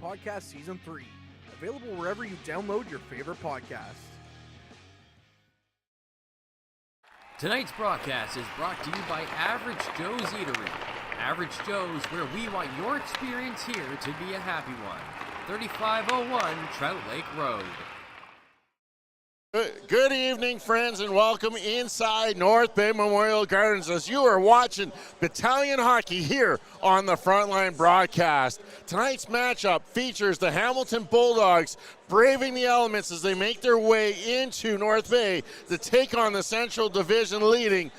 Podcast Season 3. Available wherever you download your favorite podcasts. Tonight's broadcast is brought to you by Average Joe's Eatery. Average Joe's, where we want your experience here to be a happy one. 3501 Trout Lake Road. Good evening, friends, and welcome inside North Bay Memorial Gardens as you are watching Battalion Hockey here on the Frontline broadcast. Tonight's matchup features the Hamilton Bulldogs braving the elements as they make their way into North Bay to take on the Central Division leading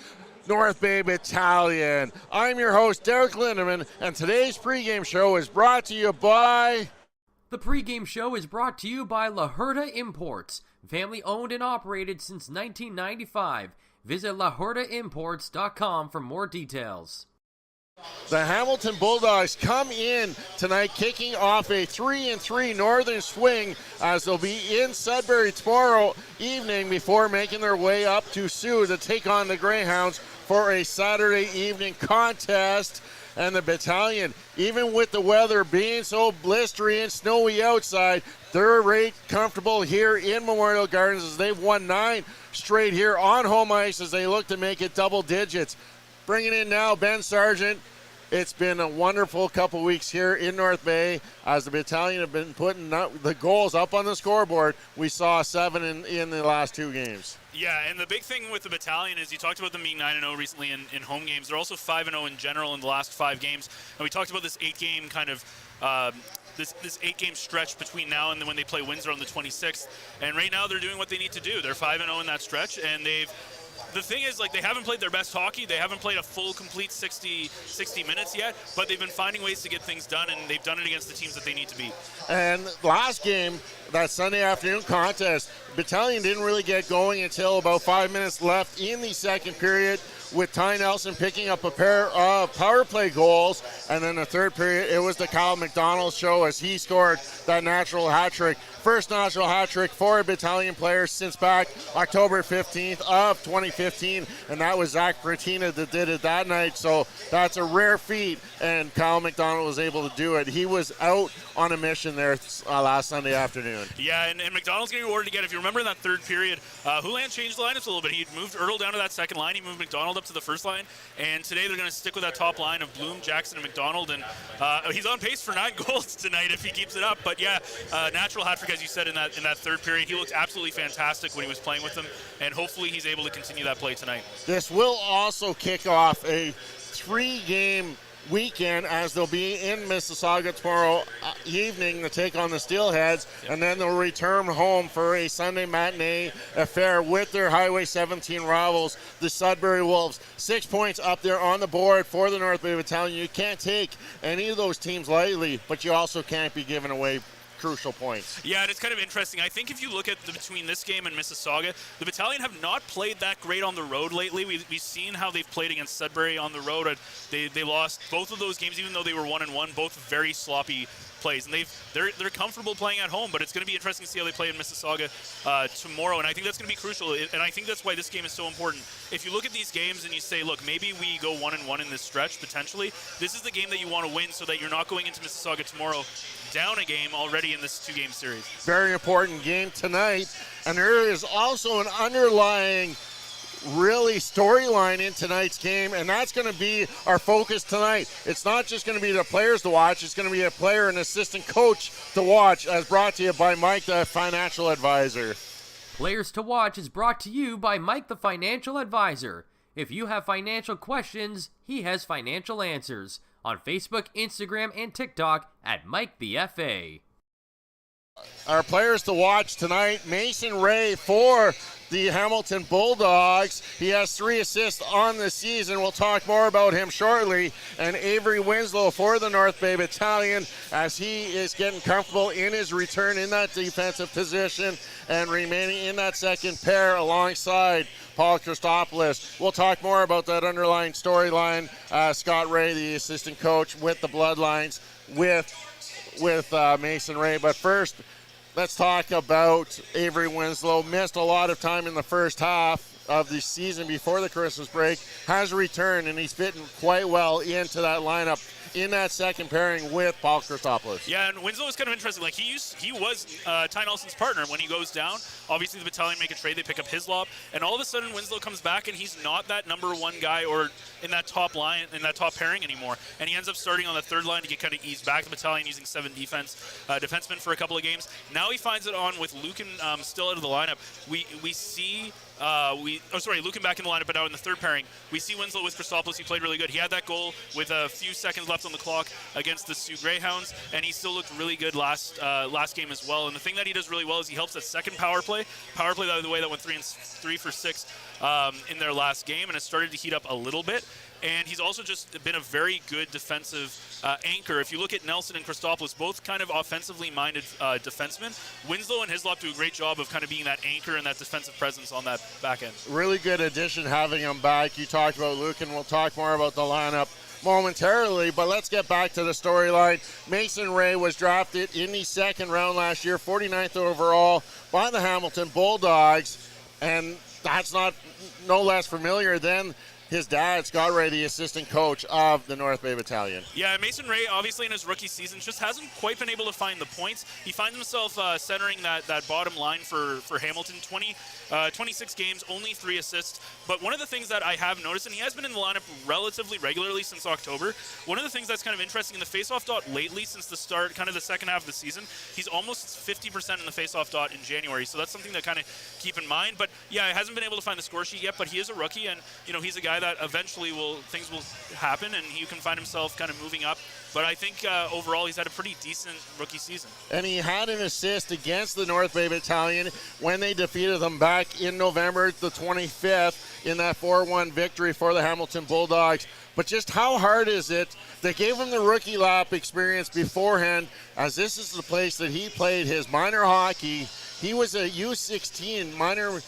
North Bay Battalion. I'm your host, Derek Lindeman, and today's pregame show is brought to you by... The pregame show is brought to you by La Huerta Imports. Family owned and operated since 1995. Visit lahuertaimports.com for more details. The Hamilton Bulldogs come in tonight kicking off a 3-3 northern swing as they'll be in Sudbury tomorrow evening before making their way up to Sioux to take on the Greyhounds for a Saturday evening contest. And the Battalion, even with the weather being so blistery and snowy outside, they're right comfortable here in Memorial Gardens as they've won 9 straight here on home ice as they look to make it double digits. Bringing in now Ben Sargent. It's been a wonderful couple weeks here in North Bay as the Battalion have been putting the goals up on the scoreboard. We saw 7 in the last 2 games. Yeah, and the big thing with the Battalion is you talked about them being 9-0 recently in home games. They're also 5-0 in general in the last 5 games. And we talked about this 8-game kind of this 8-game stretch between now and when they play Windsor on the 26th. And right now they're doing what they need to do. They're 5-0 in that stretch, and the thing is, like, they haven't played their best hockey. They haven't played a full, complete 60 minutes yet, but they've been finding ways to get things done, and they've done it against the teams that they need to beat. And last game, that Sunday afternoon contest, Battalion didn't really get going until about 5 minutes left in the second period, with Ty Nelson picking up a pair of power play goals. And then the third period, it was the Kyle McDonald show as he scored that natural hat trick. First natural hat trick for a Battalion player since back October 15th of 2015, and that was Zach Bratina that did it that night. So that's a rare feat, and Kyle McDonald was able to do it. He was out on a mission there last Sunday afternoon. Yeah, and McDonald's getting rewarded again. If you remember in that third period, Houlihan changed the lineups a little bit. He moved Ertl down to that second line. He moved McDonald up to the first line, and today they're going to stick with that top line of Bloom, Jackson, and McDonald, and he's on pace for 9 goals tonight if he keeps it up. But yeah, natural hat trick, as you said, in that third period. He looked absolutely fantastic when he was playing with them, and hopefully he's able to continue that play tonight. This will also kick off a 3-game weekend as they'll be in Mississauga tomorrow evening to take on the Steelheads, and then they'll return home for a Sunday matinee affair with their Highway 17 rivals, the Sudbury Wolves. 6 points up there on the board for the North Bay Battalion. You can't take any of those teams lightly, but you also can't be giving away crucial points. Yeah, and it's kind of interesting. I think if you look at between this game and Mississauga, the Battalion have not played that great on the road lately. We've seen how they've played against Sudbury on the road. They lost both of those games, even though they were 1-1, both very sloppy plays, and they're comfortable playing at home, but it's going to be interesting to see how they play in Mississauga tomorrow, and I think that's going to be crucial, and I think that's why this game is so important. If you look at these games and you say, look, maybe we go 1-1 in this stretch, potentially, this is the game that you want to win so that you're not going into Mississauga tomorrow down a game already in this 2-game series. Very important game tonight, and there is also an underlying really storyline in tonight's game, and that's going to be our focus tonight. It's not just going to be the players to watch, it's going to be a player and assistant coach to watch, as brought to you by Mike, the financial advisor. Players to Watch is brought to you by Mike, the financial advisor. If you have financial questions, he has financial answers. On Facebook, Instagram, and TikTok at Mike the FA. Our players to watch tonight, Mason Ray for the Hamilton Bulldogs. He has 3 assists on the season. We'll talk more about him shortly. And Avery Winslow for the North Bay Battalion as he is getting comfortable in his return in that defensive position and remaining in that second pair alongside Paul Christopoulos. We'll talk more about that underlying storyline. Scott Ray, the assistant coach with the Bloodlines, with Mason Ray. But first, let's talk about Avery Winslow. Missed a lot of time in the first half of the season before the Christmas break, has returned, and he's fitting quite well into that lineup. in that second pairing with Paul Christopoulos. Yeah, and Winslow is kind of interesting. Like he was Ty Nelson's partner when he goes down. Obviously, the Battalion make a trade. They pick up his lob, and all of a sudden Winslow comes back, and he's not that number one guy or in that top line, in that top pairing anymore. And he ends up starting on the third line to get kind of eased back. The Battalion using 7 defensemen for a couple of games. Now he finds it on with Lucan still out of the lineup. We see. Lucan back in the lineup, but now in the third pairing, we see Winslow with Christopoulos. He played really good. He had that goal with a few seconds left on the clock against the Sioux Greyhounds, and he still looked really good last game as well. And the thing that he does really well is he helps that second power play, by the way, that went 3 for 6 in their last game, and it started to heat up a little bit. And he's also just been a very good defensive anchor. If you look at Nelson and Christopoulos, both kind of offensively minded defensemen, Winslow and Hislop do a great job of kind of being that anchor and that defensive presence on that back end. Really good addition having him back. You talked about Luke, and we'll talk more about the lineup momentarily, but let's get back to the storyline. Mason Ray was drafted in the second round last year, 49th overall by the Hamilton Bulldogs, and that's no less familiar than his dad, Scott Ray, the assistant coach of the North Bay Battalion. Yeah, Mason Ray, obviously in his rookie season, just hasn't quite been able to find the points. He finds himself centering that bottom line for Hamilton. 26 games, only 3 assists. But one of the things that I have noticed, and he has been in the lineup relatively regularly since October, one of the things that's kind of interesting in the faceoff dot lately since the start, kind of the second half of the season, he's almost 50% in the faceoff dot in January. So that's something to kind of keep in mind. But yeah, he hasn't been able to find the score sheet yet, but he is a rookie, and he's a guy that eventually things will happen, and he can find himself kind of moving up. But I think overall he's had a pretty decent rookie season. And he had an assist against the North Bay Battalion when they defeated them back in November the 25th in that 4-1 victory for the Hamilton Bulldogs. But just how hard is it? They gave him the rookie lap experience beforehand, as this is the place that he played his minor hockey. He was a U16 minor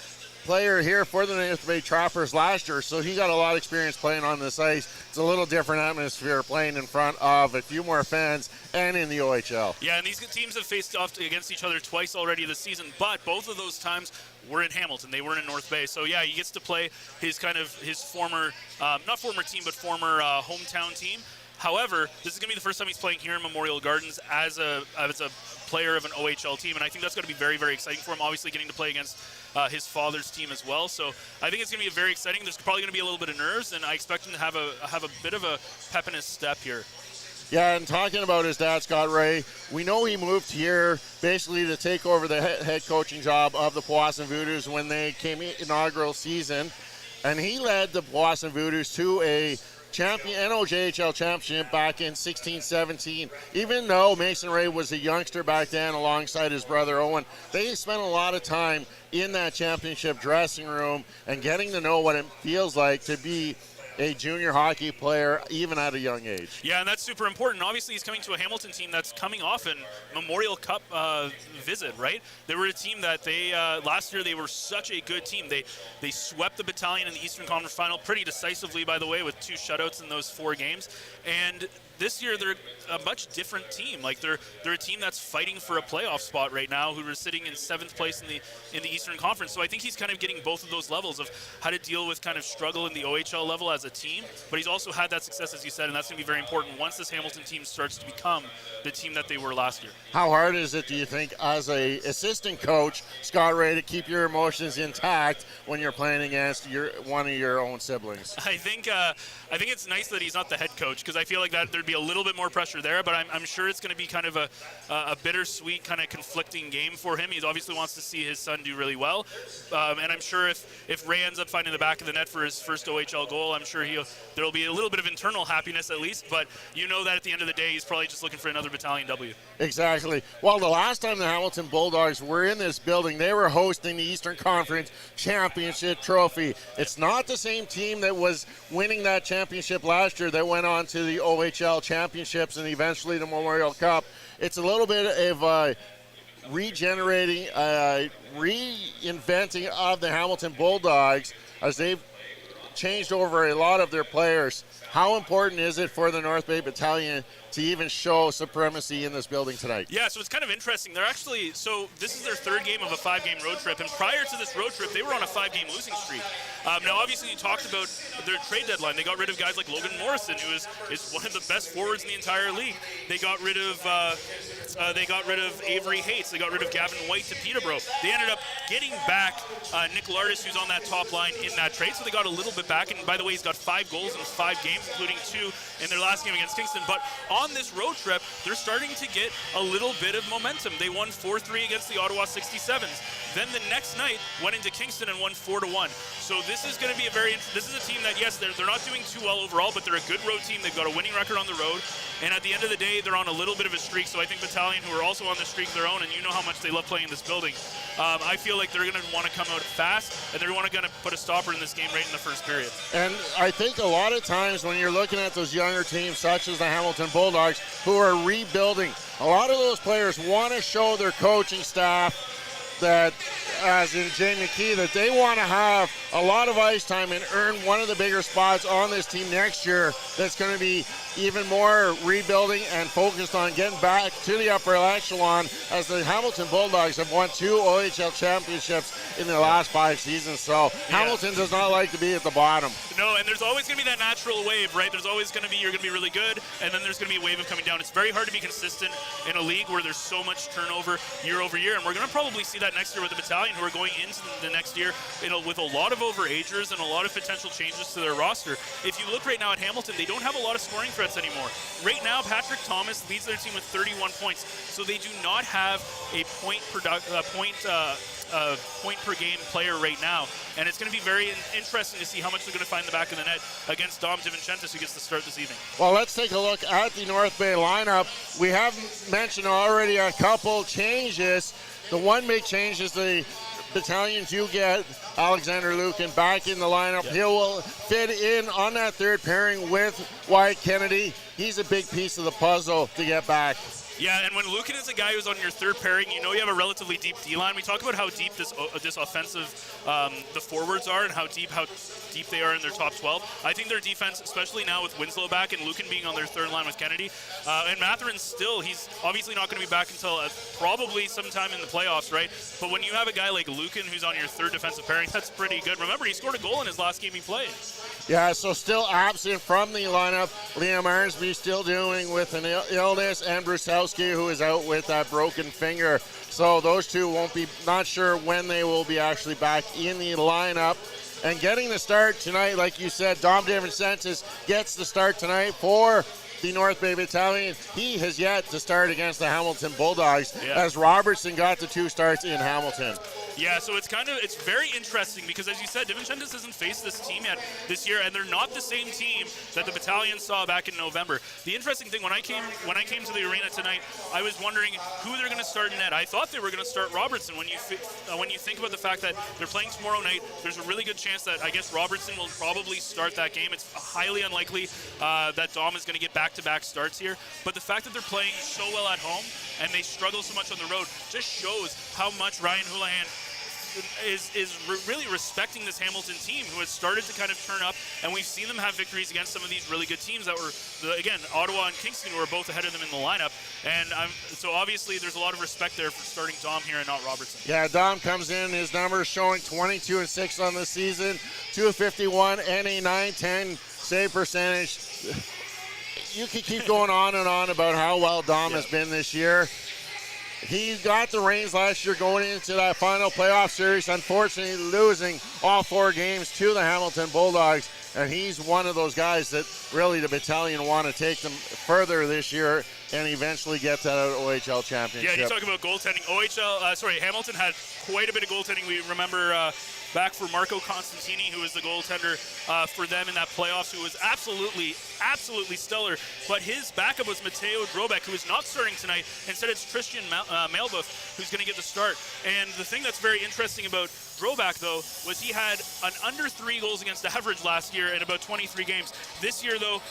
player here for the North Bay Trappers last year, so he got a lot of experience playing on this ice. It's a little different atmosphere playing in front of a few more fans and in the OHL. Yeah, and these teams have faced off against each other twice already this season, but both of those times were in Hamilton. They weren't in North Bay. So yeah, he gets to play his former, not former team, but former hometown team. However, this is going to be the first time he's playing here in Memorial Gardens as a player of an OHL team, and I think that's going to be very, very exciting for him, obviously getting to play against his father's team as well. So I think it's going to be very exciting. There's probably going to be a little bit of nerves, and I expect him to have a bit of a pep in his step here. Yeah, and talking about his dad, Scott Ray, we know he moved here basically to take over the head coaching job of the Powassan Voodoos when they came inaugural season, and he led the Powassan Voodoos to a NOJHL championship back in 16-17. Even though Mason Ray was a youngster back then alongside his brother Owen, they spent a lot of time in that championship dressing room and getting to know what it feels like to be a junior hockey player, even at a young age. Yeah, and that's super important. Obviously, he's coming to a Hamilton team that's coming off a Memorial Cup visit, right? They were a team that last year they were such a good team. They swept the Battalion in the Eastern Conference Final pretty decisively, by the way, with 2 shutouts in those 4 games. And this year they're a much different team. Like they're a team that's fighting for a playoff spot right now, who are sitting in 7th place in the Eastern Conference. So I think he's kind of getting both of those levels of how to deal with kind of struggle in the OHL level as a team, but he's also had that success, as you said, and that's going to be very important once this Hamilton team starts to become the team that they were last year. How hard is it, do you think, as a assistant coach, Scott Ray, to keep your emotions intact when you're playing against one of your own siblings? I think it's nice that he's not the head coach, because I feel like that there'd be a little bit more pressure there, but I'm sure it's going to be kind of a bittersweet, kind of conflicting game for him. He obviously wants to see his son do really well, and I'm sure if Ray ends up finding the back of the net for his first OHL goal, I'm sure there'll be a little bit of internal happiness at least, but you know that at the end of the day, he's probably just looking for another Battalion W. Exactly. Well, the last time the Hamilton Bulldogs were in this building, they were hosting the Eastern Conference Championship Trophy. It's not the same team that was winning that championship last year that went on to the OHL Championships and eventually the Memorial Cup. It's a little bit of regenerating, reinventing of the Hamilton Bulldogs as they've changed over a lot of their players. how important is it for the North Bay Battalion to even show supremacy in this building tonight? Yeah, so it's kind of interesting. They're actually, so this is their third game of a 5-game road trip, and prior to this road trip, they were on a 5-game losing streak. Now, obviously, you talked about their trade deadline. They got rid of guys like Logan Morrison, who is one of the best forwards in the entire league. They got rid of Avery Hates. They got rid of Gavin White to Peterborough. They ended up getting back Nick Lardis, who's on that top line in that trade, so they got a little bit back. And by the way, he's got 5 goals in 5 games, including 2 in their last game against Kingston. But on this road trip, they're starting to get a little bit of momentum. They won 4-3 against the Ottawa 67s. Then the next night went into Kingston and won 4-1. So this is going to be this is a team that, yes, they're not doing too well overall, but they're a good road team. They've got a winning record on the road. And at the end of the day, they're on a little bit of a streak. So I think Battalion, who are also on the streak of their own, and you know how much they love playing in this building, I feel like they're going to want to come out fast, and they're going to put a stopper in this game right in the first period. And I think a lot of times when you're looking at those younger teams, such as the Hamilton Bulldogs, who are rebuilding, a lot of those players want to show their coaching staff that, as in Jay McKee, that they want to have a lot of ice time and earn one of the bigger spots on this team next year. That's going to be even more rebuilding and focused on getting back to the upper echelon, as the Hamilton Bulldogs have won 2 OHL championships in their last 5 seasons. So Hamilton does not like to be at the bottom. No, and there's always going to be that natural wave, right? There's always going to be, you're going to be really good, and then there's going to be a wave of coming down. It's very hard to be consistent in a league where there's so much turnover year over year, and we're going to probably see that next year with the Battalion, who are going into the next year with a lot of overagers and a lot of potential changes to their roster. If you look right now at Hamilton, they don't have a lot of scoring threats anymore. Right now, Patrick Thomas leads their team with 31 points, so they do not have a point per game player right now, and it's going to be very interesting to see how much they're going to find in the back of the net against Dom DiVincentis, who gets to start this evening. Well, let's take a look at the North Bay lineup. We have mentioned already a couple changes. The one big change is the Battalion do get Alexander Lukin back in the lineup. He will fit in on that third pairing with Wyatt Kennedy. He's a big piece of the puzzle to get back. Yeah, and when Lukin is a guy who's on your third pairing, you know you have a relatively deep D-line. We talk about how deep this offensive, the forwards are, and how deep they are in their top 12. I think their defense, especially now with Winslow back and Lukin being on their third line with Kennedy, and Matherin still, he's obviously not going to be back until probably sometime in the playoffs, right? But when you have a guy like Lukin who's on your third defensive pairing, that's pretty good. Remember, he scored a goal in his last game he played. Yeah, so still absent from the lineup, Liam Arnsby still dealing with an illness, and Brusowski, who is out with that broken finger. So those two won't be, not sure when they will be actually back in the lineup. And getting the start tonight, like you said, Dom DiVincentis gets the start tonight for the North Bay Battalion. He has yet to start against the Hamilton Bulldogs, as Robertson got the 2 starts in Hamilton. Yeah, so it's very interesting because, as you said, DiVincentis hasn't faced this team yet this year, and they're not the same team that the Battalion saw back in November. The interesting thing, when I came to the arena tonight, I was wondering who they're going to start in net. I thought they were going to start Robertson. When you think about the fact that they're playing tomorrow night, there's a really good chance that, I guess, Robertson will probably start that game. It's highly unlikely that Dom is going to get back-to-back starts here, but the fact that they're playing so well at home and they struggle so much on the road just shows how much Ryan Houlihan is really respecting this Hamilton team, who has started to kind of turn up, and we've seen them have victories against some of these really good teams that were, again, Ottawa and Kingston, who are both ahead of them in the lineup. And so obviously there's a lot of respect there for starting Dom here and not Robertson. Yeah, Dom comes in, his numbers showing 22-6 on the season, .251 and a .910 save percentage. You could keep going on and on about how well Dom has been this year. He got the reins last year going into that final playoff series, unfortunately losing all 4 games to the Hamilton Bulldogs. And he's one of those guys that really the Battalion want to take them further this year and eventually get to that OHL championship. Yeah, you talk about goaltending. Hamilton had quite a bit of goaltending. We remember back for Marco Constantini, who was the goaltender for them in that playoffs, who was absolutely stellar. But his backup was Mateo Drobek, who is not starting tonight. Instead, it's Christian Melbuff who's going to get the start. And the thing that's very interesting about Drobak, though, was he had an under 3 goals against average last year in about 23 games. This year, though,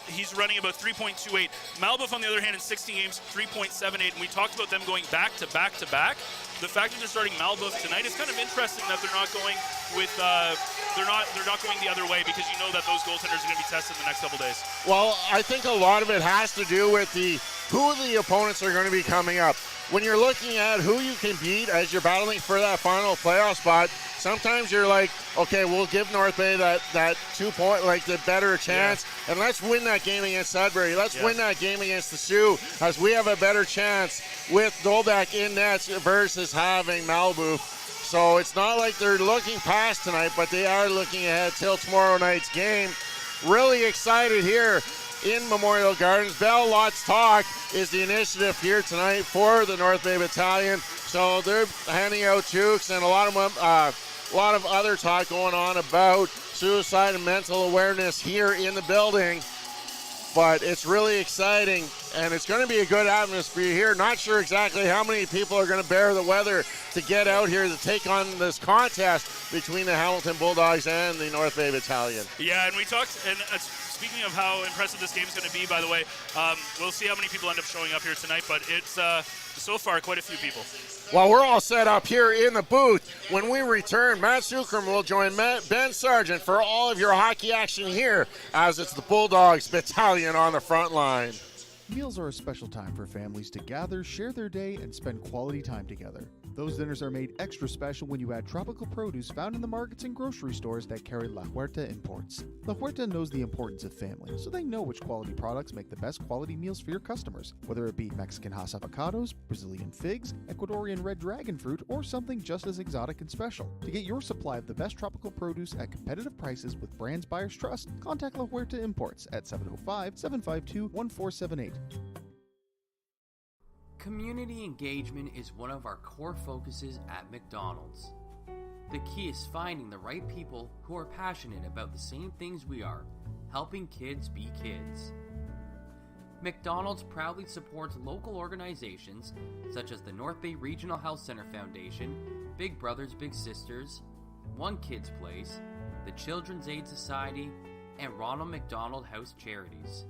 he's running about 3.28. Malbeuf, on the other hand, in 16 games, 3.78. And we talked about them going back to back to back. The fact that they're starting Malbeuf tonight is kind of interesting that they're not going with they're not going the other way, because you know that those goaltenders are going to be tested in the next couple days. Well, I think a lot of it has to do with who the opponents are going to be coming up. When you're looking at who you can beat as you're battling for that final playoff spot, sometimes you're like, okay, we'll give North Bay that 2 point, like the better chance, and let's win that game against Sudbury. Let's win that game against the Sioux, as we have a better chance with Dolbeck in nets versus having Malbeuf. So it's not like they're looking past tonight, but they are looking ahead till tomorrow night's game. Really excited here in Memorial Gardens. Bell Lots Talk is the initiative here tonight for the North Bay Battalion. So they're handing out jukes and a lot of other talk going on about suicide and mental awareness here in the building. But it's really exciting, and it's going to be a good atmosphere here. Not sure exactly how many people are going to bear the weather to get out here to take on this contest between the Hamilton Bulldogs and the North Bay Battalion. Yeah, and we talked, and speaking of how impressive this game is going to be, by the way, we'll see how many people end up showing up here tonight, but it's so far quite a few people. Well, we're all set up here in the booth. When we return, Matt Sukram will join Ben Sargent for all of your hockey action here, as it's the Bulldogs Battalion on the front line. Meals are a special time for families to gather, share their day, and spend quality time together. Those dinners are made extra special when you add tropical produce found in the markets and grocery stores that carry La Huerta imports. La Huerta knows the importance of family, so they know which quality products make the best quality meals for your customers, whether it be Mexican Hass avocados, Brazilian figs, Ecuadorian red dragon fruit, or something just as exotic and special. To get your supply of the best tropical produce at competitive prices with brands buyers trust, contact La Huerta Imports at 705-752-1478. Community engagement is one of our core focuses at McDonald's. The key is finding the right people who are passionate about the same things we are, helping kids be kids. McDonald's proudly supports local organizations such as the North Bay Regional Health Center Foundation, Big Brothers Big Sisters, One Kids Place, the Children's Aid Society, and Ronald McDonald House Charities.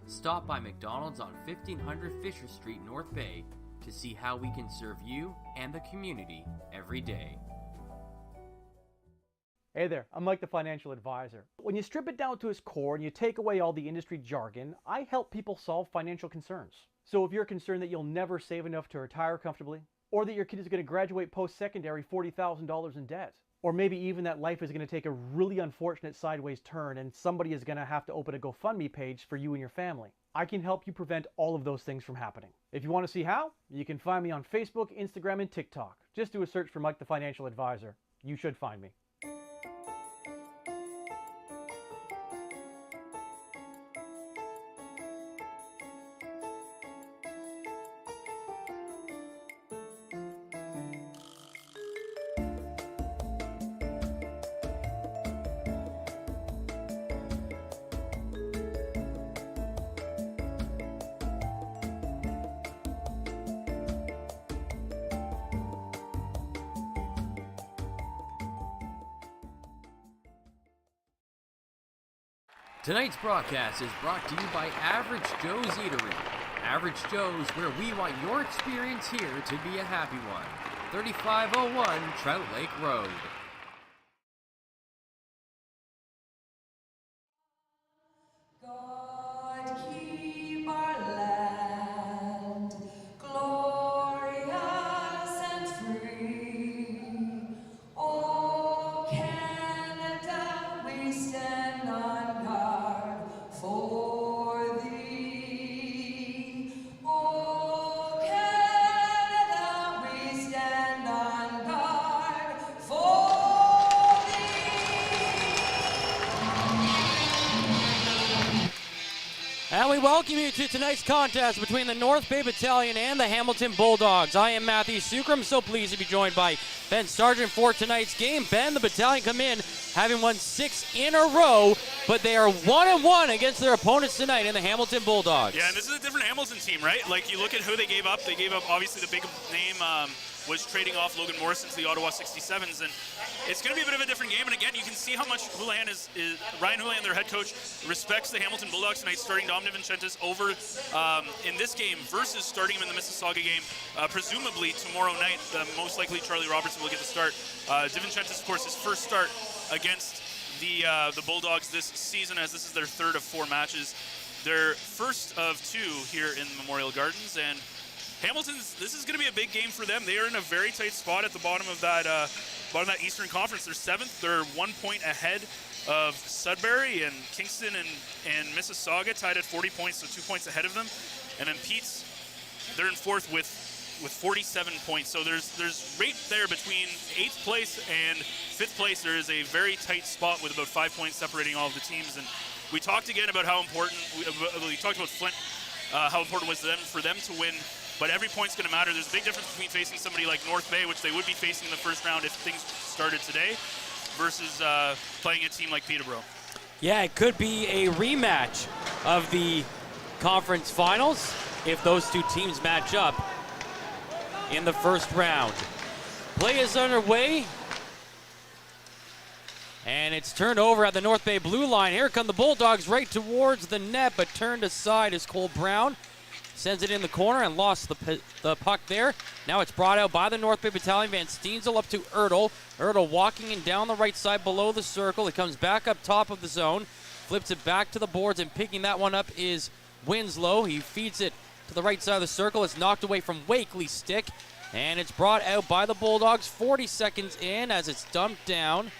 Stop by McDonald's on 1500 Fisher Street, North Bay, to see how we can serve you and the community every day. Hey there, I'm Mike the Financial Advisor. When you strip it down to its core and you take away all the industry jargon, I help people solve financial concerns. So if you're concerned that you'll never save enough to retire comfortably, or that your kid is going to graduate post-secondary $40,000 in debt, or maybe even that life is going to take a really unfortunate sideways turn and somebody is going to have to open a GoFundMe page for you and your family, I can help you prevent all of those things from happening. If you want to see how, you can find me on Facebook, Instagram, and TikTok. Just do a search for Mike the Financial Advisor. You should find me. Tonight's broadcast is brought to you by Average Joe's Eatery. Average Joe's, where we want your experience here to be a happy one. 3501 Trout Lake Road. And we welcome you to tonight's contest between the North Bay Battalion and the Hamilton Bulldogs. I am Matthew Sukram, so pleased to be joined by Ben Sargent for tonight's game. Ben, the Battalion come in having won 6 in a row, but they are 1-1 against their opponents tonight in the Hamilton Bulldogs. Yeah, and this is a different Hamilton team, right? Like, you look at who they gave up. They gave up, obviously, the big name was trading off Logan Morrison to the Ottawa 67s, and it's going to be a bit of a different game. And again, you can see how much Ryan Houlihan, their head coach, respects the Hamilton Bulldogs tonight, starting Dom DiVincentis over in this game versus starting him in the Mississauga game. Presumably tomorrow night, most likely Charlie Robertson will get the start. DiVincentis, of course, his first start against the Bulldogs this season, as this is their third of 4 matches. Their first of 2 here in Memorial Gardens, and Hamilton's, this is going to be a big game for them. They are in a very tight spot at the bottom of that Eastern Conference. They're 7th. They're 1 point ahead of Sudbury, and Kingston and Mississauga tied at 40 points, so 2 points ahead of them. And then Pete's, they're in 4th with 47 points. So there's right there between 8th place and 5th place. There is a very tight spot with about 5 points separating all of the teams. And we talked again about how important we talked about Flint, how important it was for them to win. But every point's going to matter. There's a big difference between facing somebody like North Bay, which they would be facing in the first round if things started today, versus playing a team like Peterborough. Yeah, it could be a rematch of the conference finals if those two teams match up in the first round. Play is underway, and it's turned over at the North Bay blue line. Here come the Bulldogs right towards the net, but turned aside as Cole Brown sends it in the corner and lost the puck there. Now it's brought out by the North Bay Battalion. Van Steensel up to Ertl. Ertl walking in down the right side below the circle. It comes back up top of the zone. Flips it back to the boards, and picking that one up is Winslow. He feeds it to the right side of the circle. It's knocked away from Wakely's stick, and it's brought out by the Bulldogs 40 seconds in as it's dumped down.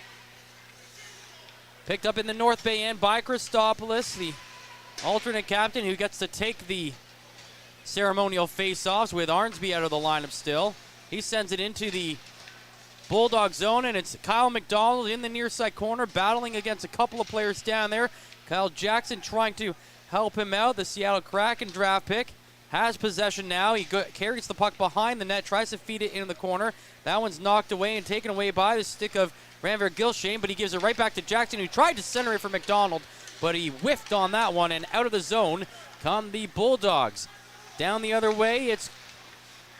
Picked up in the North Bay end by Christopoulos, the alternate captain, who gets to take the ceremonial face-offs with Arnsby out of the lineup still. He sends it into the Bulldog zone, and it's Kyle McDonald in the near side corner battling against a couple of players down there. Kyle Jackson trying to help him out. The Seattle Kraken draft pick has possession now. He carries the puck behind the net, tries to feed it into the corner. That one's knocked away and taken away by the stick of Ranver Gilshane, but he gives it right back to Jackson, who tried to center it for McDonald, but he whiffed on that one, and out of the zone come the Bulldogs. Down the other way, it's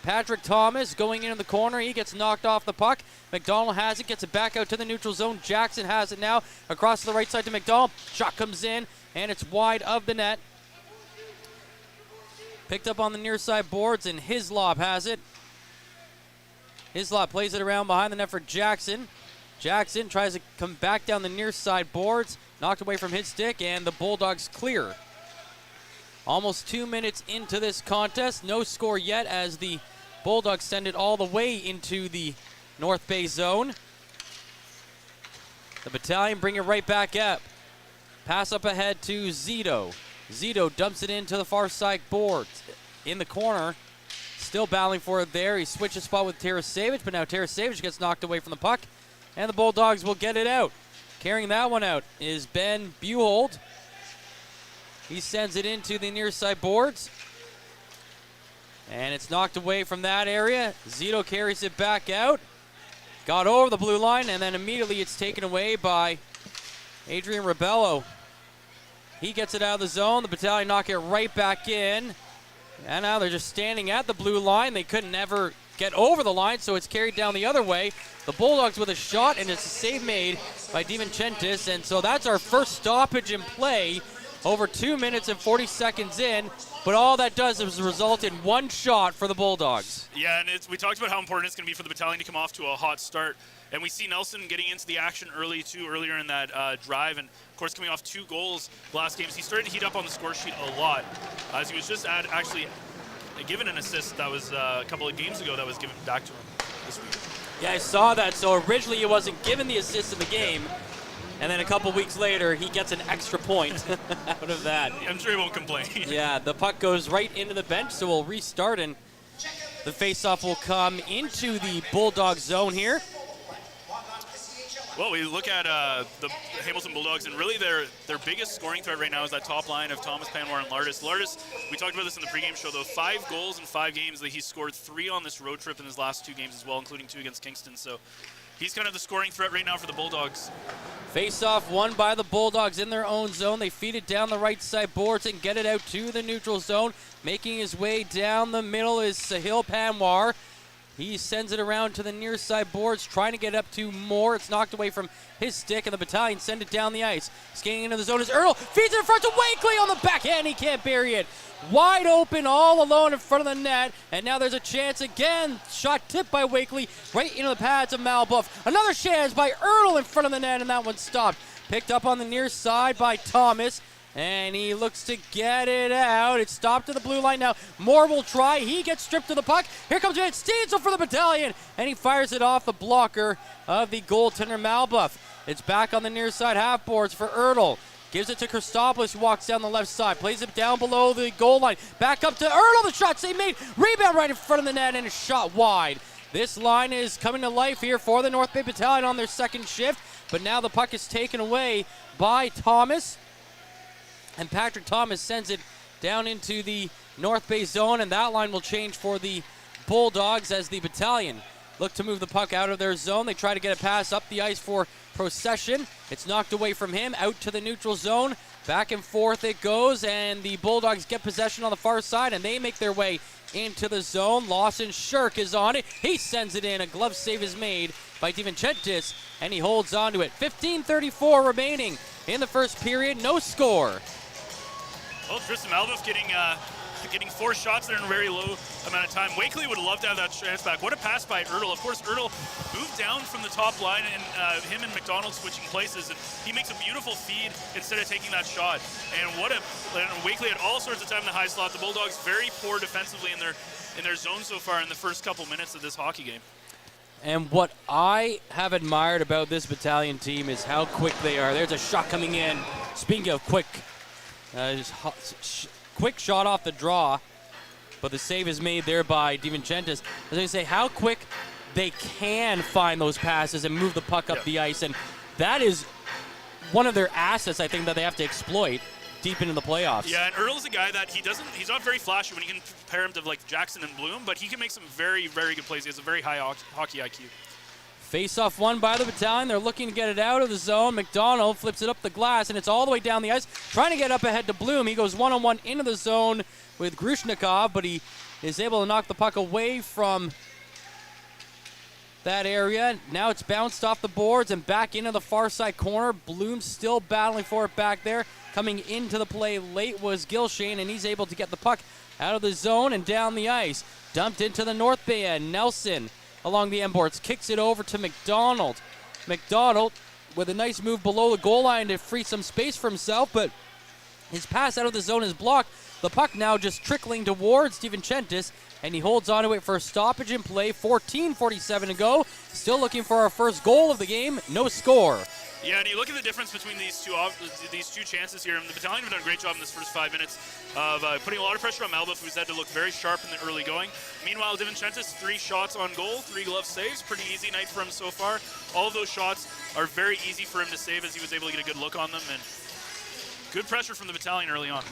Patrick Thomas going into the corner. He gets knocked off the puck. McDonald has it, gets it back out to the neutral zone. Jackson has it now across to the right side to McDonald. Shot comes in, and it's wide of the net. Picked up on the near side boards, and Hislop has it. Hislop plays it around behind the net for Jackson. Jackson tries to come back down the near side boards. Knocked away from his stick, and the Bulldogs clear. Almost 2 minutes into this contest. No score yet as the Bulldogs send it all the way into the North Bay zone. The Battalion bring it right back up. Pass up ahead to Zito. Zito dumps it into the far side boards. In the corner. Still battling for it there. He switches spot with Tarasevich, but now Tarasevich gets knocked away from the puck. And the Bulldogs will get it out. Carrying that one out is Ben Buhold. He sends it into the near side boards. And it's knocked away from that area. Zito carries it back out. Got over the blue line, and then immediately it's taken away by Adrian Rebello. He gets it out of the zone. The Battalion knock it right back in. And now they're just standing at the blue line. They couldn't ever get over the line, so it's carried down the other way. The Bulldogs with a shot, and it's a save made by DiVincentis. And so that's our first stoppage in play. Over 2 minutes and 40 seconds in, but all that does is result in one shot for the Bulldogs. Yeah, and we talked about how important it's going to be for the Battalion to come off to a hot start. And we see Nelson getting into the action earlier in that drive, and of course coming off 2 goals last game. He started to heat up on the score sheet a lot, as he was just actually given an assist that was a couple of games ago that was given back to him this week. Yeah, I saw that. So originally he wasn't given the assist in the game. And then a couple weeks later, he gets an extra point out of that. I'm sure he won't complain. Yeah, the puck goes right into the bench, so we'll restart, and the faceoff will come into the Bulldog zone here. Well, we look at the Hamilton Bulldogs, and really their biggest scoring threat right now is that top line of Thomas Panwar and Lardis. Lardis, we talked about this in the pregame show, though, 5 goals in 5 games. That he's scored 3 on this road trip in his last 2 games as well, including 2 against Kingston. So he's kind of the scoring threat right now for the Bulldogs. Face-off won by the Bulldogs in their own zone. They feed it down the right side boards and get it out to the neutral zone. Making his way down the middle is Sahil Panwar. He sends it around to the near side boards, trying to get up to Moore. It's knocked away from his stick, and the Battalion send it down the ice. Skating into the zone is Earl. Feeds it in front to Wakely on the backhand. He can't bury it. Wide open, all alone in front of the net. And now there's a chance again. Shot tipped by Wakely right into the pads of Malbuff. Another chance by Earl in front of the net, and that one stopped. Picked up on the near side by Thomas. And he looks to get it out. It's stopped to the blue line now. Moore will try. He gets stripped of the puck. Here comes Van Steensel for the Battalion. And he fires it off the blocker of the goaltender Malbuff. It's back on the near side half boards for Ertl. Gives it to Christopoulos, who walks down the left side. Plays it down below the goal line. Back up to Ertl. The shot save made. Rebound right in front of the net and a shot wide. This line is coming to life here for the North Bay Battalion on their second shift. But now the puck is taken away by Thomas. And Patrick Thomas sends it down into the North Bay zone, and that line will change for the Bulldogs as the Battalion look to move the puck out of their zone. They try to get a pass up the ice for Procession. It's knocked away from him, out to the neutral zone. Back and forth it goes, and the Bulldogs get possession on the far side, and they make their way into the zone. Lawson Shirk is on it. He sends it in. A glove save is made by DiVincentis, and he holds on to it. 15:34 remaining in the first period. No score. Well, Tristan Malbuff getting 4 shots there in a very low amount of time. Wakely would love to have that chance back. What a pass by Ertl. Of course, Ertl moved down from the top line, and him and McDonald switching places, and he makes a beautiful feed instead of taking that shot. And Wakely had all sorts of time in the high slot. The Bulldogs very poor defensively in their zone so far in the first couple minutes of this hockey game. And what I have admired about this Battalion team is how quick they are. There's a shot coming in. Speaking of quick, quick shot off the draw, but the save is made there by DiVincentis. I was going to say how quick they can find those passes and move the puck up the ice, and that is one of their assets, I think, that they have to exploit deep into the playoffs. Yeah, and Earl's a guy that he's not very flashy when you can compare him to like Jackson and Bloom, but he can make some very, very good plays. He has a very high hockey IQ. Face-off won by the Battalion. They're looking to get it out of the zone. McDonald flips it up the glass, and it's all the way down the ice, trying to get up ahead to Bloom. He goes one-on-one into the zone with Grushnikov, but he is able to knock the puck away from that area. Now it's bounced off the boards and back into the far side corner. Bloom still battling for it back there. Coming into the play late was Gilshane, and he's able to get the puck out of the zone and down the ice. Dumped into the North Bay end. Nelson along the end boards kicks it over to McDonald. McDonald with a nice move below the goal line to free some space for himself, but his pass out of the zone is blocked. The puck now just trickling towards DiVincentis, and he holds on to it for a stoppage in play. 14:47 to go. Still looking for our first goal of the game. No score. Yeah, and you look at the difference between these two chances here, and the Battalion have done a great job in this first 5 minutes of putting a lot of pressure on Malbuff, who's had to look very sharp in the early going. Meanwhile, DiVincentis, 3 shots on goal, 3 glove saves. Pretty easy night for him so far. All of those shots are very easy for him to save as he was able to get a good look on them, and good pressure from the Battalion early on.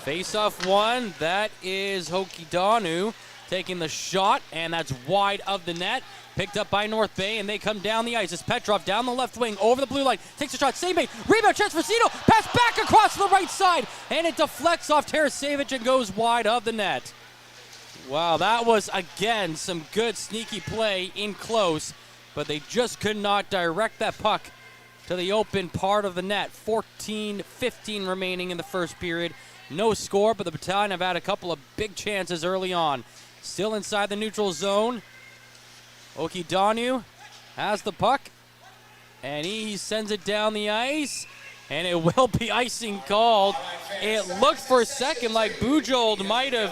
Face-off one. That is Hokidanu taking the shot, and that's wide of the net. Picked up by North Bay, and they come down the ice. It's Petrov down the left wing, over the blue line. Takes a shot, save made. Rebound chance for Cito. Pass back across the right side, and it deflects off Tarasevic and goes wide of the net. Wow, that was, again, some good sneaky play in close, but they just could not direct that puck to the open part of the net. 14:15 remaining in the first period. No score, but the Battalion have had a couple of big chances early on. Still inside the neutral zone. Okidanu has the puck, and he sends it down the ice, and it will be icing called. It looked for a second like Bujold might have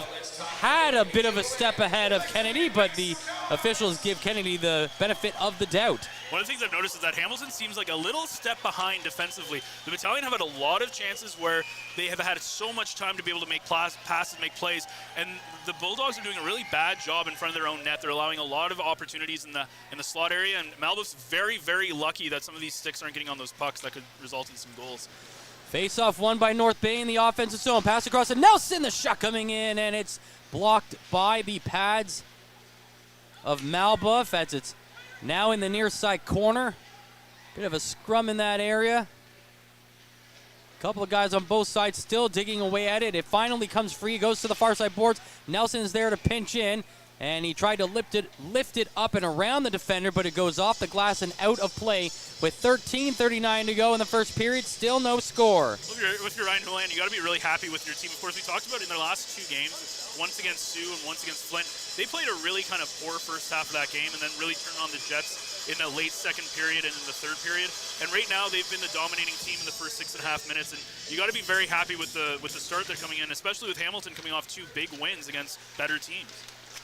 had a bit of a step ahead of Kennedy, but the officials give Kennedy the benefit of the doubt. One of the things I've noticed is that Hamilton seems like a little step behind defensively. The Battalion have had a lot of chances where they have had so much time to be able to make passes, make plays, and the Bulldogs are doing a really bad job in front of their own net. They're allowing a lot of opportunities in the slot area, and Malbuff's very, very lucky that some of these sticks aren't getting on those pucks that could result in some goals. Face-off won by North Bay in the offensive zone. Pass across to Nelson. The shot coming in, and it's blocked by the pads of Malbuff as it's now in the near side corner. Bit of a scrum in that area. Couple of guys on both sides still digging away at it. It finally comes free, goes to the far side boards. Nelson is there to pinch in. and he tried to lift it up and around the defender, but it goes off the glass and out of play with 13:39 to go in the first period. Still no score. If you're Ryan Deland, you got to be really happy with your team. Of course, we talked about it in their last 2 games, once against Sioux and once against Flint. They played a really kind of poor first half of that game and then really turned on the Jets in the late second period and in the third period. And right now, they've been the dominating team in the first 6.5 minutes. And you got to be very happy with the start they're coming in, especially with Hamilton coming off 2 big wins against better teams.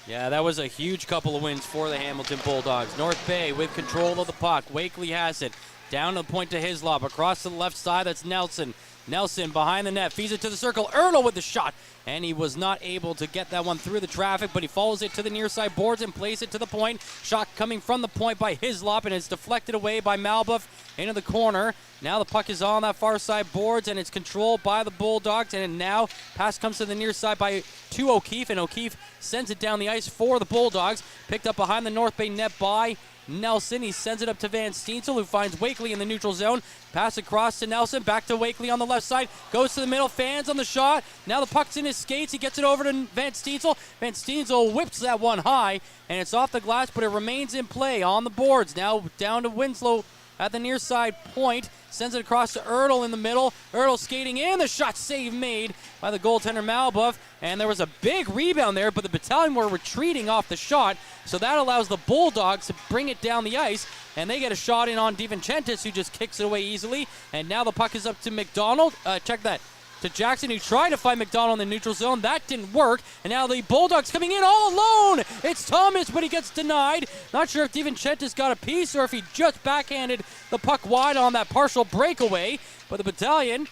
Yeah, that was a huge couple of wins for the Hamilton Bulldogs. North Bay with control of the puck. Wakely has it. Down to the point to Hislop. Across to the left side, that's Nelson. Nelson behind the net, feeds it to the circle. Ertl with the shot. And he was not able to get that one through the traffic, but he follows it to the near side boards and plays it to the point. Shot coming from the point by Hislop, and it's deflected away by Malbuff into the corner. Now the puck is on that far side boards, and it's controlled by the Bulldogs. And now pass comes to the near side to O'Keefe, and O'Keefe sends it down the ice for the Bulldogs. Picked up behind the North Bay net by Nelson. He sends it up to Van Steensel, who finds Wakely in the neutral zone. Pass across to Nelson, back to Wakely on the left side. Goes to the middle, fans on the shot. Now the puck's in his skates. He gets it over to Van Steensel. Van Steensel whips that one high, and it's off the glass, but it remains in play on the boards. Now down to Winslow at the near side point. Sends it across to Ertl in the middle. Ertl skating in. The shot save made by the goaltender Malbuff. And there was a big rebound there, but the Battalion were retreating off the shot. So that allows the Bulldogs to bring it down the ice. And they get a shot in on DiVincentis, who just kicks it away easily. And now the puck is up to McDonald. Check that. To Jackson, who tried to find McDonald in the neutral zone. That didn't work. And now the Bulldogs coming in all alone. It's Thomas, but he gets denied. Not sure if DiVincentis got a piece or if he just backhanded the puck wide on that partial breakaway. But the Battalion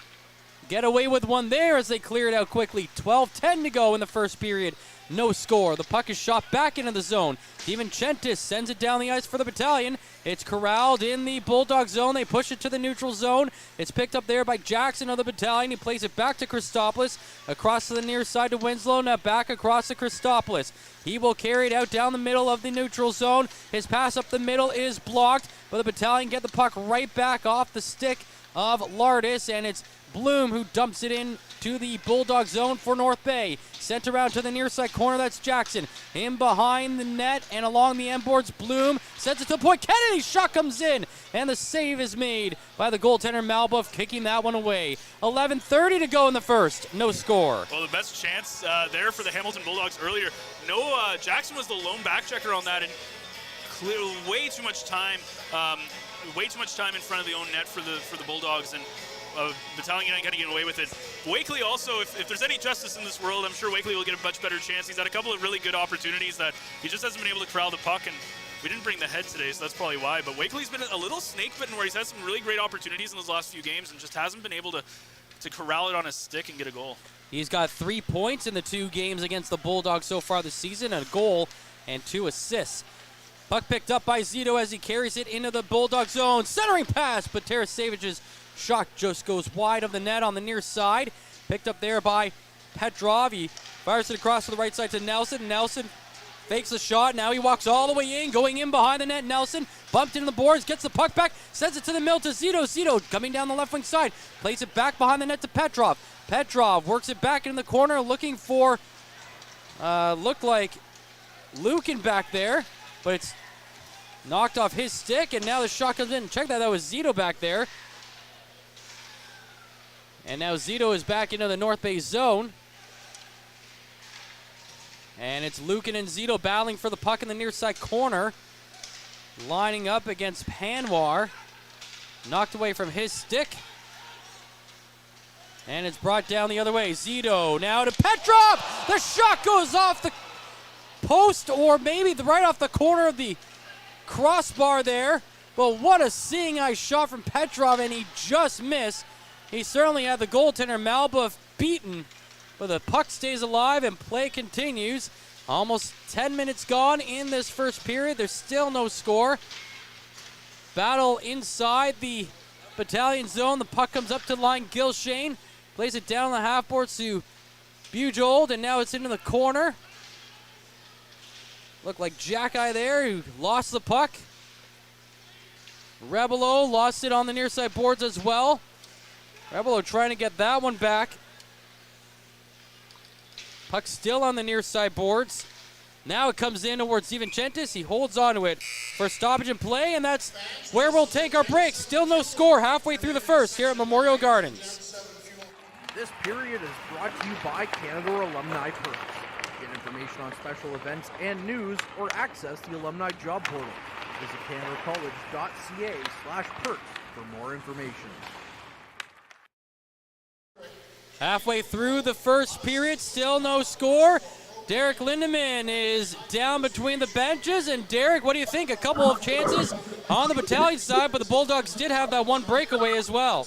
get away with one there as they clear it out quickly. 12:10 to go in the first period. No score. The puck is shot back into the zone. DiVincentis sends it down the ice for the Battalion. It's corralled in the Bulldog zone. They push it to the neutral zone. It's picked up there by Jackson of the Battalion. He plays it back to Christopoulos. Across to the near side to Winslow. Now back across to Christopoulos. He will carry it out down the middle of the neutral zone. His pass up the middle is blocked, but the Battalion get the puck right back off the stick of Lardis, and it's Bloom who dumps it in to the Bulldog zone for North Bay. Sent around to the near side corner, that's Jackson. In behind the net and along the end boards, Bloom sends it to the point. Kennedy's shot comes in, and the save is made by the goaltender Malbuff, kicking that one away. 11:30 to go in the first, no score. Well, the best chance there for the Hamilton Bulldogs earlier. Jackson was the lone back checker on that, and clearly way too much time in front of the own net for the Bulldogs, and Battalion ain't gonna get away with it. Wakely also, if there's any justice in this world, I'm sure Wakely will get a much better chance. He's had a couple of really good opportunities that he just hasn't been able to corral the puck, and we didn't bring the head today, so that's probably why. But Wakely's been a little snake-bitten where he's had some really great opportunities in those last few games and just hasn't been able to corral it on his stick and get a goal. He's got 3 points in the 2 games against the Bulldogs so far this season, a goal and 2 assists. Puck picked up by Zito as he carries it into the Bulldog zone. Centering pass, but Tarasevich's shot just goes wide of the net on the near side. Picked up there by Petrov. He fires it across to the right side to Nelson. Nelson fakes the shot. Now he walks all the way in, going in behind the net. Nelson bumped into the boards, gets the puck back, sends it to the middle to Zito. Zito coming down the left wing side, plays it back behind the net to Petrov. Petrov works it back in the corner, looking for, looked like Lukin back there, but it's knocked off his stick, and now the shot comes in. Check that was Zito back there. And now Zito is back into the North Bay zone. And it's Lukin and Zito battling for the puck in the near side corner. Lining up against Panwar. Knocked away from his stick. And it's brought down the other way. Zito now to Petrov! The shot goes off the post, or maybe right off the corner of the crossbar there. But what a seeing eye shot from Petrov, and he just missed. He certainly had the goaltender Malbuff beaten, but the puck stays alive and play continues. Almost 10 minutes gone in this first period. There's still no score. Battle inside the Battalion zone. The puck comes up to the line. Gilshane plays it down the half boards to Bujold, and now it's into the corner. Looked like Jack-Eye there, who lost the puck. Rebelo lost it on the near side boards as well. Rebelo trying to get that one back. Puck still on the near side boards. Now it comes in towards DiVincentis. He holds on to it for stoppage and play, and that's where we'll take our break. Still no score halfway through the first here at Memorial Gardens. This period is brought to you by Canada Alumni Perks. Get information on special events and news or access the alumni job portal. Visit canadacollege.ca/perks for more information. Halfway through the first period, still no score. Derek Lindemann is down between the benches. And Derek, what do you think? A couple of chances on the Battalion side, but the Bulldogs did have that one breakaway as well.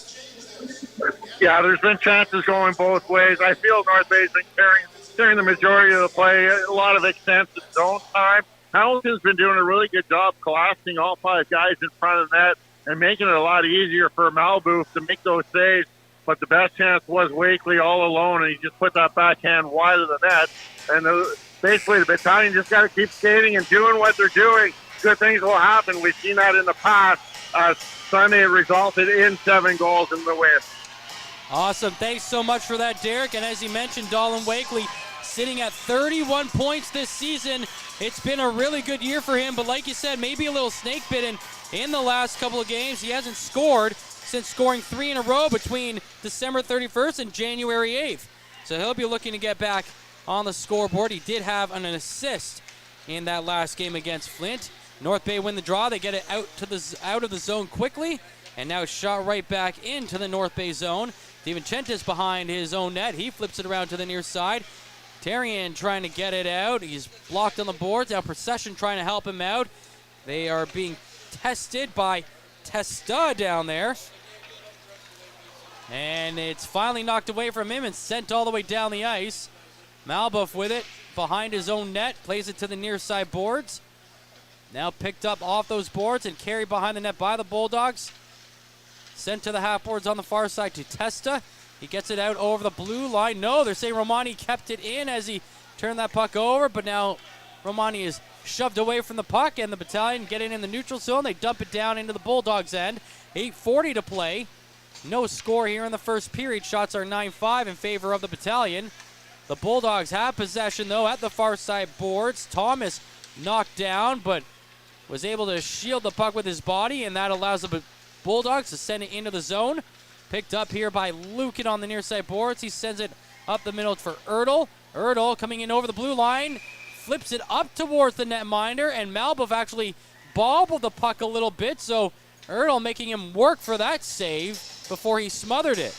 Yeah, there's been chances going both ways. I feel North Bay's been carrying the majority of the play, a lot of extensive zone time. Hamilton's been doing a really good job collapsing all 5 guys in front of the net and making it a lot easier for Malboof to make those saves. But the best chance was Wakely all alone, and he just put that backhand wide of the net. And basically the Battalion just got to keep skating and doing what they're doing. Good things will happen. We've seen that in the past. Sunday it resulted in 7 goals in the win. Awesome. Thanks so much for that, Derek. And as you mentioned, Dolan Wakely sitting at 31 points this season. It's been a really good year for him, but like you said, maybe a little snake bitten in the last couple of games. He hasn't scored since scoring 3 in a row between December 31st and January 8th. So he'll be looking to get back on the scoreboard. He did have an assist in that last game against Flint. North Bay win the draw. They get it out of the zone quickly, and now shot right back into the North Bay zone. DiVincentis behind his own net. He flips it around to the near side. Tarian trying to get it out. He's blocked on the boards. Now Procession trying to help him out. They are being tested by Testa down there. And it's finally knocked away from him and sent all the way down the ice. Malbuff with it behind his own net. Plays it to the near side boards. Now picked up off those boards and carried behind the net by the Bulldogs. Sent to the half boards on the far side to Testa. He gets it out over the blue line. No, they're saying Romani kept it in as he turned that puck over, but now Romani is shoved away from the puck, and the Battalion get it in the neutral zone. They dump it down into the Bulldogs' end. 8:40 to play. No score here in the first period. Shots are 9-5 in favor of the Battalion. The Bulldogs have possession, though, at the far side boards. Thomas knocked down, but was able to shield the puck with his body, and that allows the Bulldogs to send it into the zone. Picked up here by Lukin on the near side boards. He sends it up the middle for Erdl. Erdl coming in over the blue line. Flips it up towards the netminder, and Malbuff actually bobbled the puck a little bit, so Erdl making him work for that save before he smothered it.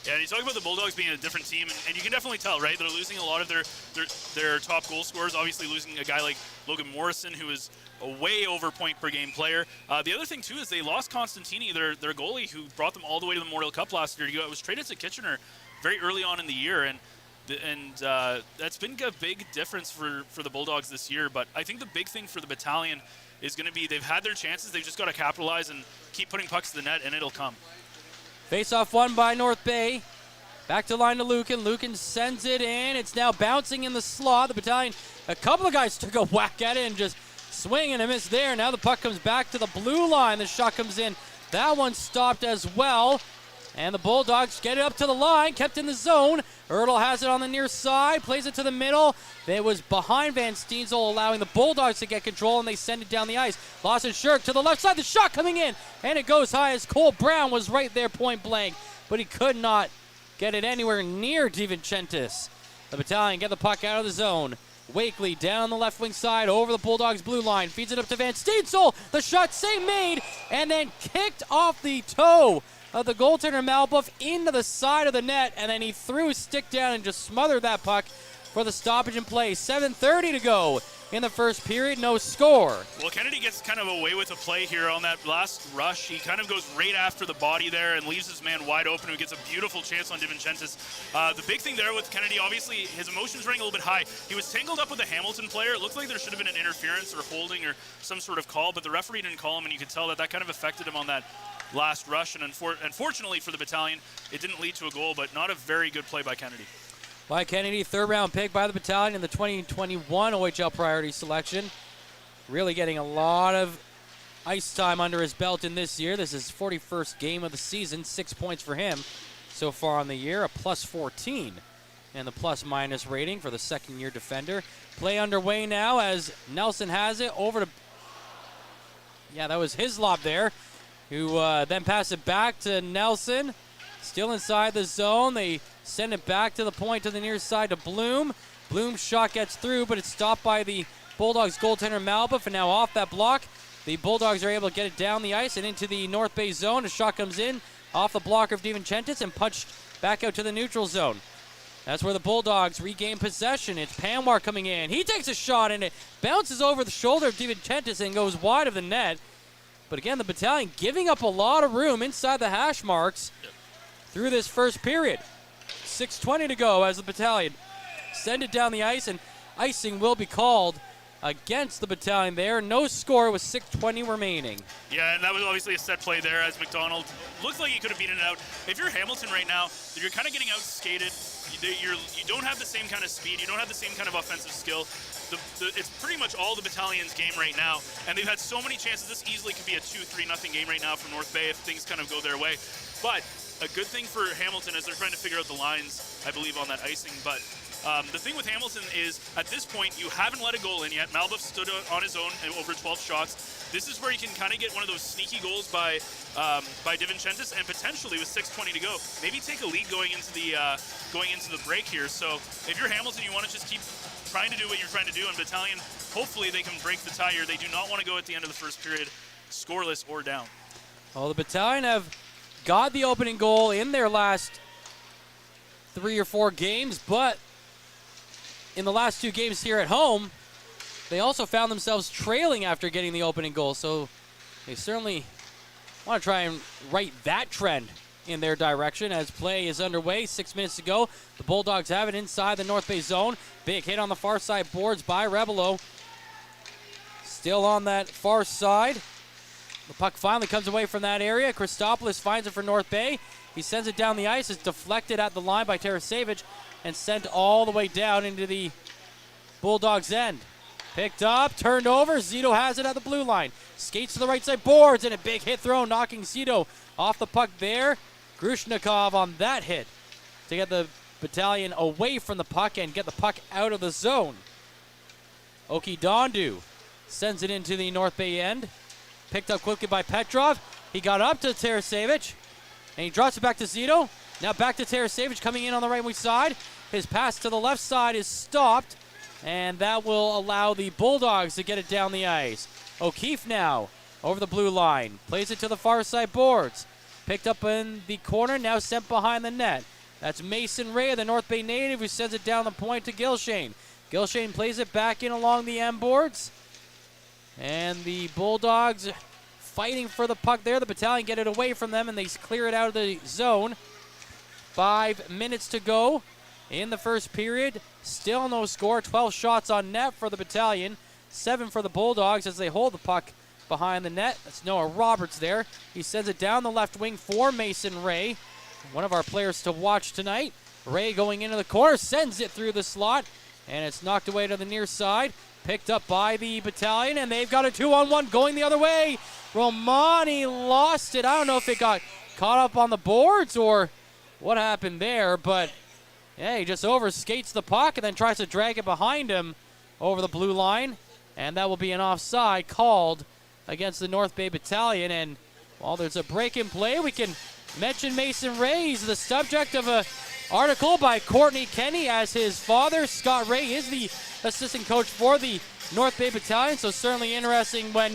Yeah, and you talk about the Bulldogs being a different team, and you can definitely tell, right? They're losing a lot of their top goal scorers. Obviously losing a guy like Logan Morrison, who is a way over point per game player. The other thing, too, is they lost Constantini, their goalie, who brought them all the way to the Memorial Cup last year. It was traded to Kitchener very early on in the year, and that's been a big difference for the Bulldogs this year. But I think the big thing for the Battalion is going to be they've had their chances. They've just got to capitalize and keep putting pucks to the net, and it'll come. Face-off won by North Bay. Back to line to Lukin. Lukin sends it in. It's now bouncing in the slot. The Battalion, a couple of guys took a whack at it and just swing and a miss there. Now the puck comes back to the blue line. The shot comes in. That one stopped as well. And the Bulldogs get it up to the line, kept in the zone. Erdl has it on the near side, plays it to the middle. It was behind Van Steensel, allowing the Bulldogs to get control, and they send it down the ice. Lawson Shirk to the left side, the shot coming in, and it goes high as Cole Brown was right there point blank, but he could not get it anywhere near DiVincentis. The Battalion get the puck out of the zone. Wakely down the left wing side over the Bulldogs blue line, feeds it up to Van Steensel. The shot save made, and then kicked off the toe of the goaltender Malbuff into the side of the net, and then he threw his stick down and just smothered that puck for the stoppage and play. 7:30 to go in the first period, no score. Well, Kennedy gets kind of away with a play here on that last rush. He kind of goes right after the body there and leaves his man wide open, who gets a beautiful chance on DiVincentis. The big thing there with Kennedy, obviously, his emotions running a little bit high. He was tangled up with a Hamilton player. It looked like there should have been an interference or holding or some sort of call, but the referee didn't call him, and you could tell that kind of affected him on that last rush, and unfortunately for the Battalion, it didn't lead to a goal, but not a very good play by Kennedy. By Kennedy, third-round pick by the Battalion in the 2021 OHL priority selection. Really getting a lot of ice time under his belt in this year. This is his 41st game of the season, 6 points for him so far on the year, a plus 14 and the plus-minus rating for the second-year defender. Play underway now as Nelson has it over to, yeah, that was his lob there, who then passed it back to Nelson. Still inside the zone. They send it back to the point to the near side to Bloom. Bloom's shot gets through, but it's stopped by the Bulldogs goaltender Malbuff, and now off that block, the Bulldogs are able to get it down the ice and into the North Bay zone. A shot comes in off the blocker of DiVincentis and punched back out to the neutral zone. That's where the Bulldogs regain possession. It's Panwar coming in. He takes a shot, and it bounces over the shoulder of DiVincentis and goes wide of the net. But again, the Battalion giving up a lot of room inside the hash marks through this first period. 6:20 to go as the Battalion send it down the ice, and icing will be called against the Battalion there. No score with 6:20 remaining. Yeah, and that was obviously a set play there as McDonald looks like he could have beaten it out. If you're Hamilton right now, you're kind of getting outskated. You don't have the same kind of speed. You don't have the same kind of offensive skill. It's pretty much all the Battalion's game right now, and they've had so many chances. This easily could be a 2-3-0 game right now for North Bay if things kind of go their way. But a good thing for Hamilton is they're trying to figure out the lines, I believe, on that icing. But the thing with Hamilton is, at this point, you haven't let a goal in yet. Malbuff stood on his own over 12 shots. This is where you can kind of get one of those sneaky goals by DiVincentis, and potentially with 6:20 to go, maybe take a lead going into the break here. So if you're Hamilton, you want to just keep trying to do what you're trying to do, and Battalion, hopefully they can break the tie here. They do not want to go at the end of the first period scoreless or down. Well, the Battalion have got the opening goal in their last 3 or 4 games, but in the last 2 games here at home, they also found themselves trailing after getting the opening goal. So they certainly want to try and right that trend in their direction as play is underway. 6 minutes to go. The Bulldogs have it inside the North Bay zone. Big hit on the far side boards by Rebelo. Still on that far side. The puck finally comes away from that area. Christopoulos finds it for North Bay. He sends it down the ice. It's deflected at the line by Tarasevic and sent all the way down into the Bulldogs' end. Picked up, turned over. Zito has it at the blue line. Skates to the right side boards, and a big hit throw, knocking Zito off the puck there. Grushnikov on that hit to get the Battalion away from the puck and get the puck out of the zone. Oki Dondu sends it into the North Bay end. Picked up quickly by Petrov. He got up to Tarasevic, and he drops it back to Zito. Now back to Tarasevic coming in on the right wing side. His pass to the left side is stopped, and that will allow the Bulldogs to get it down the ice. O'Keefe now over the blue line. Plays it to the far side boards. Picked up in the corner, now sent behind the net. That's Mason Ray, the North Bay native, who sends it down the point to Gilshane. Gilshane plays it back in along the end boards. And the Bulldogs fighting for the puck there. The Battalion get it away from them, and they clear it out of the zone. 5 minutes to go in the first period. Still no score. 12 shots on net for the Battalion. 7 for the Bulldogs as they hold the puck behind the net. That's Noah Roberts there. He sends it down the left wing for Mason Ray, one of our players to watch tonight. Ray going into the corner, sends it through the slot, and it's knocked away to the near side. Picked up by the Battalion, and they've got a 2-on-1 going the other way. Romani lost it. I don't know if it got caught up on the boards or what happened there, but yeah, he just overskates the puck and then tries to drag it behind him over the blue line, and that will be an offside called against the North Bay Battalion. And while there's a break in play, we can mention Mason Ray. He's the subject of an article by Courtney Kenny, as his father, Scott Ray, is the assistant coach for the North Bay Battalion. So certainly interesting when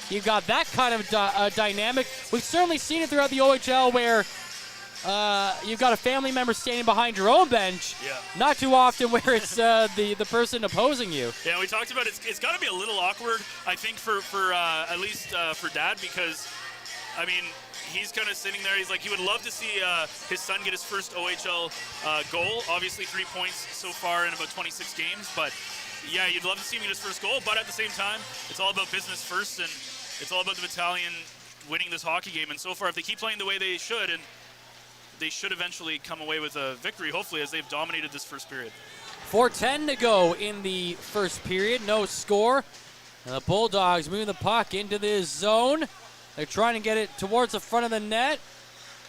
you've got that kind of dynamic. We've certainly seen it throughout the OHL where you've got a family member standing behind your own bench. Yeah. Not too often where it's the person opposing you. Yeah, we talked about it's got to be a little awkward, I think, for at least for Dad, because, I mean, he's kind of sitting there. He's like, he would love to see his son get his first OHL goal. Obviously, 3 points so far in about 26 games. But, yeah, you'd love to see him get his first goal. But at the same time, it's all about business first, and it's all about the Battalion winning this hockey game. And so far, if they keep playing the way they should, and they should eventually come away with a victory, hopefully, as they've dominated this first period. 4:10 to go in the first period. No score. And the Bulldogs moving the puck into this zone. They're trying to get it towards the front of the net.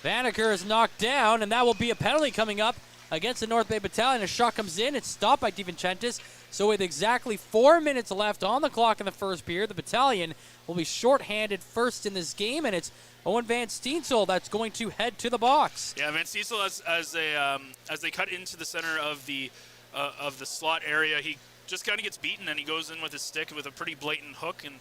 Banneker is knocked down, and that will be a penalty coming up against the North Bay Battalion. A shot comes in. It's stopped by DiVincentis. So with exactly 4 minutes left on the clock in the first period, the Battalion will be shorthanded first in this game, and it's Owen Van Steensel that's going to head to the box. Yeah, Van Steensel, as they cut into the center of the slot area, he just kind of gets beaten, and he goes in with his stick with a pretty blatant hook, and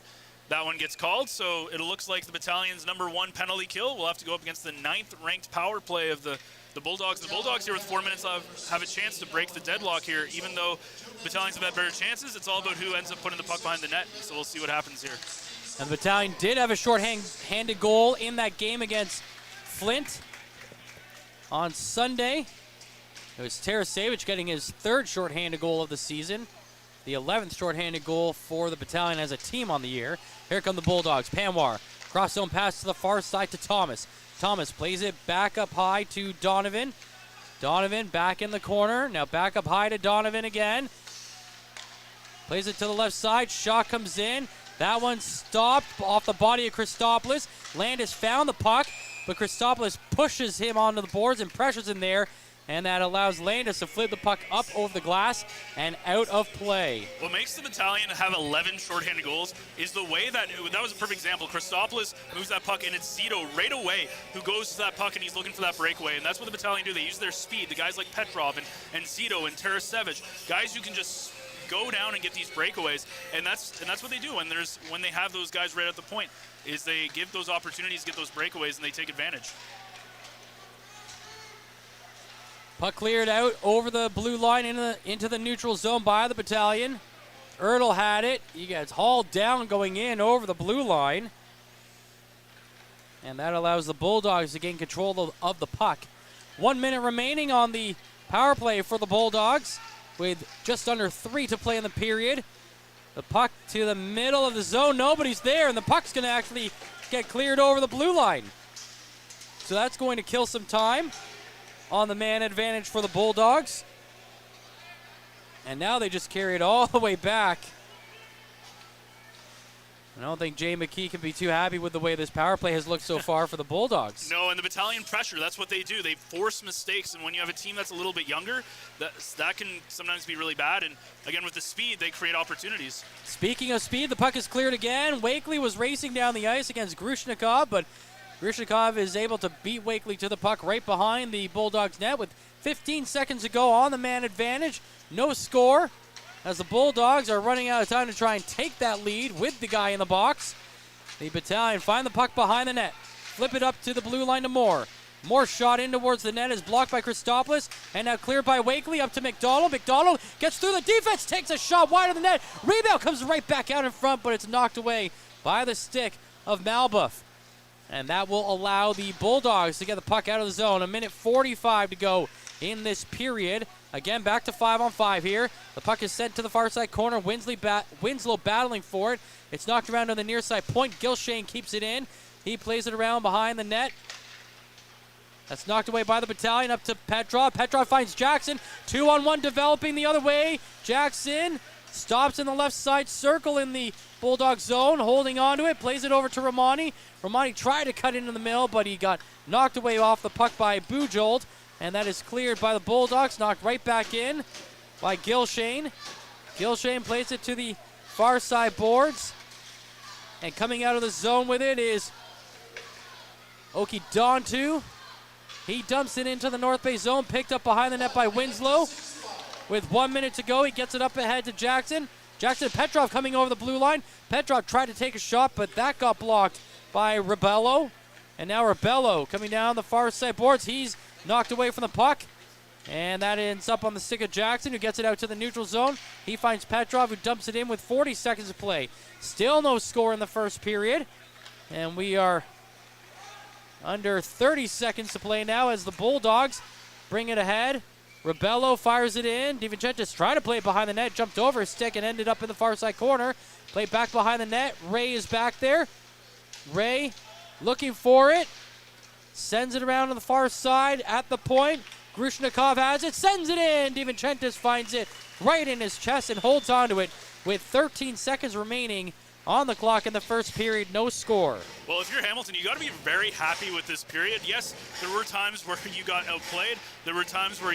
that one gets called. So it looks like the Battalion's #1 penalty kill will have to go up against the 9th-ranked power play of the Bulldogs. The Bulldogs here with 4 minutes left have a chance to break the deadlock here. Even though Battalions have had better chances, it's all about who ends up putting the puck behind the net. So we'll see what happens here. And the Battalion did have a short-handed goal in that game against Flint on Sunday. It was Tarasevich getting his 3rd short-handed goal of the season. The 11th short-handed goal for the Battalion as a team on the year. Here come the Bulldogs. Panwar, cross-zone pass to the far side to Thomas. Thomas plays it back up high to Donovan. Donovan back in the corner. Now back up high to Donovan again. Plays it to the left side. Shot comes in. That one stopped off the body of Christopoulos. Landis found the puck, but Christopoulos pushes him onto the boards and pressures him there. And that allows Landis to flip the puck up over the glass and out of play. What makes the Battalion have 11 shorthanded goals is the way that was a perfect example. Christopoulos moves that puck, and it's Zito right away who goes to that puck, and he's looking for that breakaway. And that's what the Battalion do. They use their speed. The guys like Petrov and Zito and Tarasevich, guys who can just go down and get these breakaways. And that's what they do when they have those guys right at the point, is they give those opportunities to get those breakaways, and they take advantage. Puck cleared out over the blue line into the neutral zone by the Battalion. Ertl had it. He gets hauled down going in over the blue line. And that allows the Bulldogs to gain control of the puck. 1 minute remaining on the power play for the Bulldogs with just under 3 to play in the period. The puck to the middle of the zone. Nobody's there, and the puck's going to actually get cleared over the blue line. So that's going to kill some time on the man advantage for the Bulldogs. And now they just carry it all the way back. I don't think Jay McKee can be too happy with the way this power play has looked so far for the Bulldogs. No, and the Battalion pressure, that's what they do. They force mistakes, and when you have a team that's a little bit younger, that can sometimes be really bad. And again, with the speed, they create opportunities. Speaking of speed, the puck is cleared again. Wakely was racing down the ice against Grushnikov, but Grushnikov is able to beat Wakely to the puck right behind the Bulldogs net with 15 seconds to go on the man advantage. No score as the Bulldogs are running out of time to try and take that lead with the guy in the box. The Battalion find the puck behind the net. Flip it up to the blue line to Moore. Moore shot in towards the net is blocked by Christopoulos and now cleared by Wakely up to McDonald. McDonald gets through the defense, takes a shot wide of the net. Rebound comes right back out in front, but it's knocked away by the stick of Malbuff. And that will allow the Bulldogs to get the puck out of the zone. 1:45 to go in this period. Again, back to 5-on-5 here. The puck is sent to the far side corner. Winslow battling for it. It's knocked around on the near side point. Gilshane keeps it in. He plays it around behind the net. That's knocked away by the Battalion up to Petrov. Petrov finds Jackson. 2-on-1 developing the other way. Jackson stops in the left side circle in the Bulldog zone, holding on to it, plays it over to Romani. Romani tried to cut into the middle, but he got knocked away off the puck by Bujold, and that is cleared by the Bulldogs, knocked right back in by Gilshane. Gilshane plays it to the far side boards, and coming out of the zone with it is Oki Dontu. He dumps it into the North Bay zone, picked up behind the net by Winslow. With 1 minute to go, he gets it up ahead to Jackson. Jackson and Petrov coming over the blue line. Petrov tried to take a shot, but that got blocked by Rebello. And now Rebello coming down the far side boards. He's knocked away from the puck. And that ends up on the stick of Jackson, who gets it out to the neutral zone. He finds Petrov, who dumps it in with 40 seconds to play. Still no score in the first period. And we are under 30 seconds to play now as the Bulldogs bring it ahead. Rebello fires it in. DiVincentis tried to play it behind the net, jumped over his stick and ended up in the far side corner. Played back behind the net. Ray is back there. Ray looking for it. Sends it around to the far side at the point. Grushnikov has it, sends it in. DiVincentis finds it right in his chest and holds onto it with 13 seconds remaining on the clock in the first period, no score. Well, if you're Hamilton, you got to be very happy with this period. Yes, there were times where you got outplayed. There were times where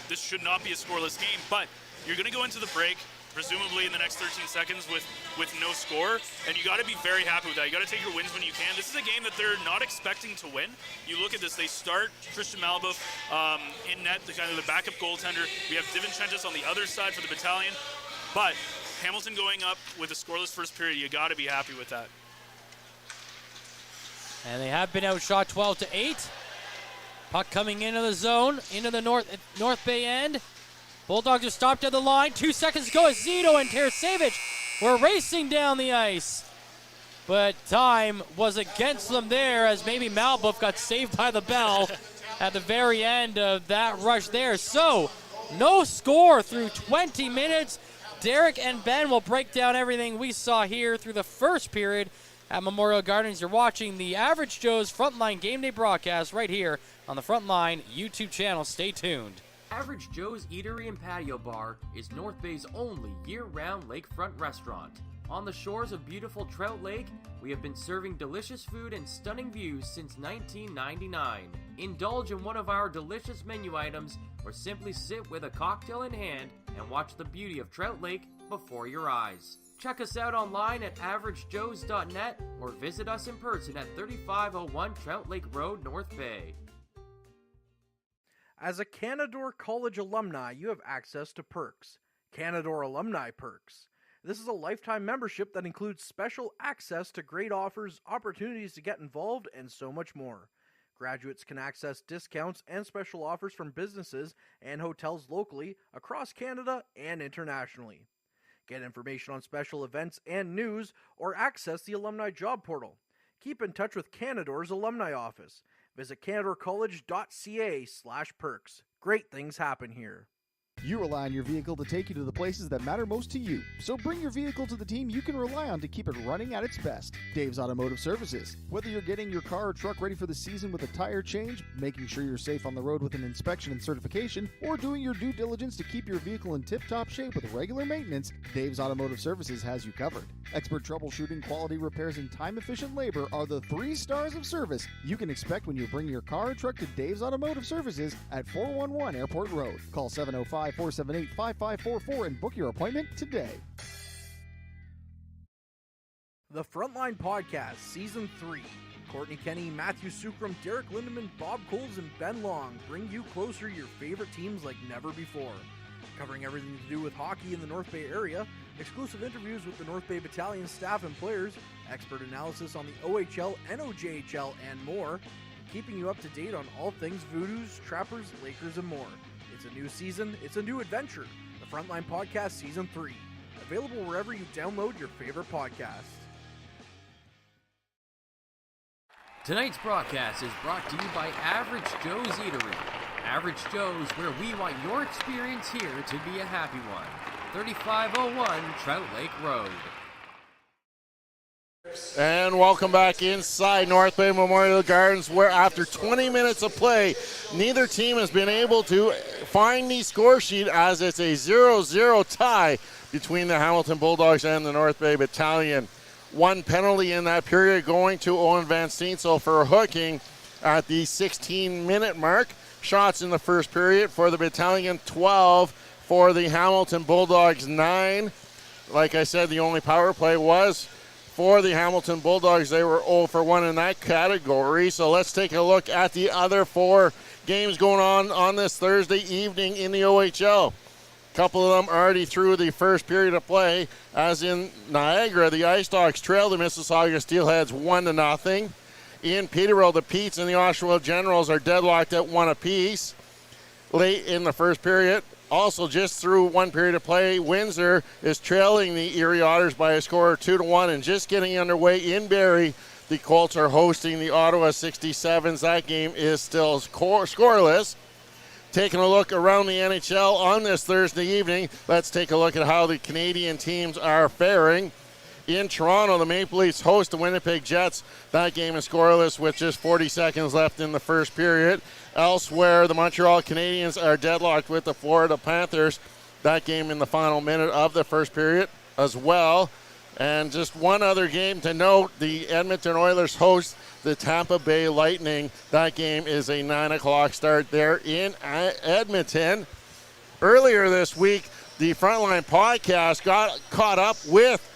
this should not be a scoreless game, but you're going to go into the break, presumably in the next 13 seconds with no score, and you got to be very happy with that. You got to take your wins when you can. This is a game that they're not expecting to win. You look at this, they start Christian Malbeuf in net, the kind of the backup goaltender. We have DiVincentis on the other side for the Battalion, but Hamilton going up with a scoreless first period, you got to be happy with that. And they have been outshot 12-8. Puck coming into the zone, into the North Bay end. Bulldogs are stopped at the line. 2 seconds to go as Zito and Tarasevic were racing down the ice. But time was against them there as maybe Malbeuf got saved by the bell at the very end of that rush there. So, no score through 20 minutes. Derek and Ben will break down everything we saw here through the first period at Memorial Gardens. You're watching the Average Joe's Frontline Game Day broadcast right here on the Frontline YouTube channel. Stay tuned. Average Joe's Eatery and Patio Bar is North Bay's only year-round lakefront restaurant. On the shores of beautiful Trout Lake, we have been serving delicious food and stunning views since 1999. Indulge in one of our delicious menu items or simply sit with a cocktail in hand and watch the beauty of Trout Lake before your eyes. Check us out online at averagejoes.net or visit us in person at 3501 Trout Lake Road, North Bay. As a Canadore College alumni, you have access to perks. Canadore Alumni Perks. This is a lifetime membership that includes special access to great offers, opportunities to get involved, and so much more. Graduates can access discounts and special offers from businesses and hotels locally, across Canada, and internationally. Get information on special events and news, or access the Alumni Job Portal. Keep in touch with Canadore's Alumni Office. Visit canadorecollege.ca/perks. Great things happen here. You rely on your vehicle to take you to the places that matter most to you. So bring your vehicle to the team you can rely on to keep it running at its best. Dave's Automotive Services. Whether you're getting your car or truck ready for the season with a tire change, making sure you're safe on the road with an inspection and certification, or doing your due diligence to keep your vehicle in tip-top shape with regular maintenance, Dave's Automotive Services has you covered. Expert troubleshooting, quality repairs, and time-efficient labor are the 3 stars of service you can expect when you bring your car or truck to Dave's Automotive Services at 411 Airport Road. Call 705-478-5544 and book your appointment today. The Frontline Podcast, Season 3. Courtney Kenny, Matthew Sukram, Derek Lindemann, Bob Coles, and Ben Long bring you closer to your favorite teams like never before. Covering everything to do with hockey in the North Bay area, exclusive interviews with the North Bay Battalion staff and players, expert analysis on the OHL, NOJHL, and more, and keeping you up to date on all things Voodoos, Trappers, Lakers, and more. It's a new season, it's a new adventure. The Frontline Podcast Season 3. Available wherever you download your favorite podcasts. Tonight's broadcast is brought to you by Average Joe's Eatery. Average Joe's, where we want your experience here to be a happy one. 3501 Trout Lake Road. And welcome back inside North Bay Memorial Gardens, where after 20 minutes of play, neither team has been able to find the score sheet, as it's a 0-0 tie between the Hamilton Bulldogs and the North Bay Battalion. One penalty in that period going to Owen Van Steensel for hooking at the 16-minute mark. Shots in the first period for the Battalion, 12 for the Hamilton Bulldogs, 9. Like I said, the only power play was for the Hamilton Bulldogs. They were 0 for 1 in that category. So let's take a look at the other 4 games going on this Thursday evening in the OHL. A couple of them already through the first period of play, as in Niagara, the Ice Dogs trail the Mississauga Steelheads 1-0. In Peterborough, the Petes and the Oshawa Generals are deadlocked at 1 apiece. Late in the first period, also just through one period of play, Windsor is trailing the Erie Otters by a score of 2-1, and just getting underway in Barrie, the Colts are hosting the Ottawa 67s. That game is still scoreless. Taking a look around the NHL on this Thursday evening, let's take a look at how the Canadian teams are faring. In Toronto, the Maple Leafs host the Winnipeg Jets. That game is scoreless with just 40 seconds left in the first period. Elsewhere, the Montreal Canadiens are deadlocked with the Florida Panthers. That game in the final minute of the first period as well. And just one other game to note, the Edmonton Oilers host the Tampa Bay Lightning. That game is a 9 o'clock start there in Edmonton. Earlier this week, the Frontline podcast got caught up with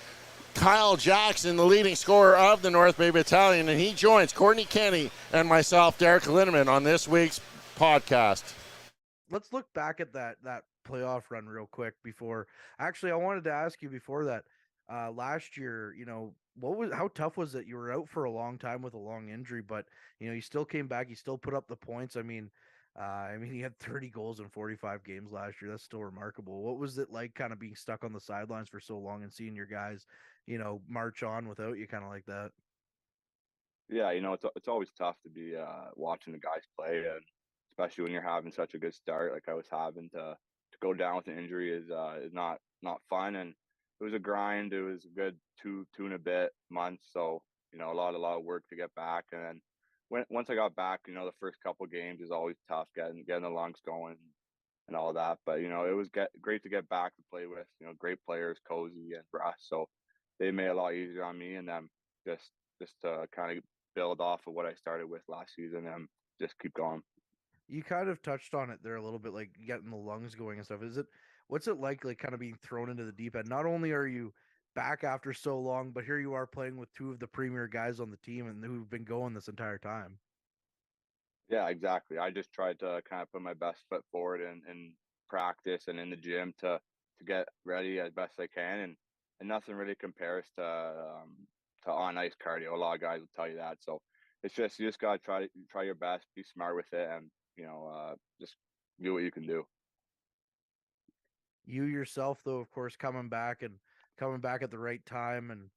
Kyle Jackson, the leading scorer of the North Bay Battalion, and he joins Courtney Kenny and myself, Derek Lindemann, on this week's podcast. Let's look back at that playoff run real quick before. Actually, I wanted to ask you before that. Last year, how tough was it? You were out for a long time with a long injury, but you still came back. You still put up the points. I mean, he had 30 goals in 45 games last year. That's still remarkable. What was it like, kind of being stuck on the sidelines for so long and seeing your guys, march on without you, kind of like that? Yeah, it's always tough to be watching the guys play, and especially when you're having such a good start like I was having. To go down with an injury is not fun, and it was a grind. It was a good two and a bit months, so a lot of work to get back. And then once I got back, the first couple games is always tough, getting the lungs going and all that. But it was great to get back to play with great players, Cozy and Russ. So they made it a lot easier on me, and then just to kind of build off of what I started with last season and just keep going. You kind of touched on it there a little bit, like getting the lungs going and stuff. What's it like kind of being thrown into the deep end? Not only are you back after so long, but here you are playing with two of the premier guys on the team and who've been going this entire time. Yeah, exactly. I just tried to kind of put my best foot forward in practice and in the gym to get ready as best I can, and nothing really compares to on ice cardio. A lot of guys will tell you that. So it's just you just gotta try your best, be smart with it, and just do what you can do. You yourself, though, of course, coming back at the right time and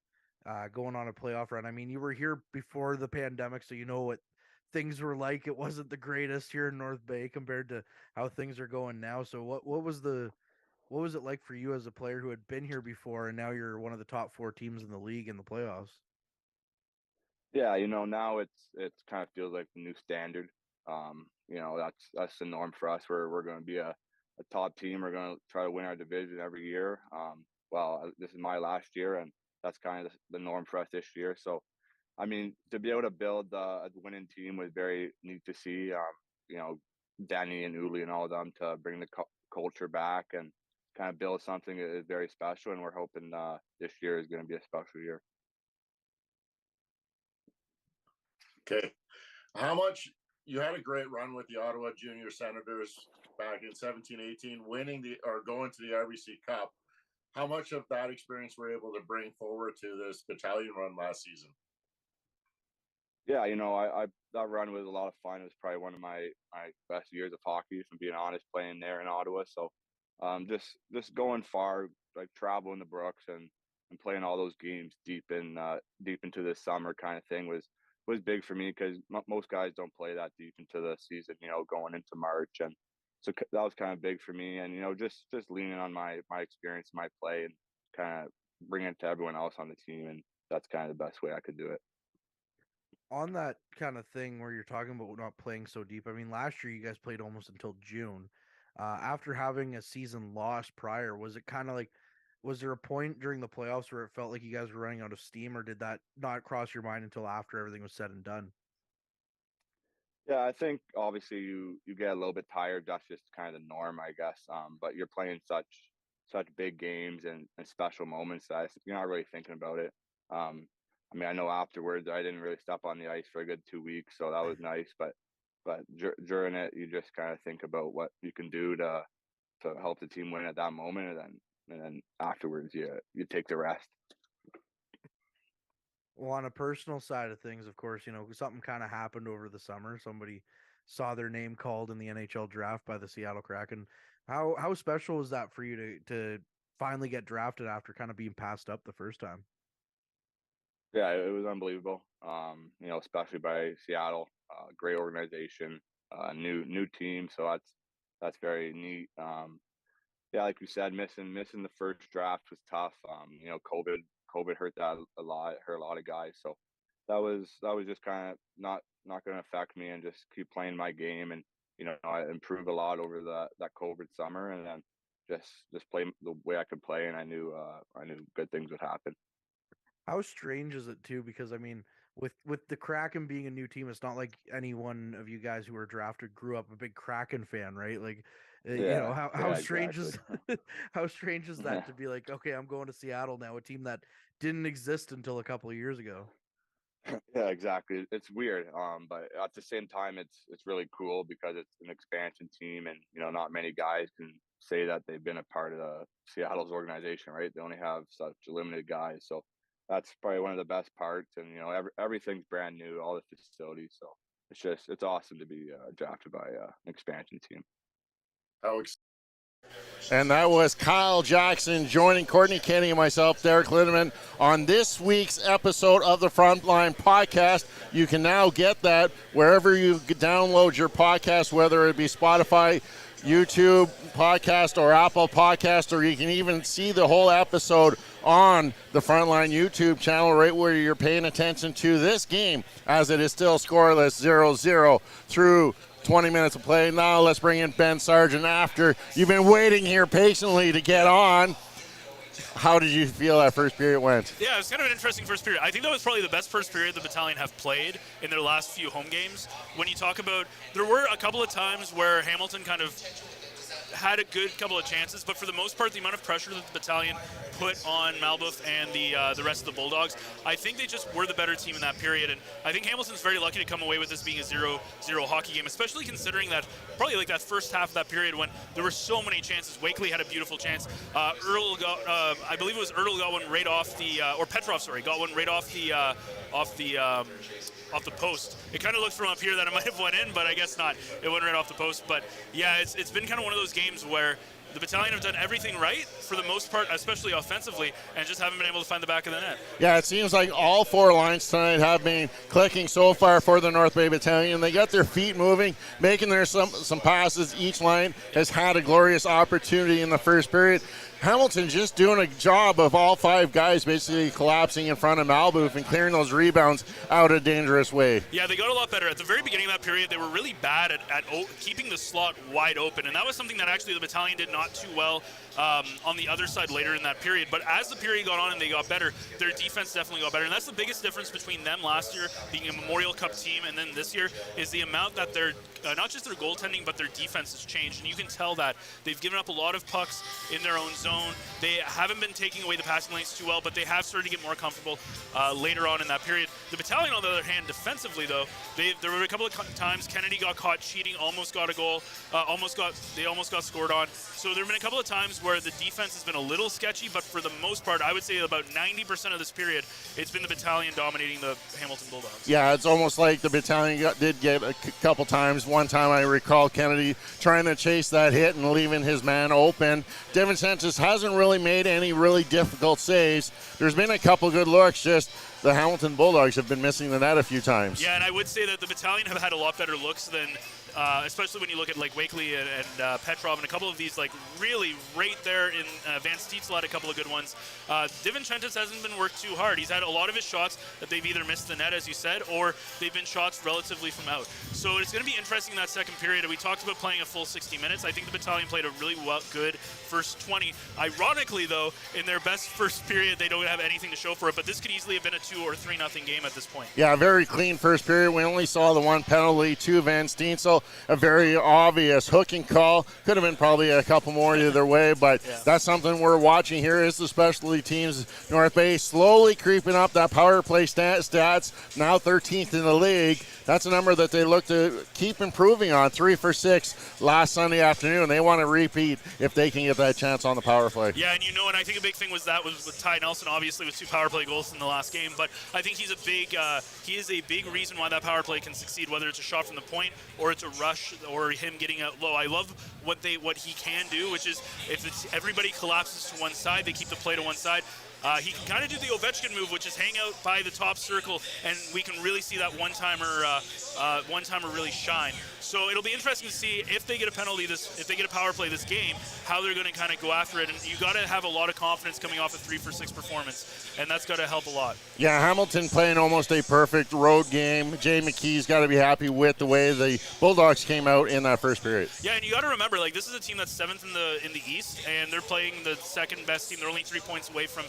going on a playoff run. I mean, you were here before the pandemic, so you know what things were like. It wasn't the greatest here in North Bay compared to how things are going now. So what was it like for you as a player who had been here before and now you're one of the top 4 teams in the league in the playoffs? Yeah, now it's kind of feels like the new standard. That's the norm for us. We're going to be a top team. We're going to try to win our division every year. This is my last year, and that's kind of the norm for us this year. So, I mean, to be able to build a winning team was very neat to see. Danny and Uli and all of them to bring the culture back and kind of build something that is very special. And we're hoping this year is going to be a special year. Okay. How much you had a great run with the Ottawa Junior Senators back in 17-18, going to the RBC Cup. How much of that experience were you able to bring forward to this battalion run last season? Yeah, I that run was a lot of fun. It was probably one of my best years of hockey, if I'm being honest, playing there in Ottawa. So, just going far, like traveling the Brooks and playing all those games deep into the summer kind of thing was big for me because most guys don't play that deep into the season. Going into March, and so that was kind of big for me. And just leaning on my experience, my play, and kind of bringing it to everyone else on the team. And that's kind of the best way I could do it. On that kind of thing where you're talking about not playing so deep, I mean, last year you guys played almost until June. After having a season lost prior, was there a point during the playoffs where it felt like you guys were running out of steam, or did that not cross your mind until after everything was said and done? Yeah, I think obviously you get a little bit tired. That's just kind of the norm, I guess. But you're playing such big games and special moments that you're not really thinking about it. I mean, I know afterwards I didn't really step on the ice for a good 2 weeks, so that was nice. But during it, you just kind of think about what you can do to help the team win at that moment, and then afterwards you take the rest. Well, on a personal side of things, of course, something kind of happened over the summer. Somebody saw their name called in the NHL draft by the Seattle Kraken. How special was that for you to finally get drafted after kind of being passed up the first time? Yeah, it was unbelievable. Especially by Seattle, great organization, new team. So that's very neat. Yeah, like you said, missing the first draft was tough. COVID hurt that a lot, hurt a lot of guys. So that was just kind of not going to affect me, and just keep playing my game. And I improved a lot over that COVID summer, and then just play the way I could play, and I knew good things would happen. How strange is it too? Because I mean, with the Kraken being a new team, it's not like any one of you guys who were drafted grew up a big Kraken fan, right? Like, Yeah, how yeah, strange exactly. is how strange is that to be like, okay, I'm going to Seattle now, a team that didn't exist until a couple of years ago. Yeah, exactly. It's weird, but at the same time, it's really cool because it's an expansion team, and not many guys can say that they've been a part of Seattle's organization, right? They only have such limited guys, so that's probably one of the best parts. And everything's brand new, all the facilities, so it's awesome to be drafted by an expansion team. How And that was Kyle Jackson joining Courtney Kenny and myself, Derek Lindemann, on this week's episode of the Frontline Podcast. You can now get that wherever you download your podcast, whether it be Spotify, YouTube podcast, or Apple podcast, or you can even see the whole episode on the Frontline YouTube channel right where you're paying attention to this game, as it is still scoreless 0-0 through 20 minutes of play. Now let's bring in Ben Sargent after you've been waiting here patiently to get on. How did you feel that first period went? Yeah, it was kind of an interesting first period. I think that was probably the best first period the Battalion have played in their last few home games. When you talk about, there were a couple of times where Hamilton kind of had a good couple of chances, but for the most part, the amount of pressure that the Battalion put on Malbuff and the rest of the Bulldogs, I think they just were the better team in that period. And I think Hamilton's very lucky to come away with this being a 0-0 hockey game, especially considering that probably like that first half of that period when there were so many chances. Wakely had a beautiful chance. Earl got, I believe it was Earl got one right off the, or Petrov, sorry, got one right off the post. It kind of looked from up here that it might have went in, but I guess not. It went right off the post. But yeah, it's been kind of one of those games where the Battalion have done everything right for the most part, especially offensively, and just haven't been able to find the back of the net. Yeah, it seems like all four lines tonight have been clicking so far for the North Bay Battalion. They got their feet moving, making their some passes. Each line has had a glorious opportunity in the first period. Hamilton just doing a job of all five guys basically collapsing in front of Malbuff and clearing those rebounds out a dangerous way. Yeah, they got a lot better. At the very beginning of that period, they were really bad at keeping the slot wide open, and that was something that actually the Battalion did not too well on the other side later in that period. But as the period got on and they got better, their defense definitely got better, and that's the biggest difference between them last year being a Memorial Cup team and then this year is the amount that they're not just their goaltending, but their defense has changed. And you can tell that they've given up a lot of pucks in their own zone. They haven't been taking away the passing lanes too well, but they have started to get more comfortable later on in that period. The Battalion, on the other hand, defensively, though, there were a couple of times Kennedy got caught cheating, almost got a goal, almost got scored on. So there have been a couple of times where the defense has been a little sketchy, but for the most part, I would say about 90% of this period, it's been the Battalion dominating the Hamilton Bulldogs. Yeah, it's almost like the Battalion did get a couple times. One time I recall Kennedy trying to chase that hit and leaving his man open. Devin Sanchez hasn't really made any really difficult saves. There's been a couple good looks, just the Hamilton Bulldogs have been missing the net a few times. Yeah, and I would say that the Battalion have had a lot better looks than especially when you look at like Wakely and Petrov and a couple of these like really right there in Van Steetsel had a couple of good ones. DiVincentis hasn't been worked too hard. He's had a lot of his shots that they've either missed the net, as you said, or they've been shots relatively from out. So it's going to be interesting in that second period. We talked about playing a full 60 minutes. I think the Battalion played a really good first 20. Ironically, though, in their best first period, they don't have anything to show for it, but this could easily have been a 2 or 3-0 game at this point. Yeah, very clean first period. We only saw the one penalty to Van Steensel. A very obvious hooking call. Could have been probably a couple more either way, but yeah. That's something we're watching here is the specialty teams. North Bay slowly creeping up that power play stats, now 13th in the league. That's a number that they look to keep improving on. 3 for 6 last Sunday afternoon. They want to repeat if they can get that chance on the power play. Yeah, and and I think a big thing was with Ty Nelson, obviously with 2 power play goals in the last game, but I think he is a big reason why that power play can succeed, whether it's a shot from the point or it's a rush or him getting out low. I love what he can do, which is if everybody collapses to one side, they keep the play to one side. He can kind of do the Ovechkin move, which is hang out by the top circle, and we can really see that one-timer one-timer really shine. So it'll be interesting to see if they get a penalty if they get a power play this game, how they're going to kind of go after it. And you got to have a lot of confidence coming off a 3-for-6 performance, and that's got to help a lot. Yeah, Hamilton playing almost a perfect road game. Jay McKee's got to be happy with the way the Bulldogs came out in that first period. Yeah, and you got to remember, like, this is a team that's 7th in the East, and they're playing the second best team. They're only 3 points away from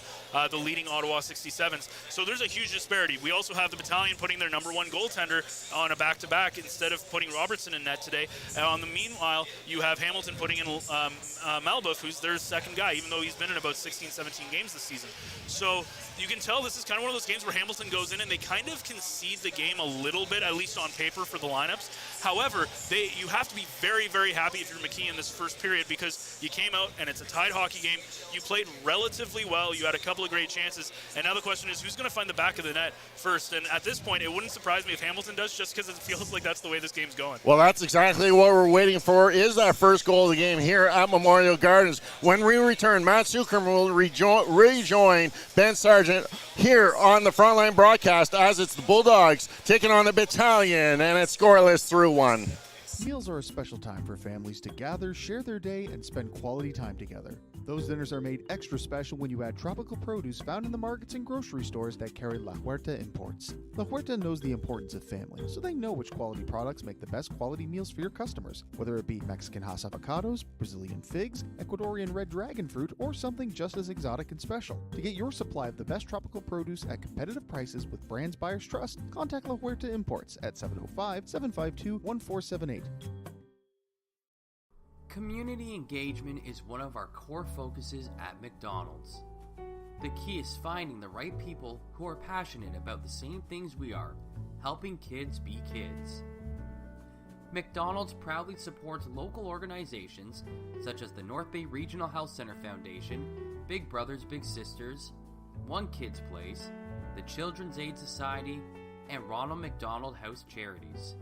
the leading Ottawa 67s. So there's a huge disparity. We also have the Battalion putting their number 1 goaltender on a back-to-back instead of putting Robertson in net today. On the meanwhile, you have Hamilton putting in Malbuff, who's their second guy, even though he's been in about 16, 17 games this season. So you can tell this is kind of one of those games where Hamilton goes in and they kind of concede the game a little bit, at least on paper, for the lineups. However, you have to be very, very happy if you're McKee in this first period, because you came out and it's a tied hockey game. You played relatively well. You had a couple of great chances. And now the question is, who's going to find the back of the net first? And at this point, it wouldn't surprise me if Hamilton does, just because it feels like that's the way this game's going. Well, that's exactly what we're waiting for, is that first goal of the game here at Memorial Gardens. When we return, Matt Sucrum will rejoin Ben Sargent here on the Frontline broadcast as it's the Bulldogs taking on the Battalion, and it's scoreless 3-1. Meals are a special time for families to gather, share their day, and spend quality time together. Those dinners are made extra special when you add tropical produce found in the markets and grocery stores that carry La Huerta imports. La Huerta knows the importance of family, so they know which quality products make the best quality meals for your customers, whether it be Mexican Hass avocados, Brazilian figs, Ecuadorian red dragon fruit, or something just as exotic and special. To get your supply of the best tropical produce at competitive prices with brands buyers trust, contact La Huerta Imports at 705-752-1478. Community engagement is one of our core focuses at McDonald's. The key is finding the right people who are passionate about the same things we are, helping kids be kids. McDonald's proudly supports local organizations such as the North Bay Regional Health Center Foundation, Big Brothers Big Sisters, One Kids Place, the Children's Aid Society, and Ronald McDonald House Charities.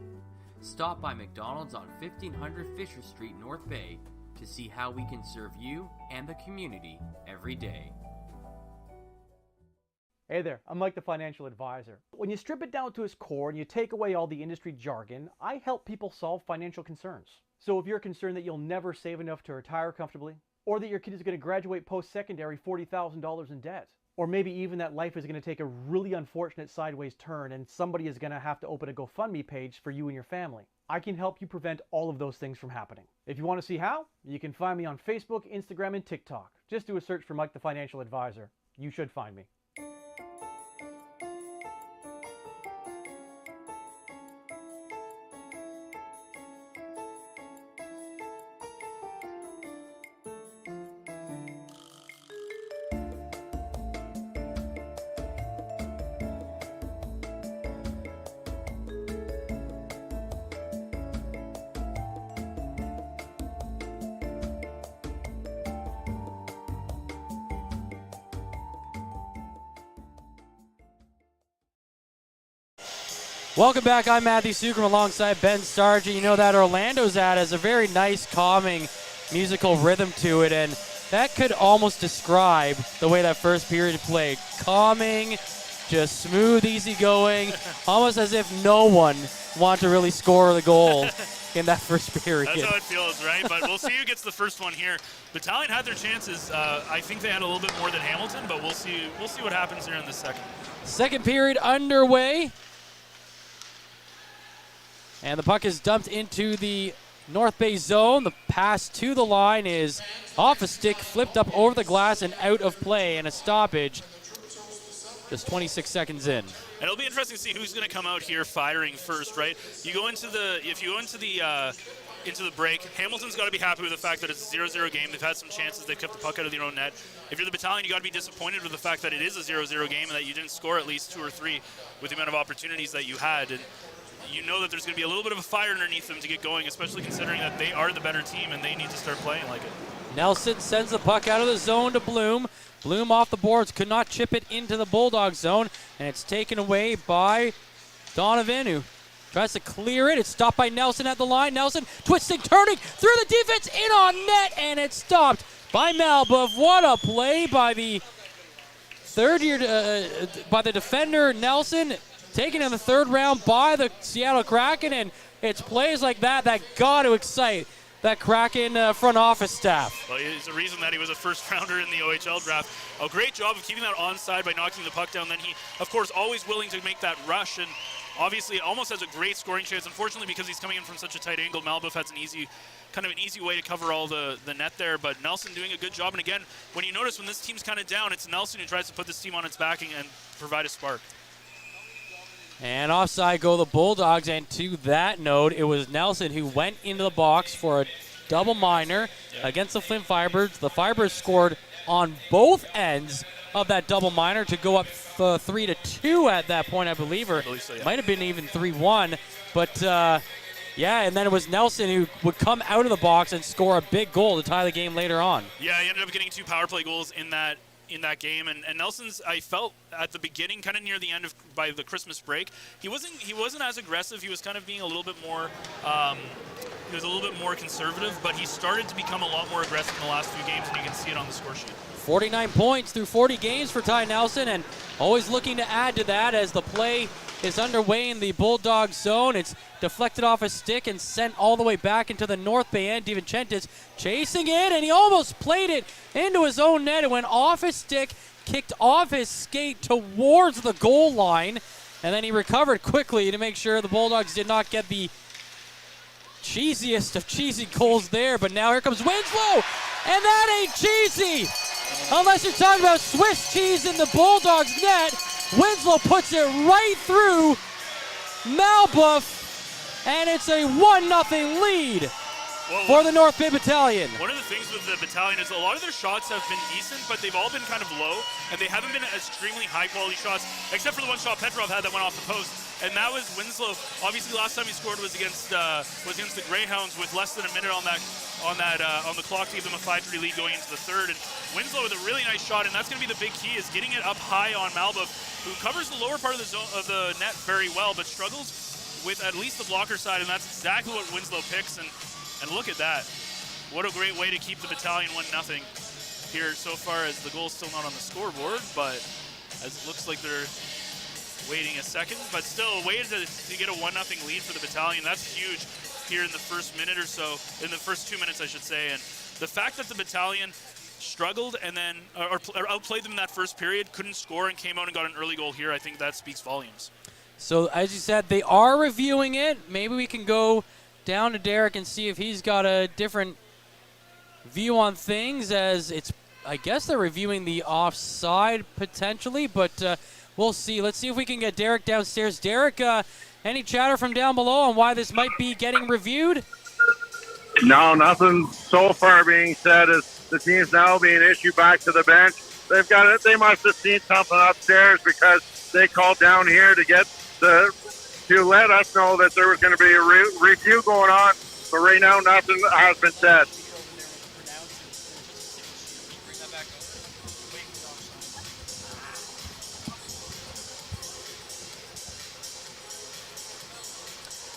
Stop by McDonald's on 1500 Fisher Street, North Bay, to see how we can serve you and the community every day. Hey there, I'm Mike the Financial Advisor. When you strip it down to its core and you take away all the industry jargon, I help people solve financial concerns. So if you're concerned that you'll never save enough to retire comfortably, or that your kid is going to graduate post-secondary $40,000 in debt, or maybe even that life is going to take a really unfortunate sideways turn and somebody is going to have to open a GoFundMe page for you and your family, I can help you prevent all of those things from happening. If you want to see how, you can find me on Facebook, Instagram, and TikTok. Just do a search for Mike the Financial Advisor. You should find me. Welcome back. I'm Matthew Sucrum alongside Ben Sargent. You know that Orlando's ad has a very nice, calming musical rhythm to it, and that could almost describe the way that first period played. Calming, just smooth, easygoing, almost as if no one wanted to really score the goal in that first period. That's how it feels, right? But we'll see who gets the first one here. Battalion had their chances. I think they had a little bit more than Hamilton, but we'll see what happens here in the second. Second period underway. And the puck is dumped into the North Bay zone. The pass to the line is off a stick, flipped up over the glass and out of play, and a stoppage just 26 seconds in. And it'll be interesting to see who's going to come out here firing first, right? If you go into the break, Hamilton's got to be happy with the fact that it's a 0-0 game. They've had some chances. They've kept the puck out of their own net. If you're the Battalion, you got to be disappointed with the fact that it is a 0-0 game and that you didn't score at least 2 or 3 with the amount of opportunities that you had. And you know that there's going to be a little bit of a fire underneath them to get going, especially considering that they are the better team and they need to start playing like it. Nelson sends the puck out of the zone to Bloom. Bloom off the boards, could not chip it into the Bulldog zone, and it's taken away by Donovan, who tries to clear it. It's stopped by Nelson at the line. Nelson twisting, turning through the defense, in on net, and it's stopped by Malbuff. What a play by the by the defender, Nelson. taken in the third round by the Seattle Kraken, and it's plays like that got to excite that Kraken front office staff. Well, it's the reason that he was a first rounder in the OHL draft. A great job of keeping that onside by knocking the puck down. Then he, of course, always willing to make that rush, and obviously almost has a great scoring chance. Unfortunately, because he's coming in from such a tight angle, Malbuff has an easy way to cover all the net there, but Nelson doing a good job. And again, when you notice when this team's kind of down, it's Nelson who tries to put this team on its backing and provide a spark. And offside go the Bulldogs, and to that note, it was Nelson who went into the box for a double minor against the Flint Firebirds. The Firebirds scored on both ends of that double minor to go up 3-2 at that point, I believe, or might have been even 3-1. But, and then it was Nelson who would come out of the box and score a big goal to tie the game later on. Yeah, he ended up getting 2 power play goals in that game, and Nelson's, I felt at the beginning, kind of near the end of by the Christmas break, he wasn't as aggressive. He was kind of being a little bit more conservative, but he started to become a lot more aggressive in the last few games, and you can see it on the score sheet. 49 points through 40 games for Ty Nelson, and always looking to add to that as the play is underway in the Bulldog zone. It's deflected off his stick and sent all the way back into the North Bay end. DiVincentis chasing it, and he almost played it into his own net. It went off his stick, kicked off his skate towards the goal line, and then he recovered quickly to make sure the Bulldogs did not get the cheesiest of cheesy goals there. But now here comes Winslow, and that ain't cheesy unless you're talking about Swiss cheese in the Bulldogs net. Winslow puts it right through Malbuff, and it's a 1-0 lead for the North Bay Battalion. One of the things with the Battalion is a lot of their shots have been decent, but they've all been kind of low, and they haven't been extremely high-quality shots, except for the one shot Petrov had that went off the post, and that was Winslow. Obviously, last time he scored was against the Greyhounds with less than a minute on the clock to give them a 5-3 lead going into the third. And Winslow with a really nice shot, and that's going to be the big key, is getting it up high on Malbuff, who covers the lower part of the net very well, but struggles with at least the blocker side, and that's exactly what Winslow picks. And look at that. What a great way to keep the Battalion 1-0 here so far, as the goal's still not on the scoreboard, but as it looks like they're waiting a second, but still a way to get a 1-0 lead for the Battalion. That's huge here in the first minute or so, in the first 2 minutes, I should say. And the fact that the Battalion struggled and then or outplayed them in that first period, couldn't score, and came out and got an early goal here, I think that speaks volumes. So as you said, they are reviewing it. Maybe we can go down to Derek and see if he's got a different view on things, as it's, I guess they're reviewing the offside potentially, but we'll see. Let's see if we can get Derek downstairs. Derek, any chatter from down below on why this might be getting reviewed? No, nothing so far being said. As the team's now being issued back to the bench. They've got it. They must have seen something upstairs, because they called down here to let us know that there was going to be a review going on. But right now, nothing has been said.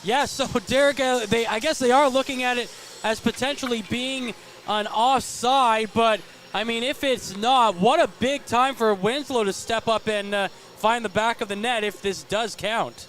Yeah, so Derek, I guess they are looking at it as potentially being an offside, but I mean, if it's not, what a big time for Winslow to step up and find the back of the net if this does count.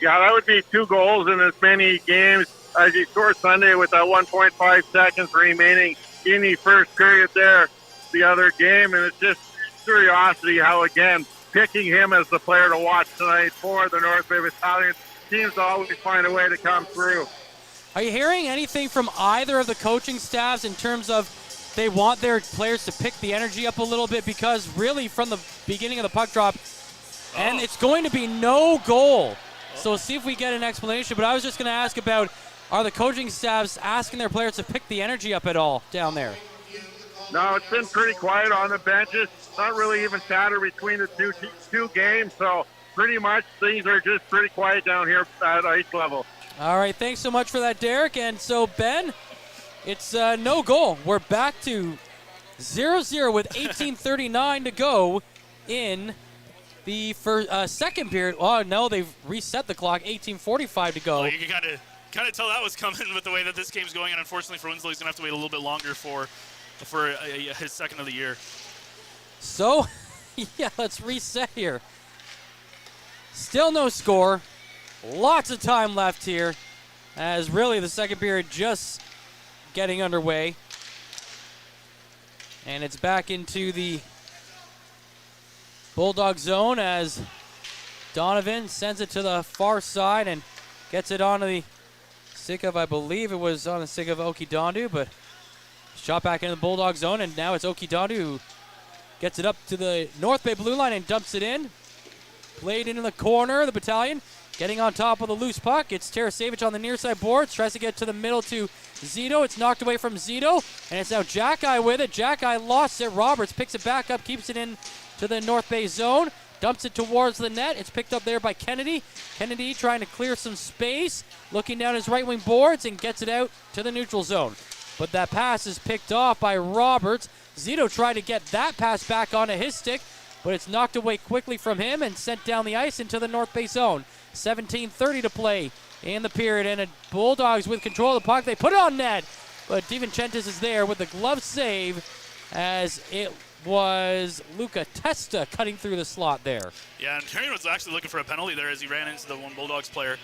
Yeah, that would be 2 goals in as many games as you scored Sunday with that 1.5 seconds remaining in the first period there, the other game. And it's just curiosity how, again, picking him as the player to watch tonight for the North Bay Battalion. Teams always find a way to come through. Are you hearing anything from either of the coaching staffs in terms of they want their players to pick the energy up a little bit? Because really from the beginning of the puck drop, and it's going to be no goal. So we'll see if we get an explanation. But I was just going to ask about, are the coaching staffs asking their players to pick the energy up at all down there? No, it's been pretty quiet on the benches. Not really even chatter between the two games. So pretty much things are just pretty quiet down here at ice level. All right, thanks so much for that, Derek. And so, Ben, it's no goal. We're back to 0-0 with 18:39 to go in the second period. Oh, no, they've reset the clock, 18:45 to go. Well, you can kind of tell that was coming with the way that this game's going, and unfortunately for Winslow, he's going to have to wait a little bit longer for his second of the year. So, yeah, let's reset here. Still no score. Lots of time left here, as really the second period just getting underway. And it's back into the Bulldog zone as Donovan sends it to the far side and gets it onto the stick of, I believe it was on the stick of Okidondu, but shot back into the Bulldog zone, and now it's Okidondu who gets it up to the North Bay blue line and dumps it in. Played into the corner, the Battalion getting on top of the loose puck. It's Tarasevic on the near side boards, tries to get to the middle to Zito. It's knocked away from Zito, and it's now Jack-Eye with it. Jack-Eye lost it. Roberts picks it back up, keeps it in to the North Bay zone, dumps it towards the net. It's picked up there by Kennedy. Kennedy trying to clear some space, looking down his right wing boards, and gets it out to the neutral zone. But that pass is picked off by Roberts. Zito tried to get that pass back onto his stick, but it's knocked away quickly from him and sent down the ice into the North Bay zone. 17:30 to play in the period, and the Bulldogs with control of the puck. They put it on net, but DiVincentis is there with the glove save, as it was Luca Testa cutting through the slot there. Yeah, and Tyrion was actually looking for a penalty there as he ran into the one Bulldogs player.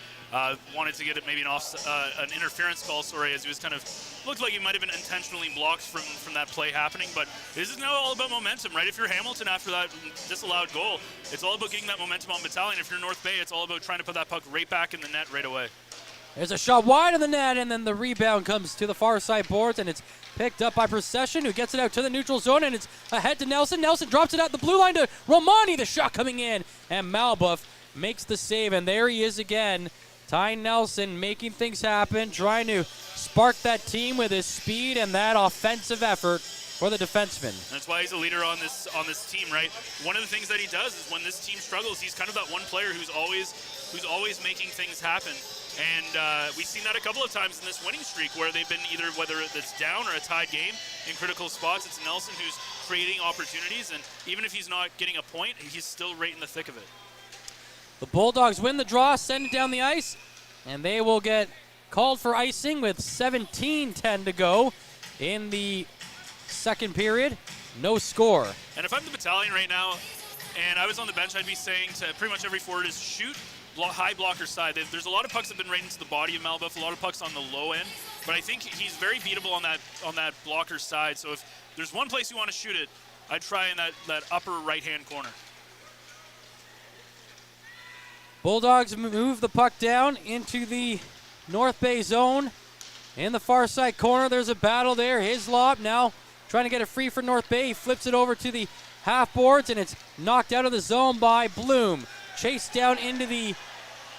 Wanted to get it maybe an interference call, as he was kind of, looked like he might have been intentionally blocked from that play happening. But this is now all about momentum, right? If you're Hamilton after that disallowed goal, it's all about getting that momentum on Battalion. If you're North Bay, it's all about trying to put that puck right back in the net right away. There's a shot wide of the net, and then the rebound comes to the far side boards, and it's picked up by Procession, who gets it out to the neutral zone, and it's ahead to Nelson. Nelson drops it out the blue line to Romani. The shot coming in, and Malbuff makes the save, and there he is again. Ty Nelson making things happen, trying to spark that team with his speed and that offensive effort for the defenseman. That's why he's a leader on this team, right? One of the things that he does is when this team struggles, he's kind of that one player who's always making things happen. And we've seen that a couple of times in this winning streak where they've been whether it's down or a tied game in critical spots. It's Nelson who's creating opportunities, and even if he's not getting a point, he's still right in the thick of it. The Bulldogs win the draw, send it down the ice, and they will get called for icing with 17:10 to go in the second period. No score. And if I'm the Battalion right now and I was on the bench, I'd be saying to pretty much every forward is shoot high blocker side. There's a lot of pucks that have been right into the body of Malbuff, a lot of pucks on the low end, but I think he's very beatable on that blocker side. So if there's one place you want to shoot it, I'd try in that upper right-hand corner. Bulldogs move the puck down into the North Bay zone. In the far side corner, there's a battle there. Hislop now trying to get it free for North Bay. He flips it over to the half boards, and it's knocked out of the zone by Bloom. Chased down into the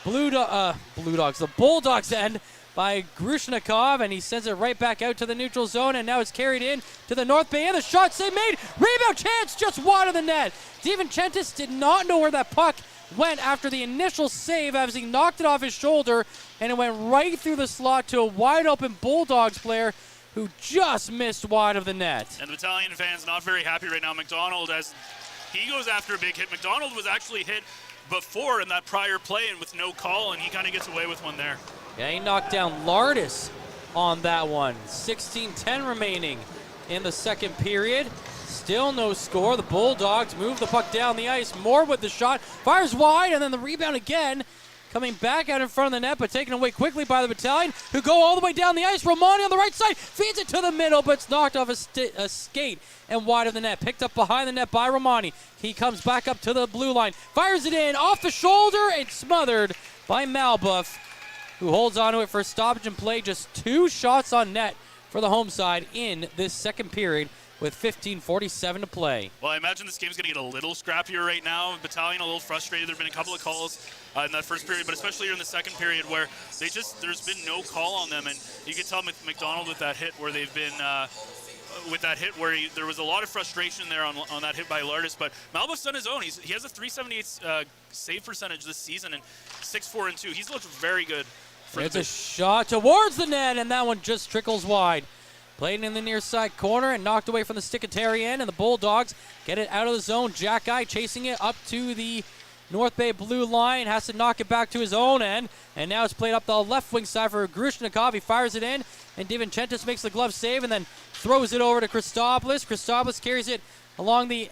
the Bulldogs end by Grushnikov, and he sends it right back out to the neutral zone, and now it's carried in to the North Bay, and the shot save made. Rebound chance just wide of the net. DiVincentis did not know where that puck went after the initial save as he knocked it off his shoulder, and it went right through the slot to a wide open Bulldogs player who just missed wide of the net. And the Battalion fans not very happy right now. McDonald, as he goes after a big hit. McDonald was actually hit before in that prior play and with no call, and he kind of gets away with one there. Yeah, he knocked down Lardis on that one. 16:10 remaining in the second period. Still no score. The Bulldogs move the puck down the ice. Moore with the shot. Fires wide, and then the rebound again. Coming back out in front of the net, but taken away quickly by the Battalion, who go all the way down the ice. Romani on the right side feeds it to the middle, but it's knocked off a skate and wide of the net. Picked up behind the net by Romani. He comes back up to the blue line. Fires it in off the shoulder and smothered by Malbuff, who holds onto it for a stoppage and play. Just 2 shots on net for the home side in this second period with 15:47 to play. Well, I imagine this game's going to get a little scrappier right now. Battalion a little frustrated. There have been a couple of calls in that first period, but especially here in the second period where there's been no call on them. And you can tell McDonald with that hit where they've been there was a lot of frustration there on that hit by Lardis. But Malbuff's done his own. He has a .378 save percentage this season and 6-4-2. He's looked very good. It's a shot towards the net, and that one just trickles wide. Played in the near side corner and knocked away from the stick of Terrien, and the Bulldogs get it out of the zone. Jack-Eye chasing it up to the North Bay blue line, has to knock it back to his own end, and now it's played up the left wing side for Grushnikov. He fires it in, and DiVincentis makes the glove save and then throws it over to Christopoulos. Christopoulos carries it along the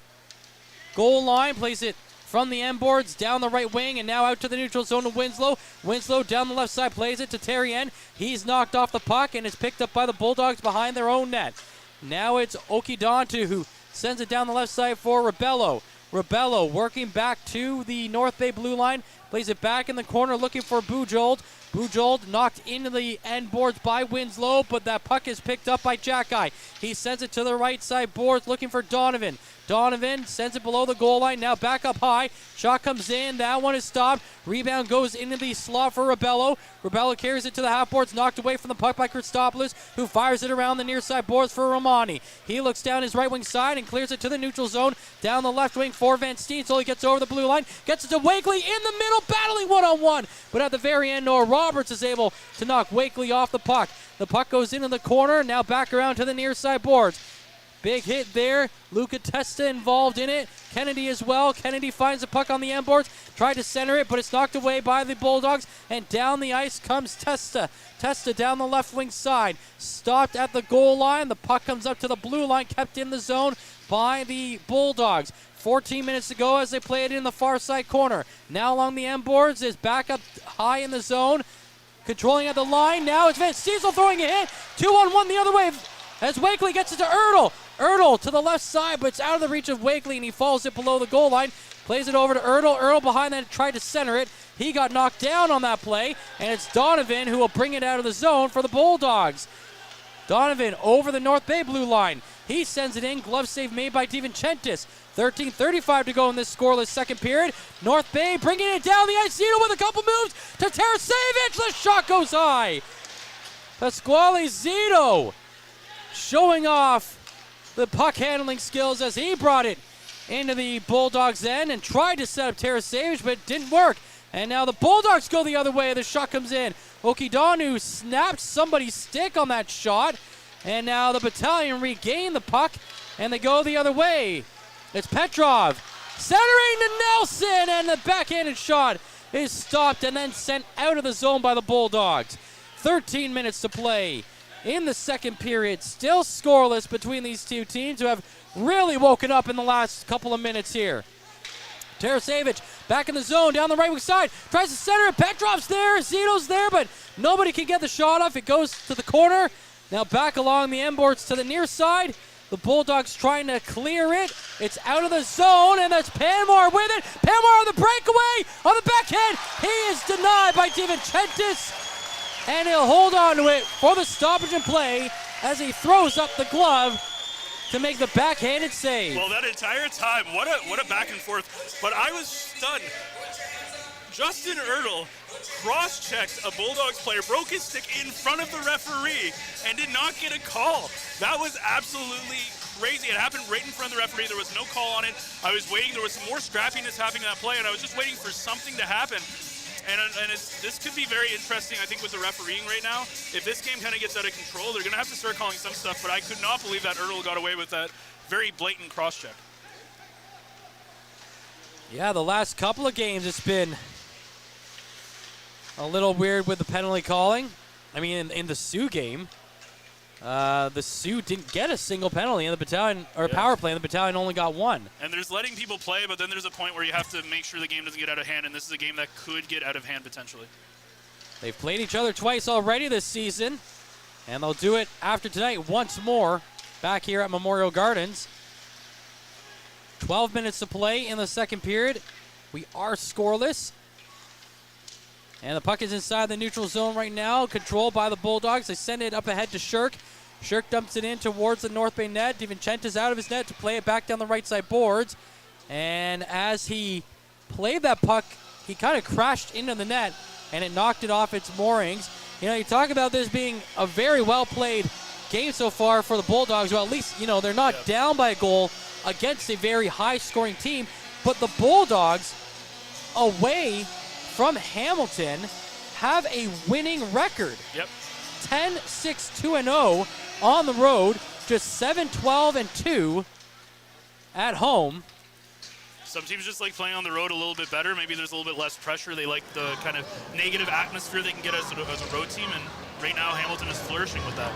goal line, plays it from the end boards down the right wing and now out to the neutral zone to Winslow. Winslow down the left side plays it to Terrien. He's knocked off the puck and is picked up by the Bulldogs behind their own net. Now it's Okidontu who sends it down the left side for Rebello. Rebello working back to the North Bay blue line. Plays it back in the corner looking for Bujold. Bujold knocked into the end boards by Winslow, but that puck is picked up by Jackeye. He sends it to the right side boards looking for Donovan. Donovan sends it below the goal line, now back up high. Shot comes in, that one is stopped. Rebound goes into the slot for Rebello. Rebello carries it to the half boards, knocked away from the puck by Christopoulos, who fires it around the near side boards for Romani. He looks down his right wing side and clears it to the neutral zone. Down the left wing for Van Steen, so he gets over the blue line, gets it to Wakely in the middle, battling one-on-one. But at the very end, Noah Roberts is able to knock Wakely off the puck. The puck goes into the corner, now back around to the near side boards. Big hit there. Luca Testa involved in it. Kennedy as well. Kennedy finds the puck on the end boards. Tried to center it, but it's knocked away by the Bulldogs. And down the ice comes Testa. Testa down the left wing side. Stopped at the goal line. The puck comes up to the blue line. Kept in the zone by the Bulldogs. 14 minutes to go as they play it in the far side corner. Now along the end boards is back up high in the zone. Controlling at the line. Now it's Van Stiesel throwing a hit. 2-on-1 the other way as Wakely gets it to Ertl. Ertl to the left side, but it's out of the reach of Wakely, and he falls it below the goal line. Plays it over to Ertl. Ertl behind that tried to center it. He got knocked down on that play, and it's Donovan who will bring it out of the zone for the Bulldogs. Donovan over the North Bay blue line. He sends it in. Glove save made by DiVincentis. 13:35 to go in this scoreless second period. North Bay bringing it down the ice. Zito with a couple moves to Tarasevic. The shot goes high. Pasquale Zito showing off the puck handling skills as he brought it into the Bulldogs' end and tried to set up Tarasevic, but it didn't work. And now the Bulldogs go the other way. The shot comes in. Okidonu snapped somebody's stick on that shot. And now the Battalion regain the puck, and they go the other way. It's Petrov centering to Nelson, and the backhanded shot is stopped and then sent out of the zone by the Bulldogs. 13 minutes to play in the second period. Still scoreless between these two teams who have really woken up in the last couple of minutes here. Tarasevic back in the zone down the right wing side. Tries to center it. Petrov's there. Zito's there, but nobody can get the shot off. It goes to the corner. Now back along the end boards to the near side. The Bulldogs trying to clear it. It's out of the zone, and that's Panmore with it. Panmore on the breakaway on the backhand. He is denied by DiVincentis, and he'll hold on to it for the stoppage and play as he throws up the glove to make the backhanded save. Well, that entire time, what a back and forth. But I was stunned. Justin Ertl cross-checked a Bulldogs player, broke his stick in front of the referee, and did not get a call. That was absolutely crazy. It happened right in front of the referee. There was no call on it. I was waiting. There was some more scrappiness happening in that play, and I was just waiting for something to happen. And this could be very interesting, I think, with the refereeing right now. If this game kind of gets out of control, they're going to have to start calling some stuff, but I could not believe that Ertl got away with that very blatant cross-check. Yeah, the last couple of games, it's been a little weird with the penalty calling. I mean, in the Sioux game, the Sioux didn't get a single penalty in the Battalion, or power play, and the Battalion only got one. And there's letting people play, but then there's a point where you have to make sure the game doesn't get out of hand, and this is a game that could get out of hand potentially. They've played each other twice already this season, and they'll do it after tonight once more back here at Memorial Gardens. 12 minutes to play in the second period. We are scoreless. And the puck is inside the neutral zone right now, controlled by the Bulldogs. They send it up ahead to Shirk. Shirk dumps it in towards the North Bay net. DiVincentis out of his net to play it back down the right side boards. And as he played that puck, he kind of crashed into the net, and it knocked it off its moorings. You know, you talk about this being a very well-played game so far for the Bulldogs. Well, at least, you know, they're not down by a goal against a very high-scoring team. But the Bulldogs, away from Hamilton, have a winning record. 10-6-2-0 on the road, just 7-12-2 at home. Some teams just like playing on the road a little bit better. Maybe there's a little bit less pressure. They like the kind of negative atmosphere they can get as a road team, and right now Hamilton is flourishing with that.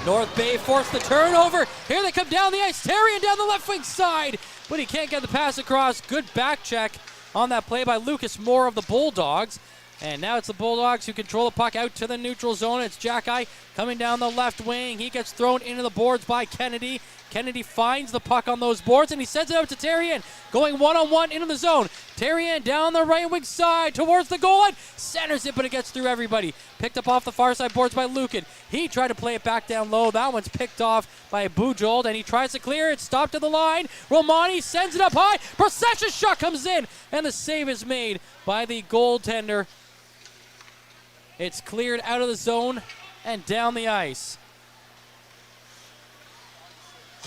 North Bay forced the turnover. Here they come down the ice. Terrian down the left wing side, but he can't get the pass across. Good back check on that play by Lucas Moore of the Bulldogs. And now it's the Bulldogs who control the puck out to the neutral zone. It's Jack-Eye coming down the left wing. He gets thrown into the boards by Kennedy. Kennedy finds the puck on those boards, and he sends it out to Terrien, going one-on-one into the zone. Terrien down the right wing side towards the goal line. Centers it, but it gets through everybody. Picked up off the far side boards by Lukin. He tried to play it back down low. That one's picked off by Bujold, and he tries to clear it. Stopped at the line. Romani sends it up high. Procession's shot comes in, and the save is made by the goaltender. It's cleared out of the zone and down the ice.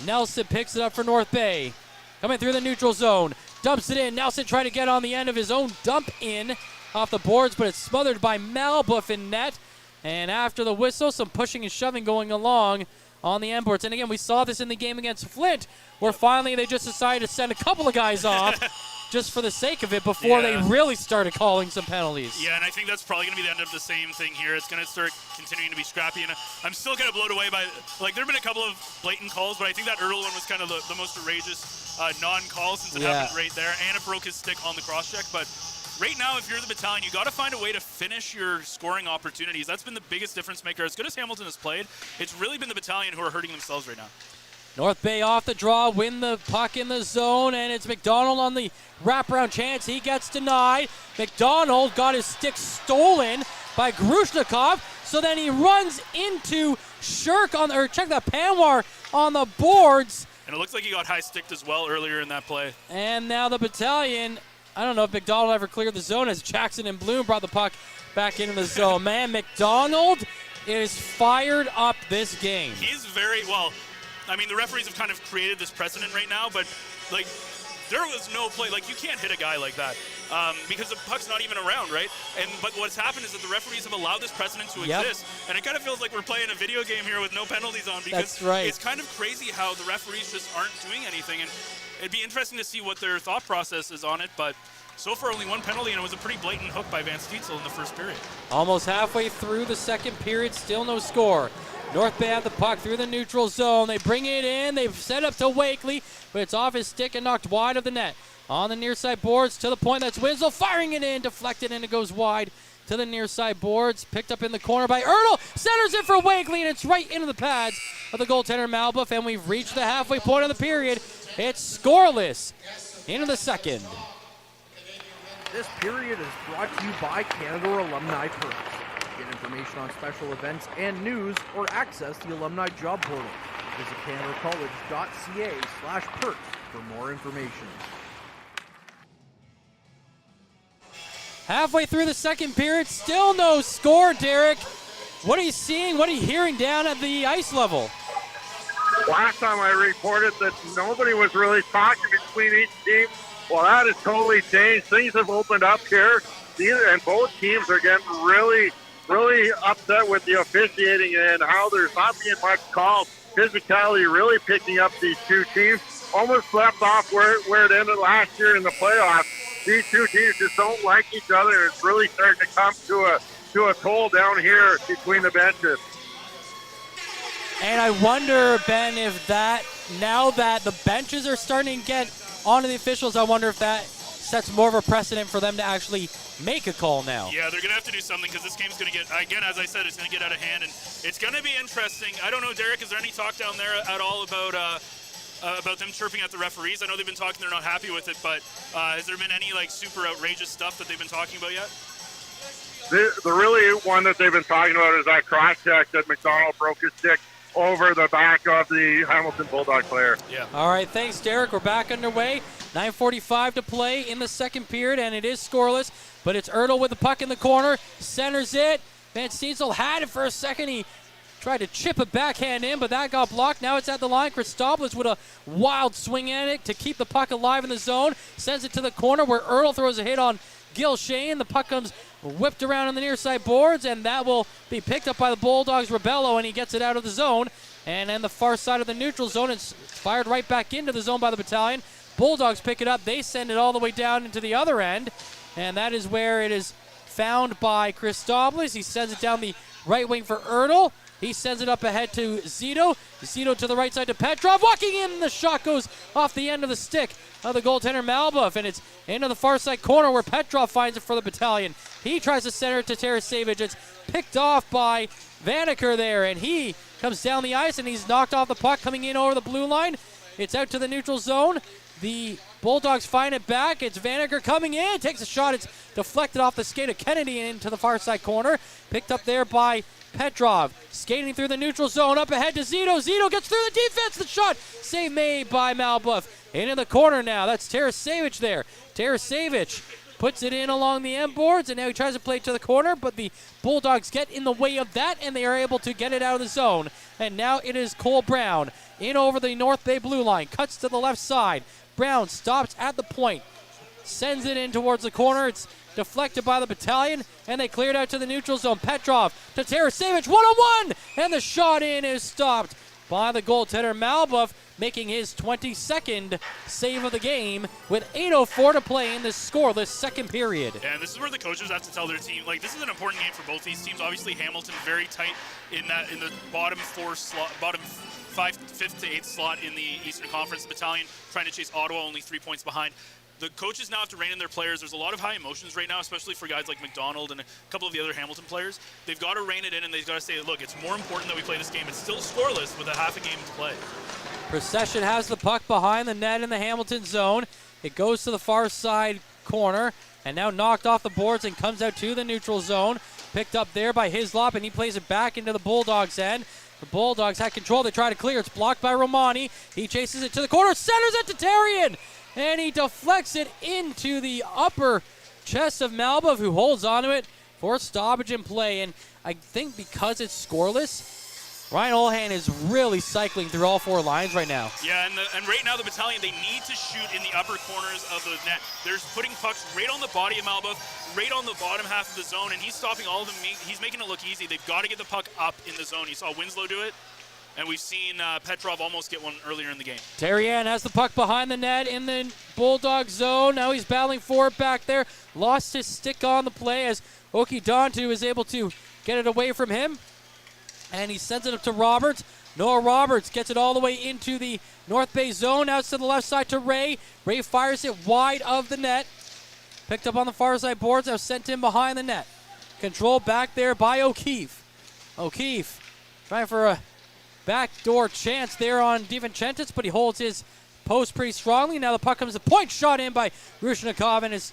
Nelson picks it up for North Bay. Coming through the neutral zone. Dumps it in. Nelson trying to get on the end of his own dump in off the boards, but it's smothered by Malbuff in net. And after the whistle, some pushing and shoving going along on the end boards. And again, we saw this in the game against Flint, where finally they just decided to send a couple of guys off just for the sake of it before they really started calling some penalties. Yeah, and I think that's probably going to be the end of the same thing here. It's going to start continuing to be scrappy, and I'm still kind of blown away by, like, there have been a couple of blatant calls, but I think that Ertl one was kind of the most outrageous non-call since it happened right there, and it broke his stick on the cross-check. But right now, if you're the Battalion, you got to find a way to finish your scoring opportunities. That's been the biggest difference maker. As good as Hamilton has played, it's really been the Battalion who are hurting themselves right now. North Bay off the draw, win the puck in the zone, and it's McDonald on the wraparound chance. He gets denied. McDonald got his stick stolen by Grushnikov, so then he runs into Shirk on, or check that, Panwar on the boards. And it looks like he got high-sticked as well earlier in that play. And now the Battalion, I don't know if McDonald ever cleared the zone as Jackson and Bloom brought the puck back into the zone. Man, McDonald is fired up this game. He's very, well, I mean, the referees have kind of created this precedent right now, but, like, there was no play. Like, you can't hit a guy like that because the puck's not even around, right? But what's happened is that the referees have allowed this precedent to exist, and it kind of feels like we're playing a video game here with no penalties on because it's kind of crazy how the referees just aren't doing anything, and it'd be interesting to see what their thought process is on it, but so far only one penalty, and it was a pretty blatant hook by Van Steetzl in the first period. Almost halfway through the second period, still no score. North Bay had the puck through the neutral zone. They bring it in. They've set up to Wakely, but it's off his stick and knocked wide of the net. On the near side boards to the point, that's Winslow firing it in, deflected, and it goes wide to the near side boards. Picked up in the corner by Ertl. Centers it for Wakely, and it's right into the pads of the goaltender Malbuff, and we've reached the halfway point of the period. It's scoreless into the second. This period is brought to you by Canada Alumni Perks. Get information on special events and news or access the alumni job portal. Visit canadacollege.ca/perks for more information. Halfway through the second period, still no score, Derek. What are you seeing? What are you hearing down at the ice level? Last time I reported that nobody was really talking between each team. Well, that has totally changed. Things have opened up here, and both teams are getting really upset with the officiating and how there's not being much called. Physicality really picking up these two teams. Almost left off where it ended last year in the playoffs. These two teams just don't like each other. It's really starting to come to a toll down here between the benches. And I wonder, Ben, if that, now that the benches are starting to get onto the officials, I wonder if that sets more of a precedent for them to actually make a call now. Yeah, they're going to have to do something because this game's going to get, again, as I said, it's going to get out of hand, and it's going to be interesting. I don't know, Derek, is there any talk down there at all about them chirping at the referees? I know they've been talking, they're not happy with it, but has there been any, like, super outrageous stuff that they've been talking about yet? The really one that they've been talking about is that cross-check that McDonald broke his stick over the back of the Hamilton Bulldog player. Yeah. All right, thanks, Derek. We're back underway. 9:45 to play in the second period, and it is scoreless, but it's Ertl with the puck in the corner, centers it. Van Steetzl had it for a second. He tried to chip a backhand in, but that got blocked. Now it's at the line. Christopoulos with a wild swing at it to keep the puck alive in the zone. Sends it to the corner where Ertl throws a hit on Gil Shane. The puck comes whipped around on the near side boards, and that will be picked up by the Bulldogs' Rebello, and he gets it out of the zone. And then the far side of the neutral zone, it's fired right back into the zone by the Battalion. Bulldogs pick it up. They send it all the way down into the other end, and that is where it is found by Christopoulos. He sends it down the right wing for Ertl. He sends it up ahead to Zito. Zito to the right side to Petrov. Walking in, the shot goes off the end of the stick of the goaltender Malbuff, and it's into the far side corner where Petrov finds it for the Battalion. He tries to center it to Tarasevich. It's picked off by Vanaker there, and he comes down the ice, and he's knocked off the puck coming in over the blue line. It's out to the neutral zone. The Bulldogs find it back. It's Vanaker coming in, takes a shot. It's deflected off the skate of Kennedy into the far side corner. Picked up there by Petrov, skating through the neutral zone, up ahead to Zito. Zito gets through the defense. The shot, save made by Malbuff. Into the corner now. That's Tarasevich there. Tarasevich puts it in along the end boards, and now he tries to play it to the corner, but the Bulldogs get in the way of that, and they are able to get it out of the zone. And now it is Cole Brown in over the North Bay blue line. Cuts to the left side. Brown stops at the point. Sends it in towards the corner. It's deflected by the Battalion, and they cleared out to the neutral zone. Petrov to Tarasevich, one-on-one, and the shot in is stopped by the goaltender Malbuff, making his 22nd save of the game with 8:04 to play in this scoreless second period. And this is where the coaches have to tell their team, like, this is an important game for both these teams. Obviously, Hamilton very tight in the bottom four slot, bottom 5th to 8th slot in the Eastern Conference. The Battalion trying to chase Ottawa, only 3 points behind. The coaches now have to rein in their players. There's a lot of high emotions right now, especially for guys like McDonald and a couple of the other Hamilton players. They've got to rein it in, and they've got to say, look, it's more important that we play this game. It's still scoreless with a half a game to play. Procession has the puck behind the net in the Hamilton zone. It goes to the far side corner, and now knocked off the boards and comes out to the neutral zone. Picked up there by Hislop, and he plays it back into the Bulldogs' end. The Bulldogs had control. They try to clear. It's blocked by Romani. He chases it to the corner, centers it to Tarian, and he deflects it into the upper chest of Malbuff, who holds onto it for stoppage and play. And I think because it's scoreless, Ryan Olhan is really cycling through all four lines right now. Yeah, and right now the Battalion, they need to shoot in the upper corners of the net. They're putting pucks right on the body of Malbuff, right on the bottom half of the zone, and he's stopping all of them. He's making it look easy. They've got to get the puck up in the zone. You saw Winslow do it, and we've seen Petrov almost get one earlier in the game. Tarian has the puck behind the net in the Bulldog zone. Now he's battling for it back there. Lost his stick on the play as Oki Dantu is able to get it away from him. And he sends it up to Roberts. Noah Roberts gets it all the way into the North Bay zone. Out to the left side to Ray. Ray fires it wide of the net. Picked up on the far side boards. Now sent in behind the net. Controlled back there by O'Keefe. O'Keefe trying for a backdoor chance there on DiVincentis, but he holds his post pretty strongly. Now the puck comes to point. Shot in by Rushnikov and is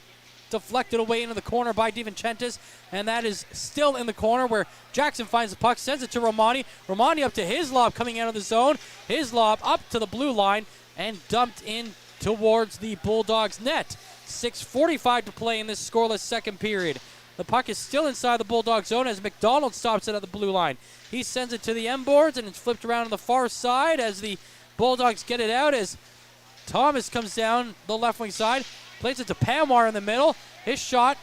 deflected away into the corner by DiVincentis, and that is still in the corner where Jackson finds the puck, sends it to Romani. Romani up to Hislop coming out of the zone. Hislop up to the blue line and dumped in towards the Bulldogs net. 6:45 to play in this scoreless second period. The puck is still inside the Bulldog zone as McDonald stops it at the blue line. He sends it to the end boards, and it's flipped around on the far side as the Bulldogs get it out as Thomas comes down the left wing side. Plays it to Panwar in the middle. His shot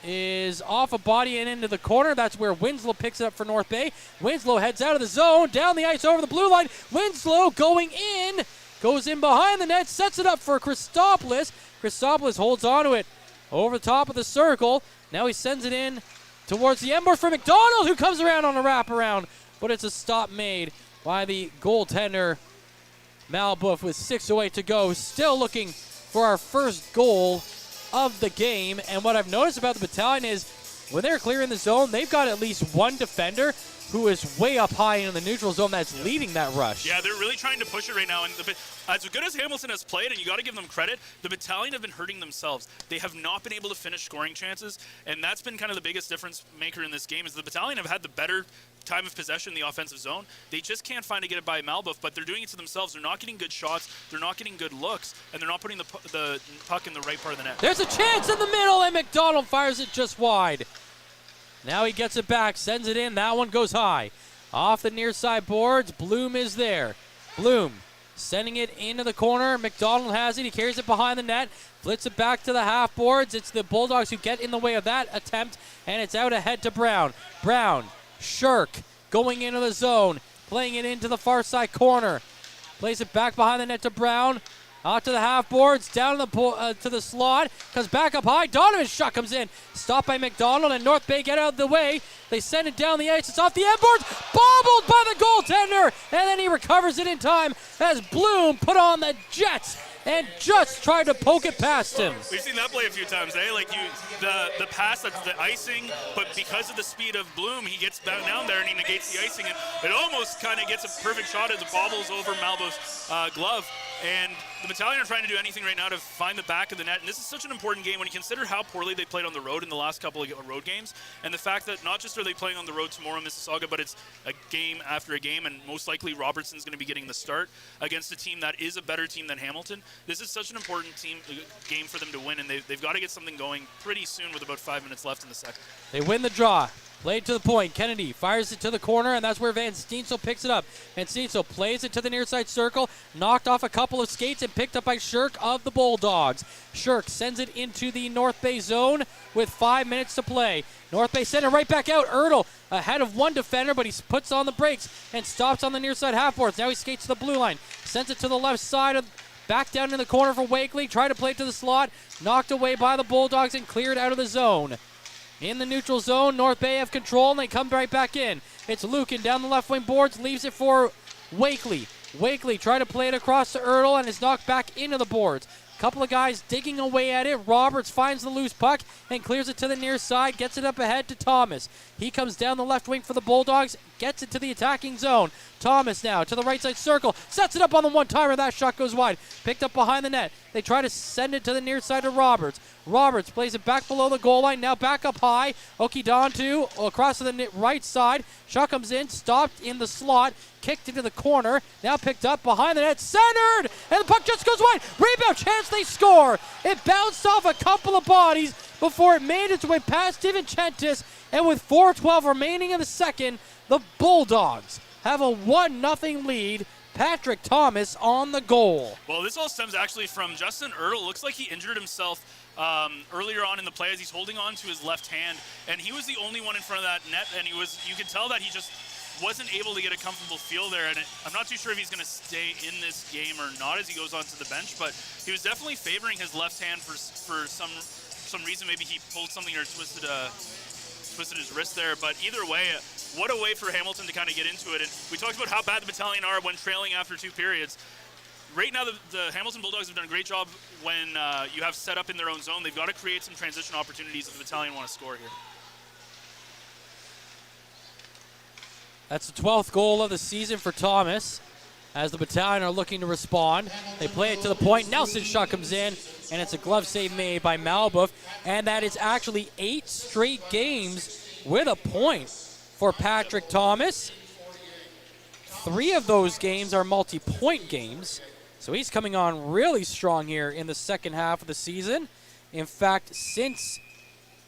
is off a body and into the corner. That's where Winslow picks it up for North Bay. Winslow heads out of the zone, down the ice over the blue line. Winslow going in, goes in behind the net, sets it up for Christopoulos. Christopoulos holds onto it over the top of the circle. Now he sends it in towards the end board for McDonald, who comes around on a wraparound, but it's a stop made by the goaltender Malbuff with 6:08 to go. Still looking for our first goal of the game. And what I've noticed about the Battalion is when they're clearing the zone, they've got at least one defender who is way up high in the neutral zone that's leading that rush. Yeah, they're really trying to push it right now. And as good as Hamilton has played, and you got to give them credit, the Battalion have been hurting themselves. They have not been able to finish scoring chances, and that's been kind of the biggest difference maker in this game is the Battalion have had the better time of possession in the offensive zone. They just can't find to get it by Malbuff, but they're doing it to themselves. They're not getting good shots. They're not getting good looks, and they're not putting the puck in the right part of the net. There's a chance in the middle, and McDonald fires it just wide. Now he gets it back, sends it in. That one goes high. Off the near side boards, Bloom is there. Bloom sending it into the corner. McDonald has it. He carries it behind the net. Flits it back to the half boards. It's the Bulldogs who get in the way of that attempt, and it's out ahead to Brown. Brown, Shirk going into the zone, playing it into the far side corner. Plays it back behind the net to Brown. Out to the half boards, down to the slot, comes back up high. Donovan's shot comes in, stopped by McDonald, and North Bay get out of the way. They send it down the ice. It's off the end boards, bobbled by the goaltender, and then he recovers it in time as Bloom put on the Jets and just tried to poke it past him. We've seen that play a few times, eh? Like the pass, that's the icing, but because of the speed of Bloom, he gets down there and he negates the icing, and it almost kind of gets a perfect shot as it bobbles over Malbo's glove. And the Battalion are trying to do anything right now to find the back of the net, and this is such an important game when you consider how poorly they played on the road in the last couple of road games, and the fact that not just are they playing on the road tomorrow in Mississauga, but it's a game after a game, and most likely Robertson's going to be getting the start against a team that is a better team than Hamilton. This is such an important game for them to win, and they've got to get something going pretty soon with about 5 minutes left in the second. They win the draw. Played to the point. Kennedy fires it to the corner, and that's where Van Steensel picks it up. Van Steensel plays it to the near side circle, knocked off a couple of skates and picked up by Shirk of the Bulldogs. Shirk sends it into the North Bay zone with 5 minutes to play. North Bay sent it right back out. Ertl ahead of one defender, but he puts on the brakes and stops on the near side half boards. Now he skates to the blue line, sends it to the left side back down in the corner for Wakely. Tried to play it to the slot, knocked away by the Bulldogs and cleared out of the zone. In the neutral zone, North Bay have control, and they come right back in. It's Lucan down the left wing boards, leaves it for Wakely. Wakely trying to play it across to Ertl, and is knocked back into the boards. Couple of guys digging away at it. Roberts finds the loose puck and clears it to the near side, gets it up ahead to Thomas. He comes down the left wing for the Bulldogs, gets it to the attacking zone. Thomas now to the right side circle, sets it up on the one-timer. That shot goes wide. Picked up behind the net. They try to send it to the near side to Roberts. Roberts plays it back below the goal line, now back up high. Okidantu across to the right side. Shot comes in, stopped in the slot, kicked into the corner, now picked up behind the net, centered, and the puck just goes wide. Rebound chance, they score. It bounced off a couple of bodies before it made its way past DiVincentis, and with 4:12 remaining in the second, the Bulldogs have a 1-0 lead. Patrick Thomas on the goal. Well, this all stems actually from Justin Ertl. Looks like he injured himself earlier on in the play as he's holding on to his left hand, and he was the only one in front of that net, and you could tell that he just wasn't able to get a comfortable feel there, and I'm not too sure if he's going to stay in this game or not as he goes onto the bench, but he was definitely favoring his left hand for some reason. Maybe he pulled something or twisted his wrist there, but either way, what a way for Hamilton to kind of get into it. And we talked about how bad the Battalion are when trailing after 2 periods. Right now, the Hamilton Bulldogs have done a great job when you have set up in their own zone. They've got to create some transition opportunities if the Battalion want to score here. That's the 12th goal of the season for Thomas as the Battalion are looking to respond. They play it to the point. Nelson's shot comes in, and it's a glove save made by Malbuff, and that is actually 8 straight games with a point for Patrick Thomas. 3 of those games are multi-point games, so he's coming on really strong here in the second half of the season. In fact, since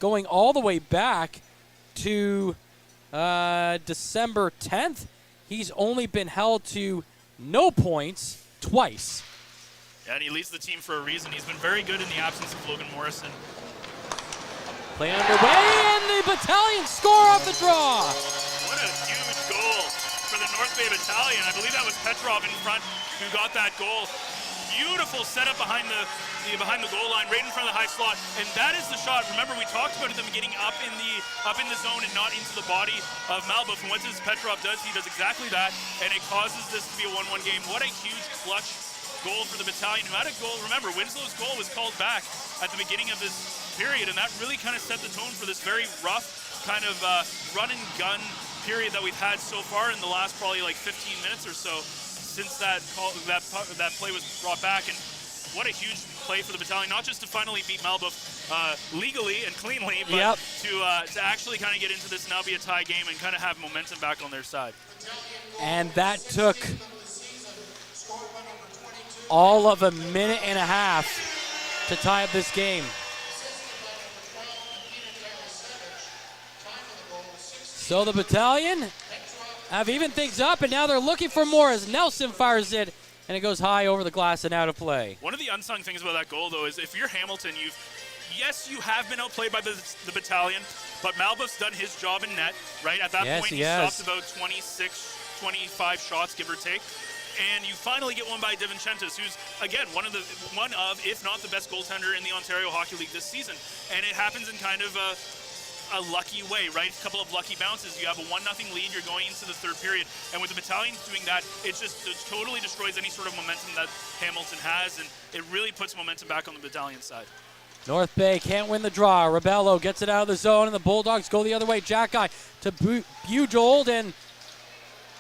going all the way back to December 10th, he's only been held to no points twice. Yeah, and he leads the team for a reason. He's been very good in the absence of Logan Morrison. Play underway, and the Battalion score off the draw. What a huge goal for the North Bay Battalion. I believe that was Petrov in front who got that goal. Beautiful setup behind the goal line, right in front of the high slot, and that is the shot. Remember, we talked about them getting up in the zone and not into the body of Malbuff, and what Petrov does, he does exactly that, and it causes this to be a 1-1 game. What a huge clutch goal for the Battalion, who had a goal. Remember, Winslow's goal was called back at the beginning of this period, and that really kind of set the tone for this very rough kind of run and gun period that we've had so far in the last probably like 15 minutes or so since that play was brought back. And what a huge play for the Battalion, not just to finally beat Malbuff legally and cleanly, but to actually kind of get into this now be a tie game and kind of have momentum back on their side. And that took all of a minute and a half to tie up this game. So the Battalion have evened things up, and now they're looking for more as Nelson fires it, and it goes high over the glass and out of play. One of the unsung things about that goal, though, is if you're Hamilton, you have been outplayed by the Battalion, but Malbuff's done his job in net, right? At that point, he stopped about 25 shots, give or take. and you finally get one by DeVincentis, who's, again, one of, if not the best goaltender in the Ontario Hockey League this season. And it happens in kind of a lucky way, right? A couple of lucky bounces. You have a 1-0 lead. You're going into the third period. And with the Battalion doing that, it totally destroys any sort of momentum that Hamilton has, and it really puts momentum back on the Battalion side. North Bay can't win the draw. Rebello gets it out of the zone, and the Bulldogs go the other way. Jack-Eye to Bujold, and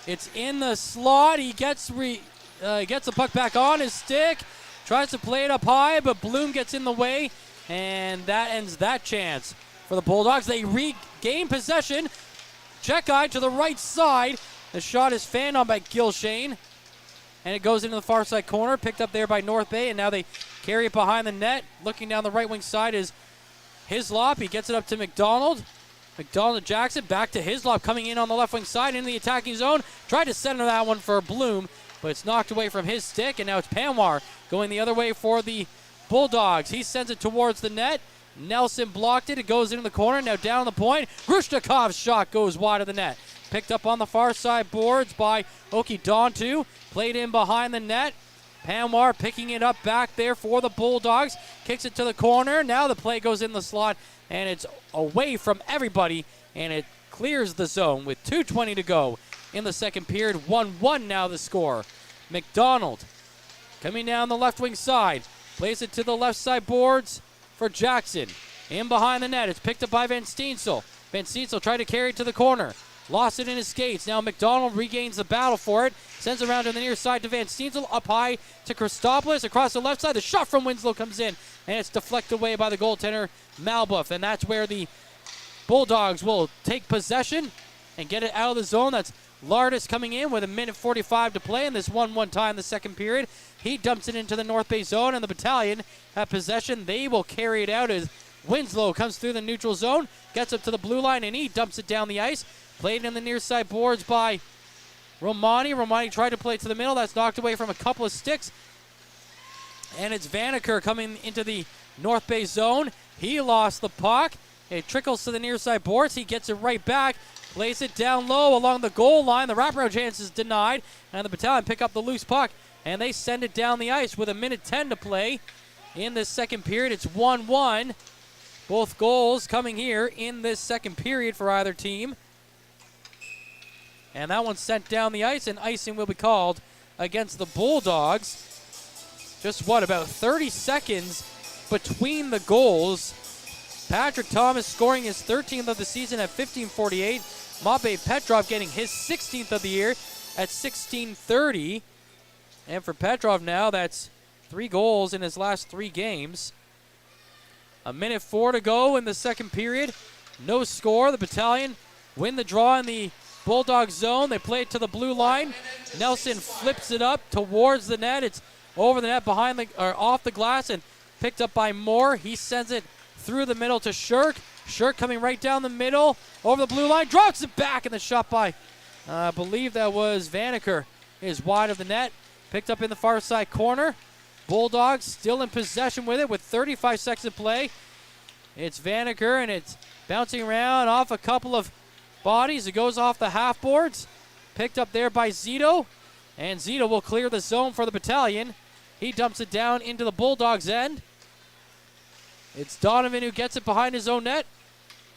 it's in the slot. He gets the puck back on his stick, tries to play it up high, but Bloom gets in the way, and that ends that chance for the Bulldogs. They regain possession. Jack-Eye to the right side. The shot is fanned on by Gilshane, and it goes into the far side corner, picked up there by North Bay, and now they carry it behind the net. Looking down the right wing side is Hislop. He gets it up to McDonald. McDonald to Jackson, back to Hislop, coming in on the left wing side into the attacking zone. Tried to center that one for Bloom, but it's knocked away from his stick, and now it's Panwar going the other way for the Bulldogs. He sends it towards the net. Nelson blocked it. It goes into the corner. Now down the point. Grushnikov's shot goes wide of the net. Picked up on the far side boards by Oki Dontu. Played in behind the net. Panwar picking it up back there for the Bulldogs. Kicks it to the corner. Now the play goes in the slot, and it's away from everybody, and it clears the zone with 2:20 to go in the second period. 1-1 now the score. McDonald coming down the left wing side. Plays it to the left side boards for Jackson. In behind the net. It's picked up by Van Steensel. Van Steensel tried to carry it to the corner. Lost it in his skates. Now McDonald regains the battle for it. Sends it around to the near side to Van Steensel. Up high to Christopoulos. Across the left side. The shot from Winslow comes in. And it's deflected away by the goaltender, Malbuff. And that's where the Bulldogs will take possession and get it out of the zone. That's Lardis coming in with 1:45 to play in this 1-1 tie in the second period. He dumps it into the North Bay zone, and the Battalion have possession. They will carry it out as Winslow comes through the neutral zone, gets up to the blue line, and he dumps it down the ice. Played in the near side boards by Romani. Romani tried to play it to the middle. That's knocked away from a couple of sticks. And it's Vanaker coming into the North Bay zone. He lost the puck. It trickles to the near side boards. He gets it right back. Plays it down low along the goal line. The wraparound chance is denied. And the Battalion pick up the loose puck. And they send it down the ice with 1:10 to play in this second period. It's 1-1. Both goals coming here in this second period for either team. And that one's sent down the ice, and icing will be called against the Bulldogs. Just about 30 seconds between the goals. Patrick Thomas scoring his 13th of the season at 15:48. Matvei Petrov getting his 16th of the year at 16:30. And for Petrov now, that's 3 goals in his last 3 games. 1:04 to go in the second period. No score. The Battalion win the draw in the Bulldog zone. They play it to the blue line. Nelson flips it up towards the net. It's over the net off the glass and picked up by Moore. He sends it through the middle to Shirk. Shirk coming right down the middle over the blue line. Drops it back, and the shot by, I believe that was Vanaker, is wide of the net. Picked up in the far side corner. Bulldogs still in possession with it with 35 seconds to play. It's Vanaker, and it's bouncing around off a couple of bodies. It goes off the half boards. Picked up there by Zito. And Zito will clear the zone for the Battalion. He dumps it down into the Bulldogs' end. It's Donovan who gets it behind his own net.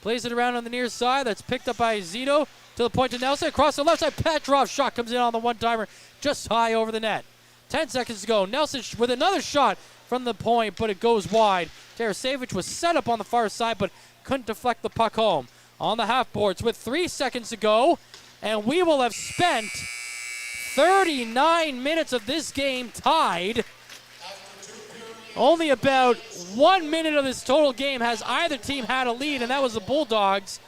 Plays it around on the near side. That's picked up by Zito to the point to Nelson. Across the left side, Petrov's shot comes in on the one-timer just high over the net. 10 seconds to go. Nelson with another shot from the point, but it goes wide. Tarasevic was set up on the far side, but couldn't deflect the puck home. On the half boards with 3 seconds to go, and we will have spent 39 minutes of this game tied. Only about 1 minute of this total game has either team had a lead, and that was the Bulldogs.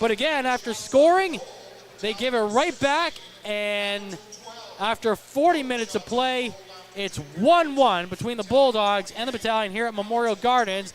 But again, after scoring, they give it right back, and after 40 minutes of play, it's 1-1 between the Bulldogs and the Battalion here at Memorial Gardens.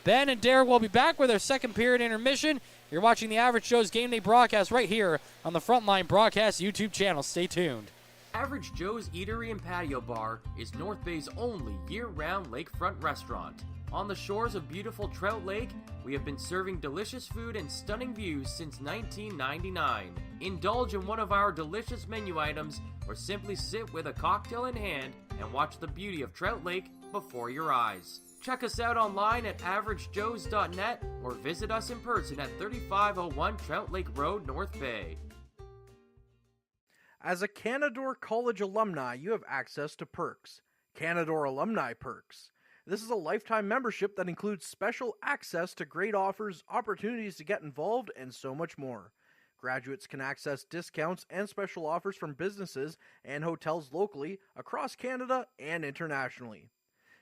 Ben and Derek will be back with their second period intermission. You're watching the Average Joe's Game Day broadcast right here on the Frontline Broadcast YouTube channel. Stay tuned. Average Joe's Eatery and Patio Bar is North Bay's only year-round lakefront restaurant. On the shores of beautiful Trout Lake, we have been serving delicious food and stunning views since 1999. indulge in one of our delicious menu items, or simply sit with a cocktail in hand and watch the beauty of Trout Lake before your eyes. Check us out online at averagejoes.net or visit us in person at 3501 Trout Lake Road, North Bay. As a Canadore College alumni, you have access to perks. Canadore Alumni Perks. This is a lifetime membership that includes special access to great offers, opportunities to get involved, and so much more. Graduates can access discounts and special offers from businesses and hotels locally, across Canada, and internationally.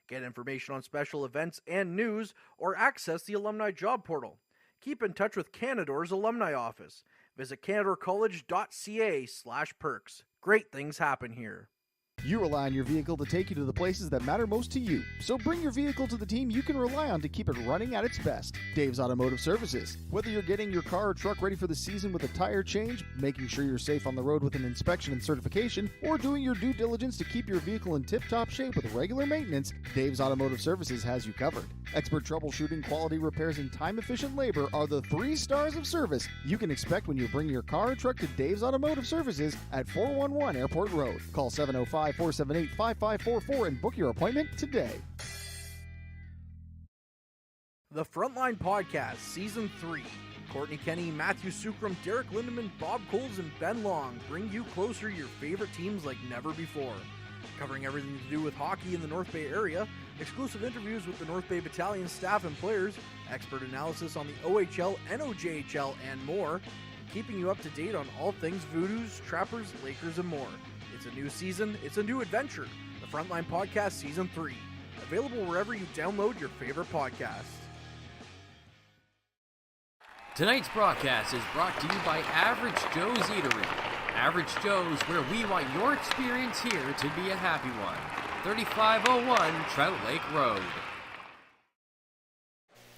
Get information on special events and news, or access the alumni job portal. Keep in touch with Canadore's alumni office. Visit canadorecollege.ca/perks. Great things happen here. You rely on your vehicle to take you to the places that matter most to you. So bring your vehicle to the team you can rely on to keep it running at its best. Dave's Automotive Services. Whether you're getting your car or truck ready for the season with a tire change, making sure you're safe on the road with an inspection and certification, or doing your due diligence to keep your vehicle in tip-top shape with regular maintenance, Dave's Automotive Services has you covered. Expert troubleshooting, quality repairs, and time-efficient labor are the 3 stars of service you can expect when you bring your car or truck to Dave's Automotive Services at 411 Airport Road. Call 705-478-5544 and book your appointment today. The Frontline Podcast, Season 3. Courtney Kenny, Matthew Sucrum, Derek Lindemann, Bob Coles, and Ben Long bring you closer to your favorite teams like never before. Covering everything to do with hockey in the North Bay area, exclusive interviews with the North Bay Battalion staff and players, expert analysis on the OHL, NOJHL, and more, keeping you up to date on all things Voodoos, Trappers, Lakers, and more. It's a new season, it's a new adventure. The Frontline Podcast Season 3. Available wherever you download your favorite podcasts. Tonight's broadcast is brought to you by Average Joe's Eatery. Average Joe's, where we want your experience here to be a happy one. 3501 Trout Lake Road.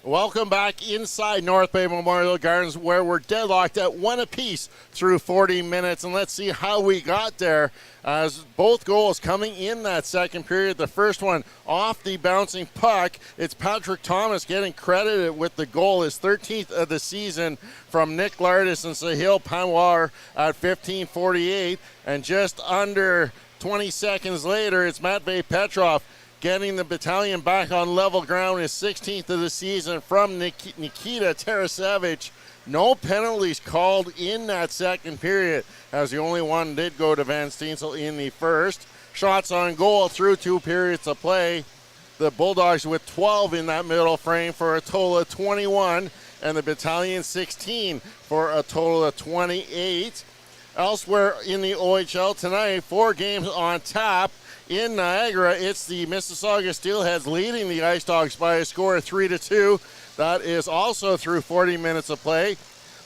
Welcome back inside North Bay Memorial Gardens, where we're deadlocked at 1 apiece through 40 minutes. And let's see how we got there, as both goals coming in that second period. The first one off the bouncing puck. It's Patrick Thomas getting credited with the goal, his 13th of the season, from Nick Lardis and Sahil Panwar at 15:48. And just under 20 seconds later, it's Matvey Petrov getting the Battalion back on level ground, his 16th of the season from Nikita Tarasevich. No penalties called in that second period, as the only one did go to Van Steensel in the first. Shots on goal through 2 periods of play. The Bulldogs with 12 in that middle frame for a total of 21, and the Battalion 16 for a total of 28. Elsewhere in the OHL tonight, 4 games on tap. In Niagara, it's the Mississauga Steelheads leading the Ice Dogs by a score of 3-2. That is also through 40 minutes of play.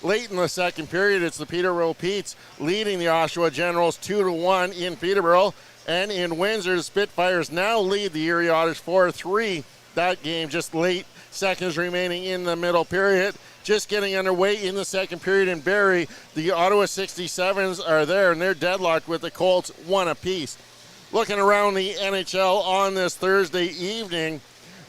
Late in the second period, it's the Peterborough Petes leading the Oshawa Generals 2-1 in Peterborough. And in Windsor, the Spitfires now lead the Erie Otters 4-3. That game just late, seconds remaining in the middle period. Just getting underway in the second period in Barrie, the Ottawa 67s are there, and they're deadlocked with the Colts 1 apiece. Looking around the NHL on this Thursday evening,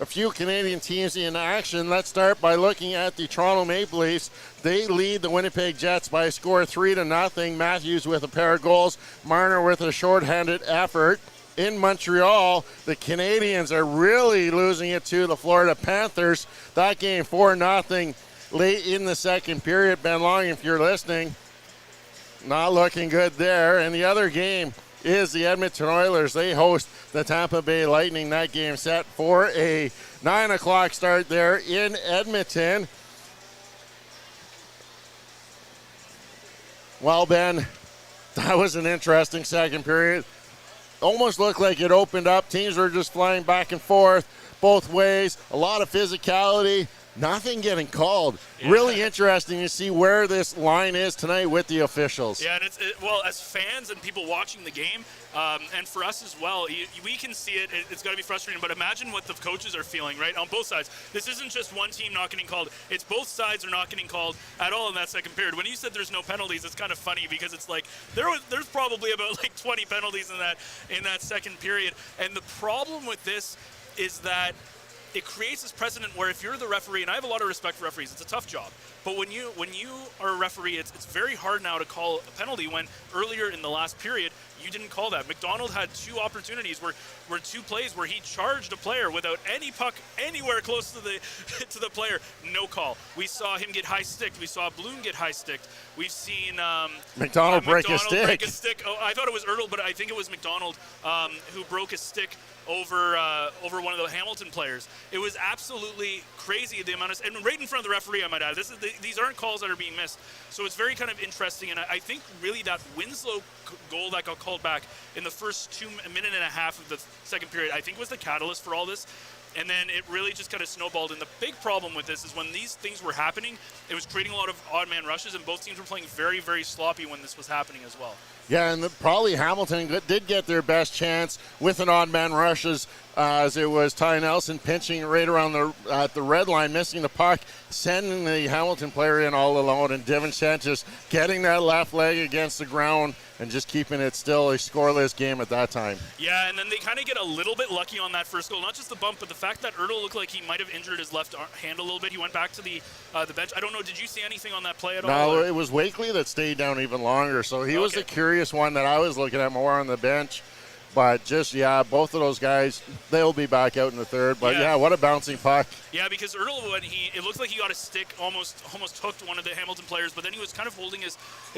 a few Canadian teams in action. Let's start by looking at the Toronto Maple Leafs. They lead the Winnipeg Jets by a score of 3-0. Matthews with a pair of goals, Marner with a shorthanded effort. In Montreal, the Canadiens are really losing it to the Florida Panthers. That game 4-0 late in the second period. Ben Long, if you're listening, not looking good there. And the other game is the Edmonton Oilers. They host the Tampa Bay Lightning. That game set for a 9 o'clock start there in Edmonton. Well, Ben, that was an interesting second period. Almost looked like it opened up. Teams were just flying back and forth both ways. A lot of physicality. Nothing getting called. Yeah. Really interesting to see where this line is tonight with the officials. Yeah, and well, as fans and people watching the game, and for us as well, we can see it. It's got to be frustrating, but imagine what the coaches are feeling, right, on both sides. This isn't just one team not getting called. It's both sides are not getting called at all in that second period. When you said there's no penalties, it's kind of funny because it's like there's probably about like 20 penalties in that second period. And the problem with this is that it creates this precedent where if you're the referee, and I have a lot of respect for referees, it's a tough job, but when you are a referee, it's very hard now to call a penalty when earlier in the last period you didn't call that. McDonald had 2 opportunities where 2 plays where he charged a player without any puck anywhere close to the player. No call. We saw him get high sticked. We saw Bloom get high sticked. We've seen McDonald break his stick. Oh, I thought it was Ertl, but I think it was McDonald who broke his stick over one of the Hamilton players. It was absolutely crazy the amount of, and right in front of the referee, I might add. These aren't calls that are being missed, so it's very kind of interesting. And I think really that Winslow goal that got called back in the first minute and a half of the second period, I think was the catalyst for all this. And then it really just kind of snowballed. And the big problem with this is when these things were happening, it was creating a lot of odd man rushes, and both teams were playing very, very sloppy when this was happening as well. Yeah, and probably Hamilton did get their best chance with an odd man rushes, as it was Ty Nelson pinching right around the red line, missing the puck, sending the Hamilton player in all alone, and DiVincentis getting that left leg against the ground and just keeping it still a scoreless game at that time. Yeah, and then they kind of get a little bit lucky on that first goal. Not just the bump, but the fact that Ertl looked like he might have injured his left hand a little bit. He went back to the bench. I don't know, did you see anything on that play at all? No, it was Wakely that stayed down even longer, so he was the curious one that I was looking at more on the bench. But just, both of those guys, they'll be back out in the third. But, what a bouncing puck. Yeah, because Ertl, it looked like he got a stick, almost hooked one of the Hamilton players, but then he was kind of holding his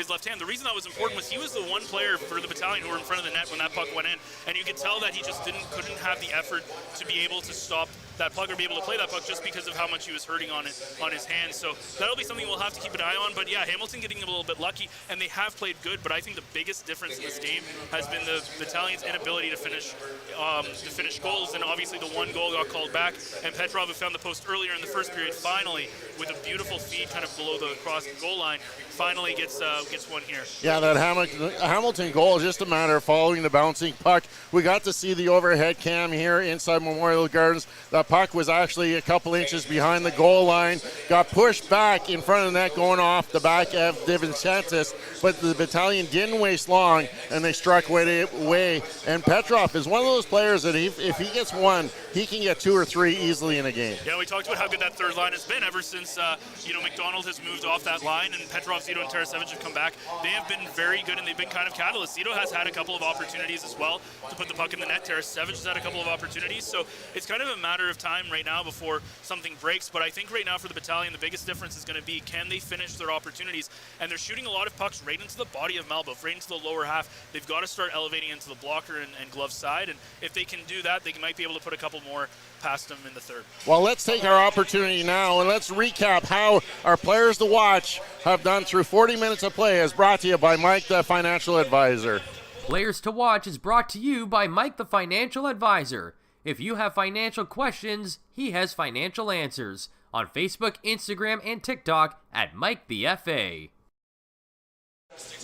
left hand. The reason that was important was he was the one player for the Battalion who were in front of the net when that puck went in, and you could tell that he just couldn't have the effort to be able to stop that puck or be able to play that puck just because of how much he was hurting on his hands. So that'll be something we'll have to keep an eye on. But yeah, Hamilton getting a little bit lucky, and they have played good, but I think the biggest difference in this game has been the Battalion's inability to finish goals, and obviously the one goal got called back, and Petrov, who found the post earlier in the first period, finally, with a beautiful feed kind of below the cross goal line, finally gets one here. Yeah, that Hamilton goal is just a matter of following the bouncing puck. We got to see the overhead cam here inside Memorial Gardens. That puck was actually a couple inches behind the goal line, got pushed back in front of the net going off the back of DiVincentis, but the Battalion didn't waste long, and they struck away. And Petrov is one of those players that if he gets one, he can get 2 or 3 easily in a game. Yeah, we talked about how good that third line has been ever since McDonald has moved off that line, and Petrov, Zito, and Tarasevic have come back. They have been very good, and they've been kind of catalysts. Zito has had a couple of opportunities as well to put the puck in the net. Tarasevic has had a couple of opportunities, so it's kind of a matter of time right now before something breaks. But I think right now for the Battalion, the biggest difference is going to be, can they finish their opportunities? And they're shooting a lot of pucks right into the body of Malbeuf, right into the lower half. They've got to start elevating into the blocker and glove side, and if they can do that, they might be able to put a couple more past them in the third. Well, let's take our opportunity now, and let's recap how our players to watch have done through 40 minutes of play, as brought to you by Mike, the financial advisor. Players to Watch is brought to you by Mike, the financial advisor. If you have financial questions, he has financial answers. On Facebook, Instagram, and TikTok at Mike the FA.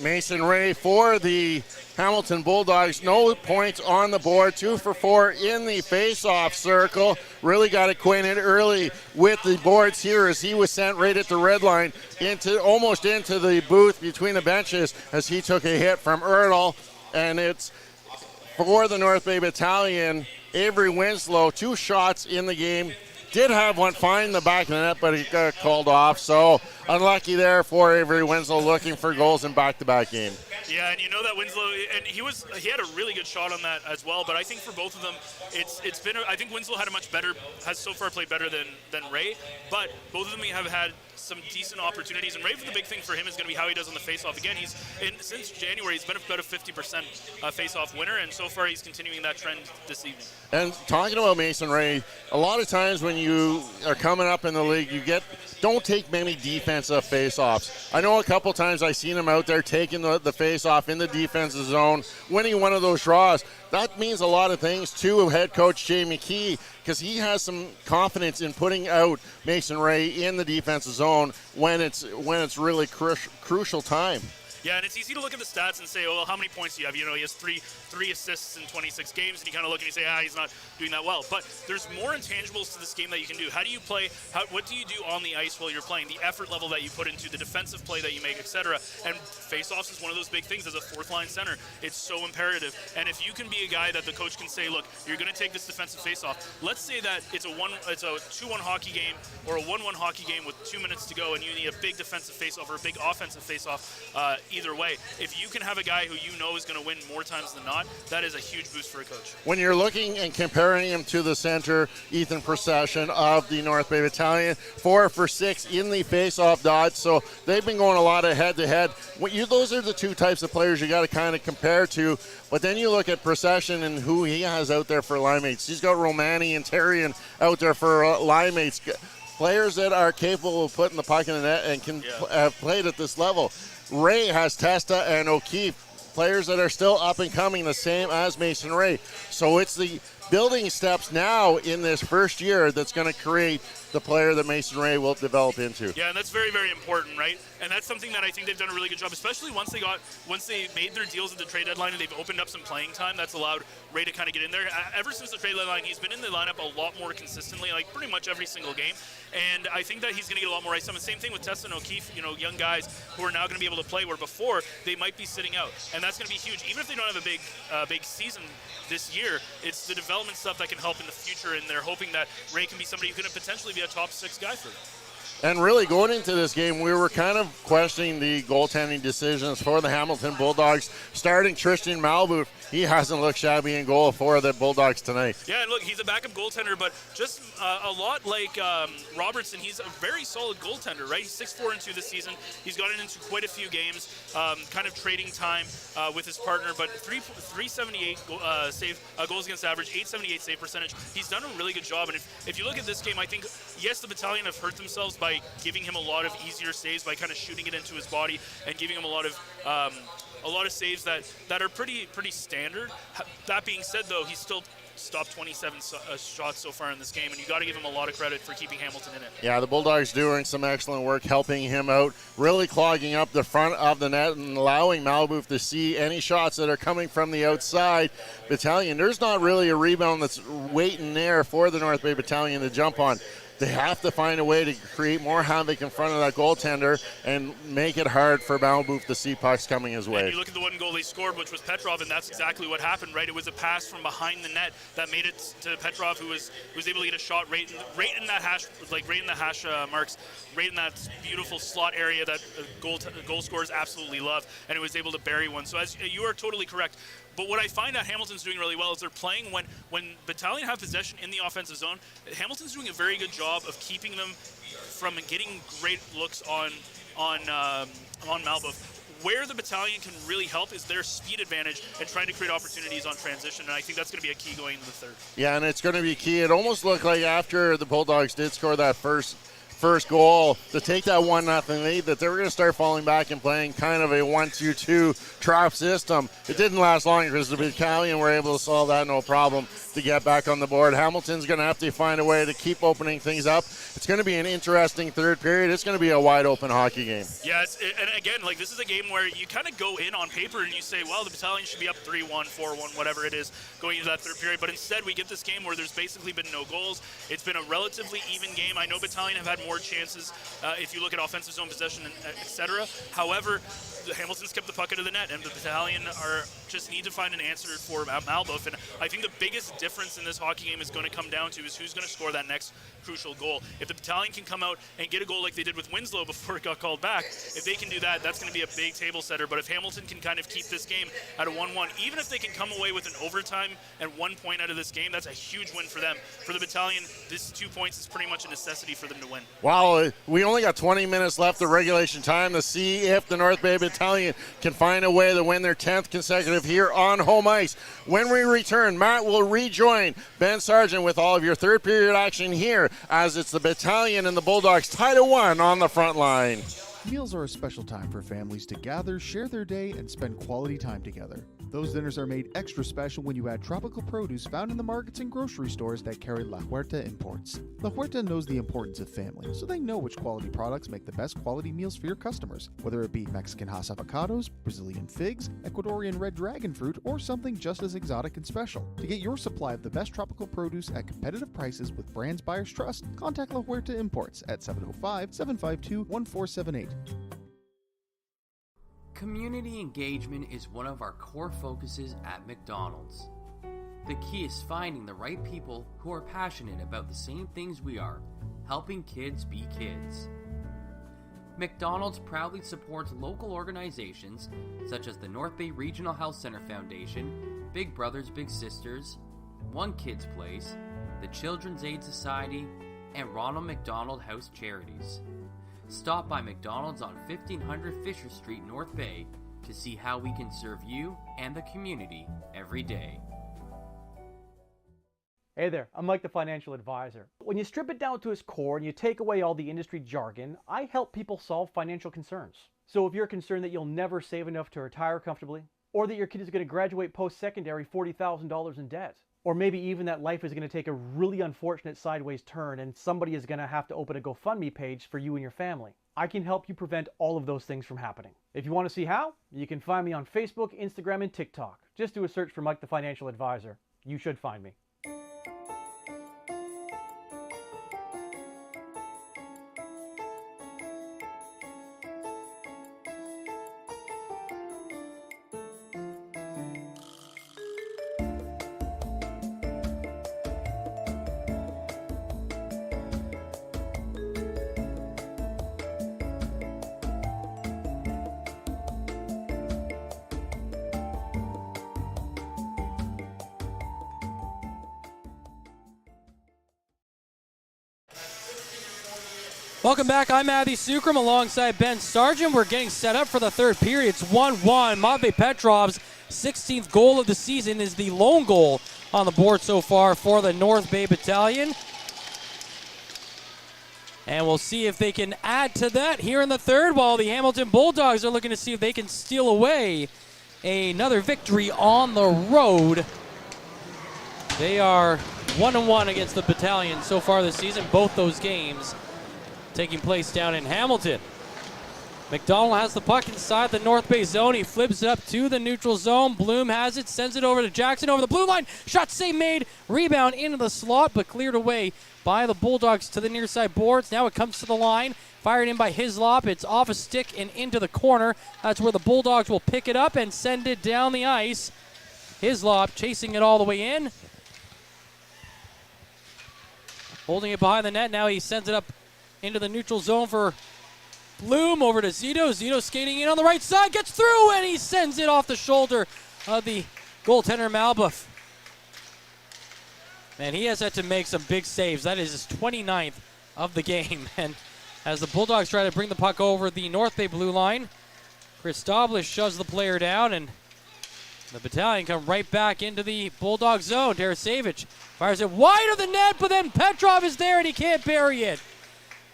Mason Ray for the Hamilton Bulldogs. No points on the board. 2 for 4 in the face-off circle. Really got acquainted early with the boards here as he was sent right at the red line almost into the booth between the benches as he took a hit from Ertl. And it's for the North Bay Battalion, Avery Winslow. 2 shots in the game. Did have one find the back of the net, but he got called off. So unlucky there for Avery Winslow, looking for goals in back-to-back game. Yeah, and you know that Winslow, and he had a really good shot on that as well. But I think for both of them, it's been. I think Winslow has so far played better than Ray. But both of them have had some decent opportunities. And Ray, the big thing for him is going to be how he does on the face-off. Again, since January, he's been about a 50% face-off winner, and so far he's continuing that trend this evening. And talking about Mason Ray, a lot of times when you are coming up in the league, don't take many defensive face-offs. I know a couple times I've seen him out there taking the face-off in the defensive zone, winning one of those draws. That means a lot of things to head coach Jay McKee, because he has some confidence in putting out Mason Ray in the defensive zone when it's really crucial time. Yeah, and it's easy to look at the stats and say, oh, well, how many points do you have? You know, he has three assists in 26 games, and you kind of look and you say, he's not doing that well. But there's more intangibles to this game that you can do. How do you play? What do you do on the ice while you're playing? The effort level that you put into the defensive play that you make, etc. And face-offs is one of those big things as a fourth-line center. It's so imperative. And if you can be a guy that the coach can say, look, you're going to take this defensive face-off. Let's say that it's a 2-1 hockey game or a 1-1 hockey game with 2 minutes to go, and you need a big defensive face-off or a big offensive face-off. Either way, if you can have a guy who you know is going to win more times than not, that is a huge boost for a coach. When you're looking and comparing him to the center, Ethan Procession of the North Bay Battalion, 4 for 6 in the face-off dots, so they've been going a lot of head-to-head. Those are the two types of players you got to kind of compare to, but then you look at Procession and who he has out there for line mates. He's got Romani and Terrian out there for line mates, players that are capable of putting the puck in the net and can have played at this level. Ray has Testa and O'Keefe, players that are still up and coming, the same as Mason Ray. So it's the building steps now in this first year that's going to create the player that Mason Ray will develop into. Yeah, and that's very, very important, right? And that's something that I think they've done a really good job, especially once they made their deals at the trade deadline and they've opened up some playing time. That's allowed Ray to kind of get in there. Ever since the trade deadline, he's been in the lineup a lot more consistently, like pretty much every single game. And I think that he's going to get a lot more ice time. The same thing with Tessa and O'Keefe, young guys who are now going to be able to play where before they might be sitting out. And that's going to be huge. Even if they don't have a big season this year, it's the development stuff that can help in the future, and they're hoping that Ray can be somebody who can potentially be a top 6 guy for them. And really going into this game, we were kind of questioning the goaltending decisions for the Hamilton Bulldogs. Starting Tristan Malboof, he hasn't looked shabby in goal for the Bulldogs tonight. Yeah, and look, he's a backup goaltender, but just a lot like Robertson, he's a very solid goaltender, right? He's 6-4-2 this season. He's gotten into quite a few games, kind of trading time with his partner, but 378 goals against average, 878 save percentage. He's done a really good job, and if you look at this game, I think, yes, the Battalion have hurt themselves by giving him a lot of easier saves, by kind of shooting it into his body and giving him a lot of saves that are pretty standard. That being said, though, he's still stopped 27 shots so far in this game, and you got to give him a lot of credit for keeping Hamilton in it. Yeah, the Bulldogs doing some excellent work helping him out, really clogging up the front of the net and allowing Malboof to see any shots that are coming from the outside. Battalion, there's not really a rebound that's waiting there for the North Bay Battalion to jump on. They have to find a way to create more havoc in front of that goaltender and make it hard for Malboof to see pucks coming his way. And you look at the one goal they scored, which was Petrov, and that's exactly what happened, right? It was a pass from behind the net that made it to Petrov, who was able to get a shot right in that hash, marks, right in that beautiful slot area that goal scorers absolutely love, and it was able to bury one. So as you are totally correct. But what I find that Hamilton's doing really well is they're playing when Battalion have possession in the offensive zone. Hamilton's doing a very good job of keeping them from getting great looks on Malboof. Where the Battalion can really help is their speed advantage and trying to create opportunities on transition, and I think that's going to be a key going into the third. Yeah, and it's going to be key. It almost looked like after the Bulldogs did score that first goal to take that 1-0 lead that they were going to start falling back and playing kind of a 1-2-2 trap system. It didn't last long because the Battalion were able to solve that no problem to get back on the board. Hamilton's going to have to find a way to keep opening things up. It's going to be an interesting third period. It's going to be a wide open hockey game. Yeah, and again, like, this is a game where you kind of go in on paper and you say, well, the Battalion should be up 3-1, 4-1, whatever it is going into that third period. But instead we get this game where there's basically been no goals. It's been a relatively even game. I know Battalion have had more chances if you look at offensive zone possession, etc. However, the Hamilton's kept the puck out of the net, and the Battalion just need to find an answer for Malboof. And I think the biggest difference in this hockey game is going to come down to is who's going to score that next crucial goal. If the Battalion can come out and get a goal like they did with Winslow before it got called back, if they can do that, that's going to be a big table setter. But if Hamilton can kind of keep this game at a 1-1, even if they can come away with an overtime and 1 point out of this game, that's a huge win for them. For the Battalion, this 2 points is pretty much a necessity for them to win. Wow, we only got 20 minutes left of regulation time to see if the North Bay Battalion can find a way to win their 10th consecutive here on home ice. When we return, Matt will rejoin Ben Sargent with all of your third period action here as it's the Battalion and the Bulldogs tied at 1 on the front line. Meals are a special time for families to gather, share their day, and spend quality time together. Those dinners are made extra special when you add tropical produce found in the markets and grocery stores that carry La Huerta imports. La Huerta knows the importance of family, so they know which quality products make the best quality meals for your customers, whether it be Mexican Hass avocados, Brazilian figs, Ecuadorian red dragon fruit, or something just as exotic and special. To get your supply of the best tropical produce at competitive prices with brands buyers trust, contact La Huerta Imports at 705-752-1478. Community engagement is one of our core focuses at McDonald's. The key is finding the right people who are passionate about the same things we are, helping kids be kids. McDonald's proudly supports local organizations such as the North Bay Regional Health Center Foundation, Big Brothers Big Sisters, One Kids Place, the Children's Aid Society, and Ronald McDonald House Charities. Stop by McDonald's on 1500 Fisher Street, North Bay, to see how we can serve you and the community every day. Hey there, I'm Mike the Financial Advisor. When you strip it down to its core and you take away all the industry jargon, I help people solve financial concerns. So if you're concerned that you'll never save enough to retire comfortably, or that your kid is going to graduate post-secondary $40,000 in debt, or maybe even that life is going to take a really unfortunate sideways turn and somebody is going to have to open a GoFundMe page for you and your family, I can help you prevent all of those things from happening. If you want to see how, you can find me on Facebook, Instagram, and TikTok. Just do a search for Mike the Financial Advisor. You should find me. Welcome back. I'm Matthew Sukram alongside Ben Sargent. We're getting set up for the third period. It's 1-1. Matvei Petrov's 16th goal of the season is the lone goal on the board so far for the North Bay Battalion. And we'll see if they can add to that here in the third, while the Hamilton Bulldogs are looking to see if they can steal away another victory on the road. They are 1-1 against the Battalion so far this season, both those games taking place down in Hamilton. McDonald has the puck inside the North Bay zone. He flips it up to the neutral zone. Bloom has it, sends it over to Jackson over the blue line. Shot save made, rebound into the slot, but cleared away by the Bulldogs to the near side boards. Now it comes to the line, fired in by Hislop. It's off a stick and into the corner. That's where the Bulldogs will pick it up and send it down the ice. Hislop chasing it all the way in. Holding it behind the net. Now he sends it up into the neutral zone for Bloom, over to Zito. Zito skating in on the right side, gets through, and he sends it off the shoulder of the goaltender Malbuff. Man, he has had to make some big saves. That is his 29th of the game. And as the Bulldogs try to bring the puck over the North Bay blue line, Christopoulos shoves the player down, and the Battalion come right back into the Bulldog zone. Tarasevic fires it wide of the net, but then Petrov is there and he can't bury it.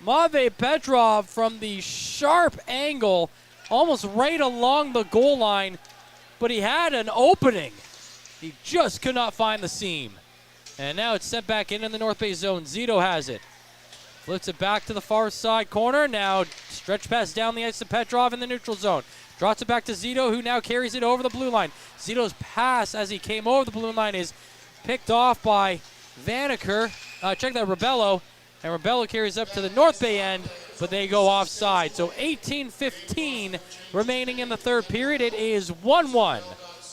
Matvei Petrov from the sharp angle, almost right along the goal line, but he had an opening. He just could not find the seam. And now it's sent back into the North Bay zone. Zito has it. Flips it back to the far side corner. Now stretch pass down the ice to Petrov in the neutral zone. Drops it back to Zito, who now carries it over the blue line. Zito's pass as he came over the blue line is picked off by Vanaker. Check that, Rebello. And Rebello carries up to the North Bay end, but they go offside. So 18-15 remaining in the third period. It is 1-1.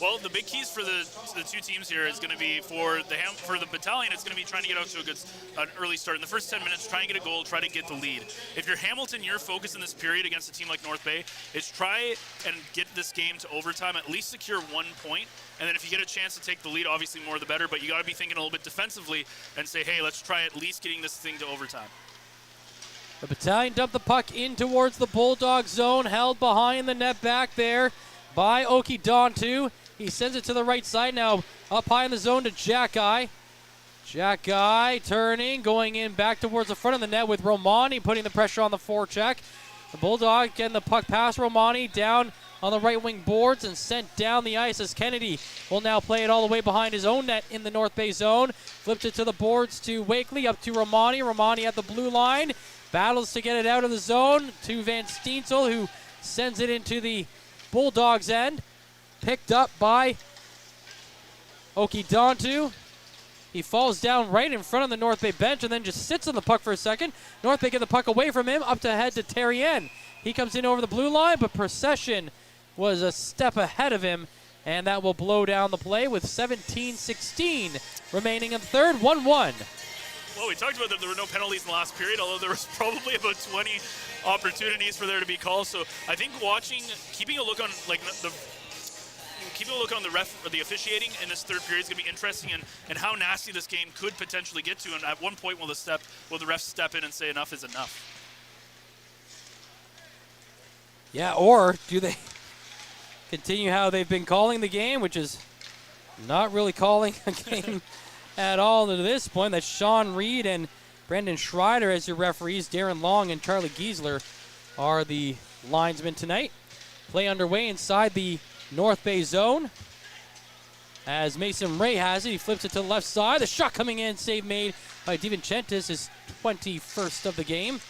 Well, the big keys for the two teams here is going to be for the Battalion. It's going to be trying to get out to an early start in the first 10 minutes. Try and get a goal. Try to get the lead. If you're Hamilton, your focus in this period against a team like North Bay is try and get this game to overtime. At least secure 1 point. And then if you get a chance to take the lead, obviously more the better. But you got to be thinking a little bit defensively and say, hey, let's try at least getting this thing to overtime. The Battalion dumped the puck in towards the Bulldog zone, held behind the net back there by Oki Dontu. He sends it to the right side now, up high in the zone to Jack-Eye. Jack-Eye turning, going in back towards the front of the net with Romani putting the pressure on the forecheck. The Bulldog getting the puck past Romani, down on the right wing boards and sent down the ice as Kennedy will now play it all the way behind his own net in the North Bay zone. Flips it to the boards to Wakely, up to Romani. Romani at the blue line. Battles to get it out of the zone to Van Steensel, who sends it into the Bulldogs end. Picked up by Okidantu. He falls down right in front of the North Bay bench and then just sits on the puck for a second. North Bay get the puck away from him, up to head to Terrien. He comes in over the blue line, but Procession was a step ahead of him, and that will blow down the play with 17-16 remaining in third, 1-1. Well, we talked about that there were no penalties in the last period, although there was probably about 20 opportunities for there to be calls. So I think keeping a look on the ref or the officiating in this third period is going to be interesting, and how nasty this game could potentially get to. And at one point, will the refs step in and say enough is enough? Yeah, or do they continue how they've been calling the game, which is not really calling a game at all to this point? That's Sean Reed and Brendan Schreider as your referees. Darren Long and Charlie Giesler are the linesmen tonight. Play underway inside the North Bay zone as Mason Ray has it. He flips it to the left side. The shot coming in, save made by DiVincentis, his 21st of the game.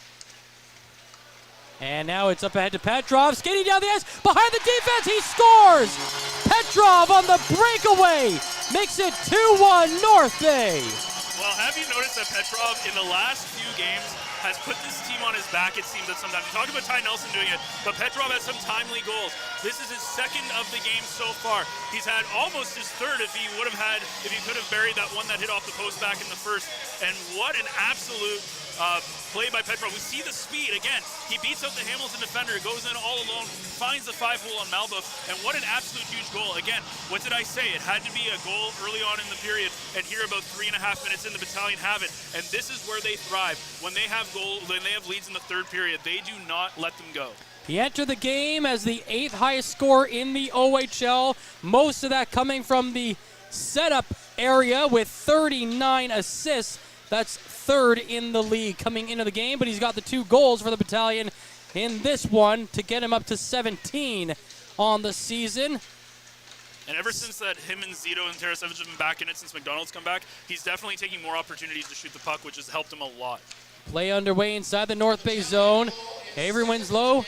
And now it's up ahead to Petrov, skating down the ice, behind the defense, he scores! Petrov on the breakaway makes it 2-1 North Bay. Well, have you noticed that Petrov in the last few games has put this team on his back, it seems, that sometimes. We talked about Ty Nelson doing it, but Petrov has some timely goals. This is his second of the game so far. He's had almost his third if he could have buried that one that hit off the post back in the first. And what an absolute play by Petrov. We see the speed again. He beats out the Hamilton defender, goes in all alone, finds the 5-hole on Malbuff, and what an absolute huge goal. Again, what did I say? It had to be a goal early on in the period, and here about 3.5 minutes in, the Battalion have it. And this is where they thrive. When they have leads in the third period, they do not let them go. He entered the game as the 8th highest scorer in the OHL, most of that coming from the setup area with 39 assists. That's third in the league coming into the game, but he's got the 2 goals for the Battalion in this one to get him up to 17 on the season. And ever since that, him and Zito and Tarasevic have been back in it since McDonald's come back, he's definitely taking more opportunities to shoot the puck, which has helped him a lot. Play underway inside the North Bay zone. Avery Winslow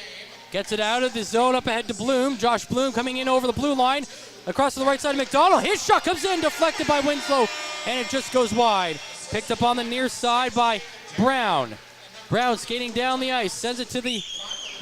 gets it out of the zone up ahead to Bloom. Josh Bloom coming in over the blue line. Across to the right side of McDonald. His shot comes in, deflected by Winslow, and it just goes wide. Picked up on the near side by Brown. Brown skating down the ice, sends it to the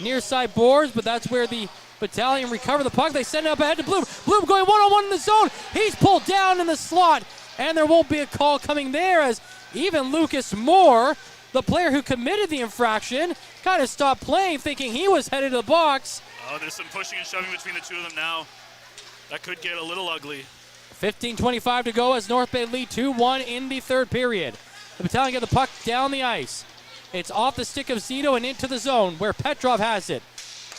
near side boards, but that's where the Battalion recover the puck. They send it up ahead to Bloom. Bloom going one-on-one in the zone. He's pulled down in the slot, and there won't be a call coming there as even Lucas Moore, the player who committed the infraction, kind of stopped playing, thinking he was headed to the box. Oh, there's some pushing and shoving between the two of them now. That could get a little ugly. 15:25 to go as North Bay lead 2-1 in the third period. The Battalion get the puck down the ice. It's off the stick of Zito and into the zone where Petrov has it.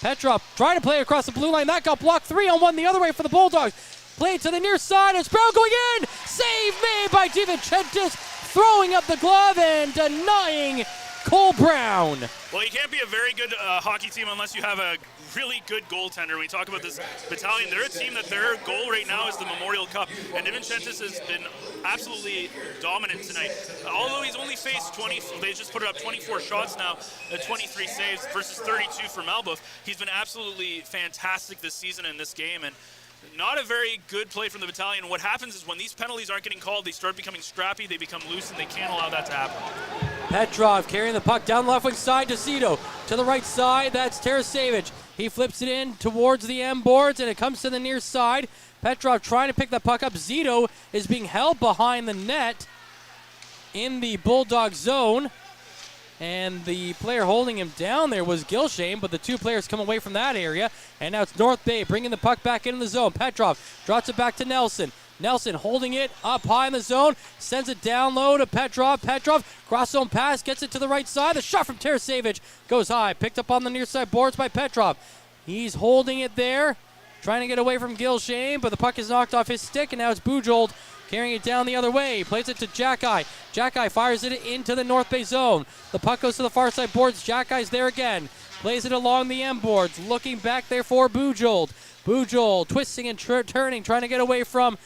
Petrov trying to play across the blue line. That got blocked 3-on-1 the other way for the Bulldogs. Play it to the near side. It's Brown going in. Save made by DiVincentis, throwing up the glove and denying Cole Brown. Well, you can't be a very good hockey team unless you have a really good goaltender. When we talk about this Battalion, they're a team that their goal right now is the Memorial Cup, and DiVincentis has been absolutely dominant tonight. Although he's only faced 20, they just put it up 24 shots now, 23 saves versus 32 for Malbuff. He's been absolutely fantastic this season in this game, and not a very good play from the Battalion. What happens is when these penalties aren't getting called, they start becoming scrappy, they become loose, and they can't allow that to happen. Petrov carrying the puck down the left wing side to Zito. To the right side, that's Tarasevic. He flips it in towards the M boards, and it comes to the near side. Petrov trying to pick the puck up. Zito is being held behind the net in the Bulldog zone. And the player holding him down there was Gilshane, but the 2 players come away from that area. And now it's North Bay bringing the puck back into the zone. Petrov drops it back to Nelson. Nelson holding it up high in the zone, sends it down low to Petrov. Petrov, cross zone pass, gets it to the right side. The shot from Tarasevic goes high, picked up on the near side boards by Petrov. He's holding it there, trying to get away from Gilshane, but the puck is knocked off his stick, and now it's Bujold carrying it down the other way. He plays it to Jackeye. Jackeye fires it into the North Bay zone. The puck goes to the far side boards. Jackye's there again. Plays it along the end boards. Looking back there for Bujold. Bujold twisting and turning, trying to get away from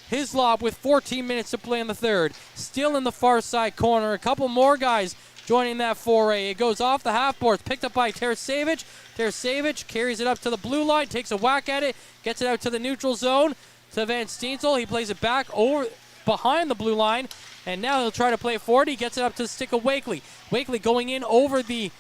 his lob with 14 minutes to play in the third. Still in the far side corner. A couple more guys joining that foray. It goes off the half boards. Picked up by Tarasevic. Tarasevic carries it up to the blue line. Takes a whack at it. Gets it out to the neutral zone to Van Steensel. He plays it back over behind the blue line. And now he'll try to play it forward. He gets it up to the stick of Wakely. Wakely going in over the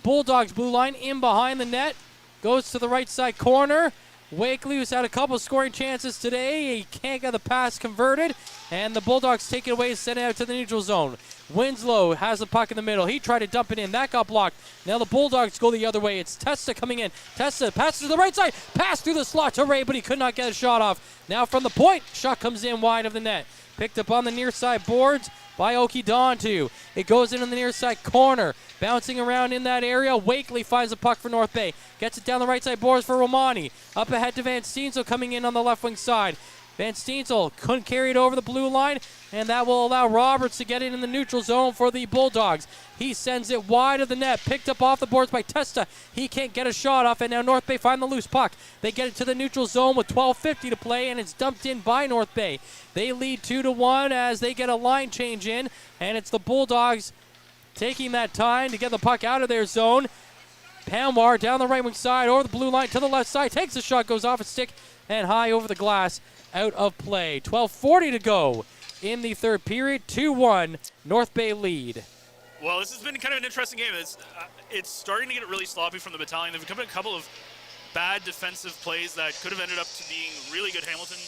Bulldogs blue line, in behind the net. Goes to the right side corner. Wakely, who's had a couple scoring chances today, he can't get the pass converted. And the Bulldogs take it away and send it out to the neutral zone. Winslow has the puck in the middle. He tried to dump it in. That got blocked. Now the Bulldogs go the other way. It's Testa coming in. Testa passes to the right side. Pass through the slot to Ray, but he could not get a shot off. Now from the point, shot comes in wide of the net. Picked up on the near side boards by Okidontu. It goes in on the near side corner. Bouncing around in that area. Wakely finds the puck for North Bay. Gets it down the right side boards for Romani. Up ahead to Van Steensel coming in on the left wing side. Van Steensel couldn't carry it over the blue line, and that will allow Roberts to get it in the neutral zone for the Bulldogs. He sends it wide of the net, picked up off the boards by Testa. He can't get a shot off, and now North Bay find the loose puck. They get it to the neutral zone with 12:50 to play, and it's dumped in by North Bay. They lead 2-1 as they get a line change in, and it's the Bulldogs taking that time to get the puck out of their zone. Panwar down the right wing side, over the blue line to the left side, takes a shot, goes off a stick, and high over the glass. Out of play. 12:40 to go in the third period. 2-1 North Bay lead. Well, this has been kind of an interesting game. It's starting to get really sloppy from the Battalion. There've come a couple of bad defensive plays that could have ended up to being really good Hamilton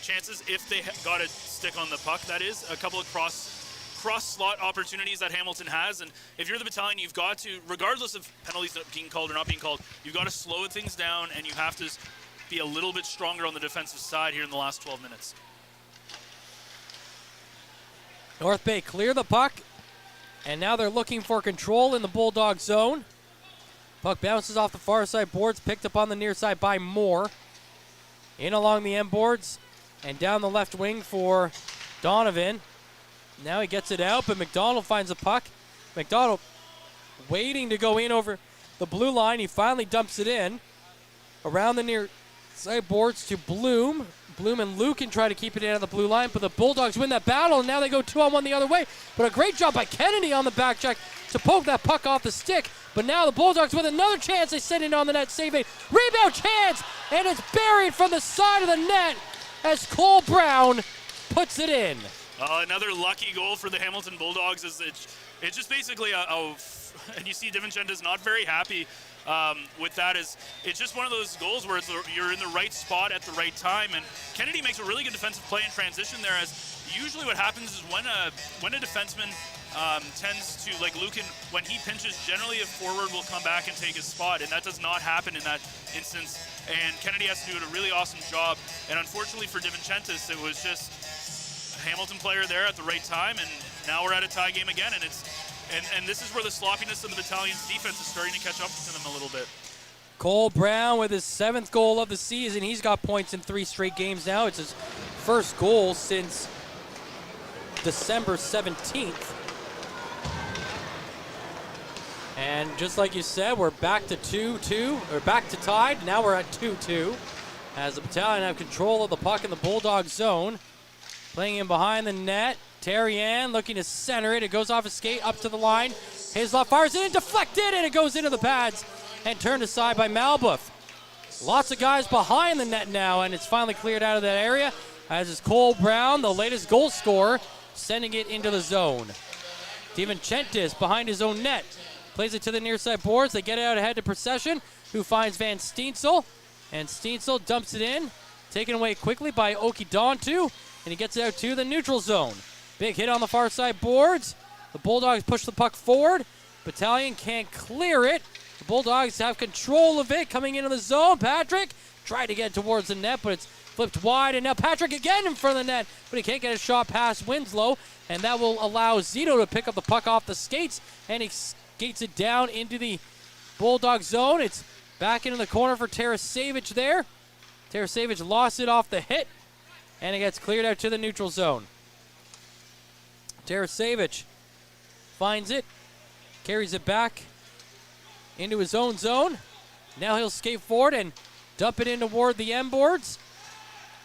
chances if they got a stick on the puck. That is a couple of cross slot opportunities that Hamilton has, and if you're the Battalion, you've got to, regardless of penalties being called or not being called, you've got to slow things down, and you have to be a little bit stronger on the defensive side here in the last 12 minutes. North Bay clear the puck, and now they're looking for control in the Bulldog zone. Puck bounces off the far side boards, picked up on the near side by Moore. In along the end boards, and down the left wing for Donovan. Now he gets it out, but McDonald finds the puck. McDonald waiting to go in over the blue line. He finally dumps it in. Around the near side boards to Bloom. Bloom and Luke can try to keep it in on the blue line, but the Bulldogs win that battle, and now they go 2-on-1 the other way. But a great job by Kennedy on the back check to poke that puck off the stick. But now the Bulldogs with another chance. They send it on the net, saving. Rebound chance, and it's buried from the side of the net as Cole Brown puts it in. Another lucky goal for the Hamilton Bulldogs. It's just basically and you see DiVincenzo's not very happy with that. It's just one of those goals where you're in the right spot at the right time, and Kennedy makes a really good defensive play in transition there, as usually what happens is when a defenseman tends to, like Lucan, when he pinches, generally a forward will come back and take his spot, and that does not happen in that instance, and Kennedy has to do a really awesome job, and unfortunately for DiVincenzo, it was just Hamilton player there at the right time, and now we're at a tie game again, and this is where the sloppiness of the Battalion's defense is starting to catch up to them a little bit. Cole Brown with his 7th goal of the season. He's got points in 3 straight games now. It's his first goal since December 17th. And just like you said, we're back to 2-2, or back to tied. Now we're at 2-2 as the Battalion have control of the puck in the Bulldog zone. Playing in behind the net. Terrian looking to center it. It goes off his skate up to the line. Hislop fires it in, deflected, and it goes into the pads and turned aside by Malbuff. Lots of guys behind the net now, and it's finally cleared out of that area, as is Cole Brown, the latest goal scorer, sending it into the zone. DiVincenzo behind his own net. Plays it to the near side boards. They get it out ahead to Procession, who finds Van Steensel. And Steensel dumps it in. Taken away quickly by Okidontu. And he gets it out to the neutral zone. Big hit on the far side boards. The Bulldogs push the puck forward. Battalion can't clear it. The Bulldogs have control of it. Coming into the zone. Patrick tried to get towards the net, but it's flipped wide. And now Patrick again in front of the net. But he can't get a shot past Winslow. And that will allow Zito to pick up the puck off the skates. And he skates it down into the Bulldog zone. It's back into the corner for Tarasevic there. Tarasevic lost it off the hit. And it gets cleared out to the neutral zone. Tarasevic finds it. Carries it back into his own zone. Now he'll skate forward and dump it in toward the end boards.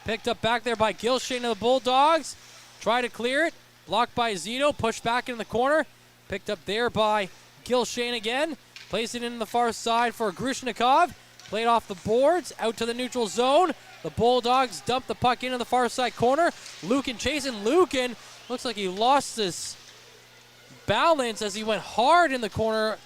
Picked up back there by Gilshane of the Bulldogs. Try to clear it. Blocked by Zito. Pushed back in the corner. Picked up there by Gilshane again. Plays it in the far side for Grushnikov. Played off the boards. Out to the neutral zone. The Bulldogs dump the puck into the far side corner. Lukin chasing. Lukin looks like he lost his balance as he went hard in the corner.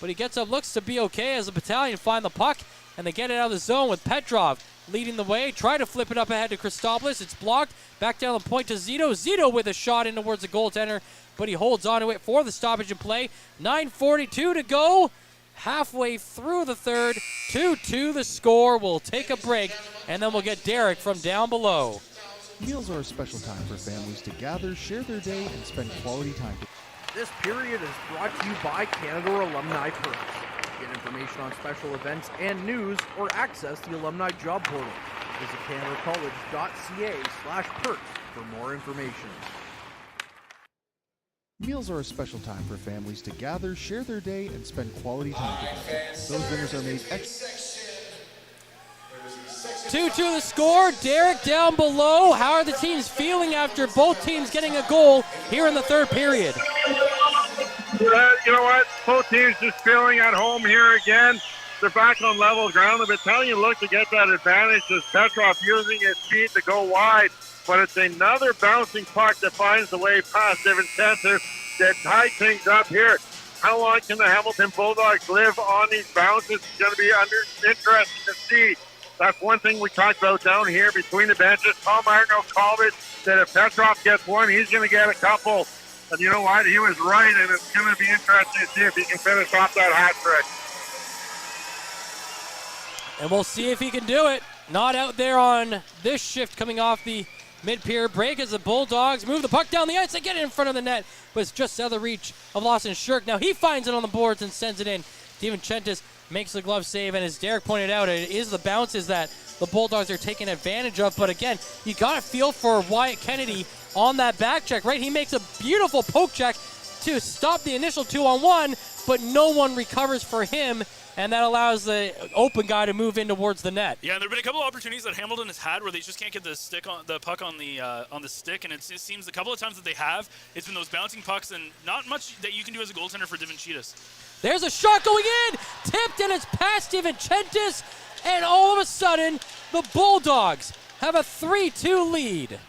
But he gets up, looks to be okay as the Battalion find the puck. And they get it out of the zone with Petrov leading the way. Try to flip it up ahead to Christopoulos. It's blocked. Back down the point to Zito. Zito with a shot in towards the goaltender, but he holds on to it for the stoppage in play. 9:42 to go. Halfway through the third. 2-2 the score. We'll take a break, and then we'll get Derek from down below. Meals are a special time for families to gather, share their day, and spend quality time together. This period is brought to you by Canada Alumni Perks. Get information on special events and news or access the alumni job portal. Visit canadacollege.ca/perks for more information. Meals are a special time for families to gather, share their day, and spend quality time together. Those dinners are made extra. 2-2 the score. Derek down below. How are the teams feeling after both teams getting a goal here in the third period? You know what? Both teams just feeling at home here again. They're back on level ground. The Battalion looked to get that advantage as Petrov using his speed to go wide. But it's another bouncing puck that finds the way past DiVincentis that tied things up here. How long can the Hamilton Bulldogs live on these bounces? It's going to be interesting to see. That's one thing we talked about down here between the benches. Tom Martineau called it that if Petrov gets one, he's going to get a couple. And you know what? He was right, and it's going to be interesting to see if he can finish off that hat trick. And we'll see if he can do it. Not out there on this shift coming off the mid-period break as the Bulldogs move the puck down the ice. They get it in front of the net, but it's just out of the reach of Lawson Shirk. Now he finds it on the boards and sends it in. DiVincentis makes the glove save, and as Derek pointed out, it is the bounces that the Bulldogs are taking advantage of. But again, you got to feel for Wyatt Kennedy on that back check, right? He makes a beautiful poke check to stop the initial 2-on-1, but no one recovers for him, and that allows the open guy to move in towards the net. Yeah, and there have been a couple of opportunities that Hamilton has had where they just can't get the puck on the stick, and it seems a couple of times that they have, it's been those bouncing pucks, and not much that you can do as a goaltender for DiVincentis. There's a shot going in, tipped, and it's past DiVincentis, and all of a sudden, the Bulldogs have a 3-2 lead.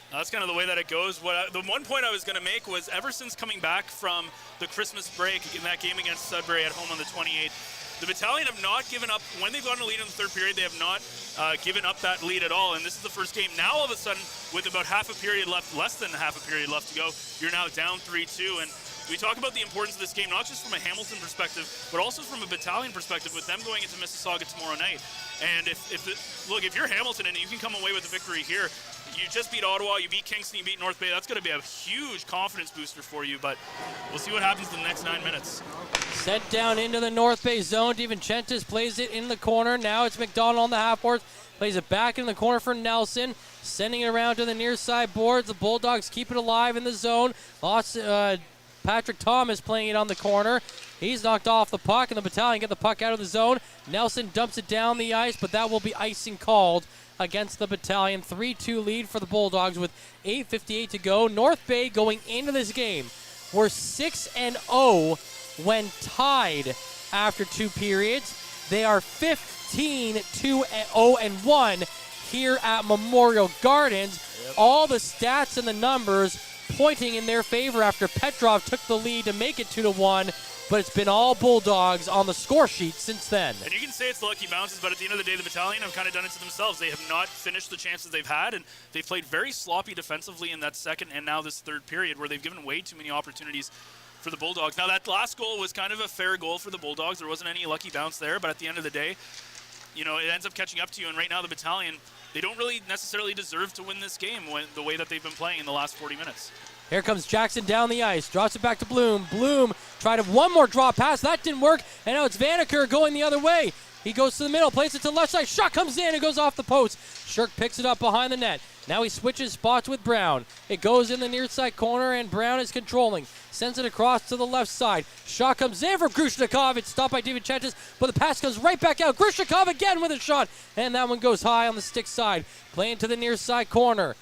That's kind of the way that it goes. The one point I was going to make was ever since coming back from the Christmas break in that game against Sudbury at home on the 28th, the Battalion have not given up. When they've gotten a lead in the third period, they have not given up that lead at all. And this is the first game. Now, all of a sudden, with about half a period left, less than half a period left to go, you're now down 3-2. And we talk about the importance of this game, not just from a Hamilton perspective, but also from a Battalion perspective with them going into Mississauga tomorrow night. And if you're Hamilton and you can come away with a victory here, you just beat Ottawa, you beat Kingston, you beat North Bay. That's going to be a huge confidence booster for you, but we'll see what happens in the next 9 minutes. Sent down into the North Bay zone. DiVincentis plays it in the corner. Now it's McDonald on the half boards. Plays it back in the corner for Nelson. Sending it around to the near side boards. The Bulldogs keep it alive in the zone. Patrick Thomas playing it on the corner. He's knocked off the puck, and the Battalion get the puck out of the zone. Nelson dumps it down the ice, but that will be icing called against the Battalion. 3-2 lead for the Bulldogs with 8:58 to go. North Bay going into this game were 6-0 when tied after 2 periods. They are 15-2-0-1 here at Memorial Gardens. Yep. All the stats and the numbers pointing in their favor after Petrov took the lead to make it 2-1. But it's been all Bulldogs on the score sheet since then. And you can say it's the lucky bounces, but at the end of the day, the Battalion have kind of done it to themselves. They have not finished the chances they've had, and they've played very sloppy defensively in that second and now this third period where they've given way too many opportunities for the Bulldogs. Now, that last goal was kind of a fair goal for the Bulldogs. There wasn't any lucky bounce there, but at the end of the day, it ends up catching up to you, and right now the Battalion, they don't really necessarily deserve to win this game the way that they've been playing in the last 40 minutes. Here comes Jackson down the ice. Drops it back to Bloom. Bloom tried one more draw pass. That didn't work. And now it's Vanaker going the other way. He goes to the middle, plays it to the left side. Shot comes in. It goes off the post. Shirk picks it up behind the net. Now he switches spots with Brown. It goes in the near side corner, and Brown is controlling. Sends it across to the left side. Shot comes in for Grushnikov. It's stopped by DiVincentis, but the pass comes right back out. Grushnikov again with a shot, and that one goes high on the stick side. Playing to the near side corner.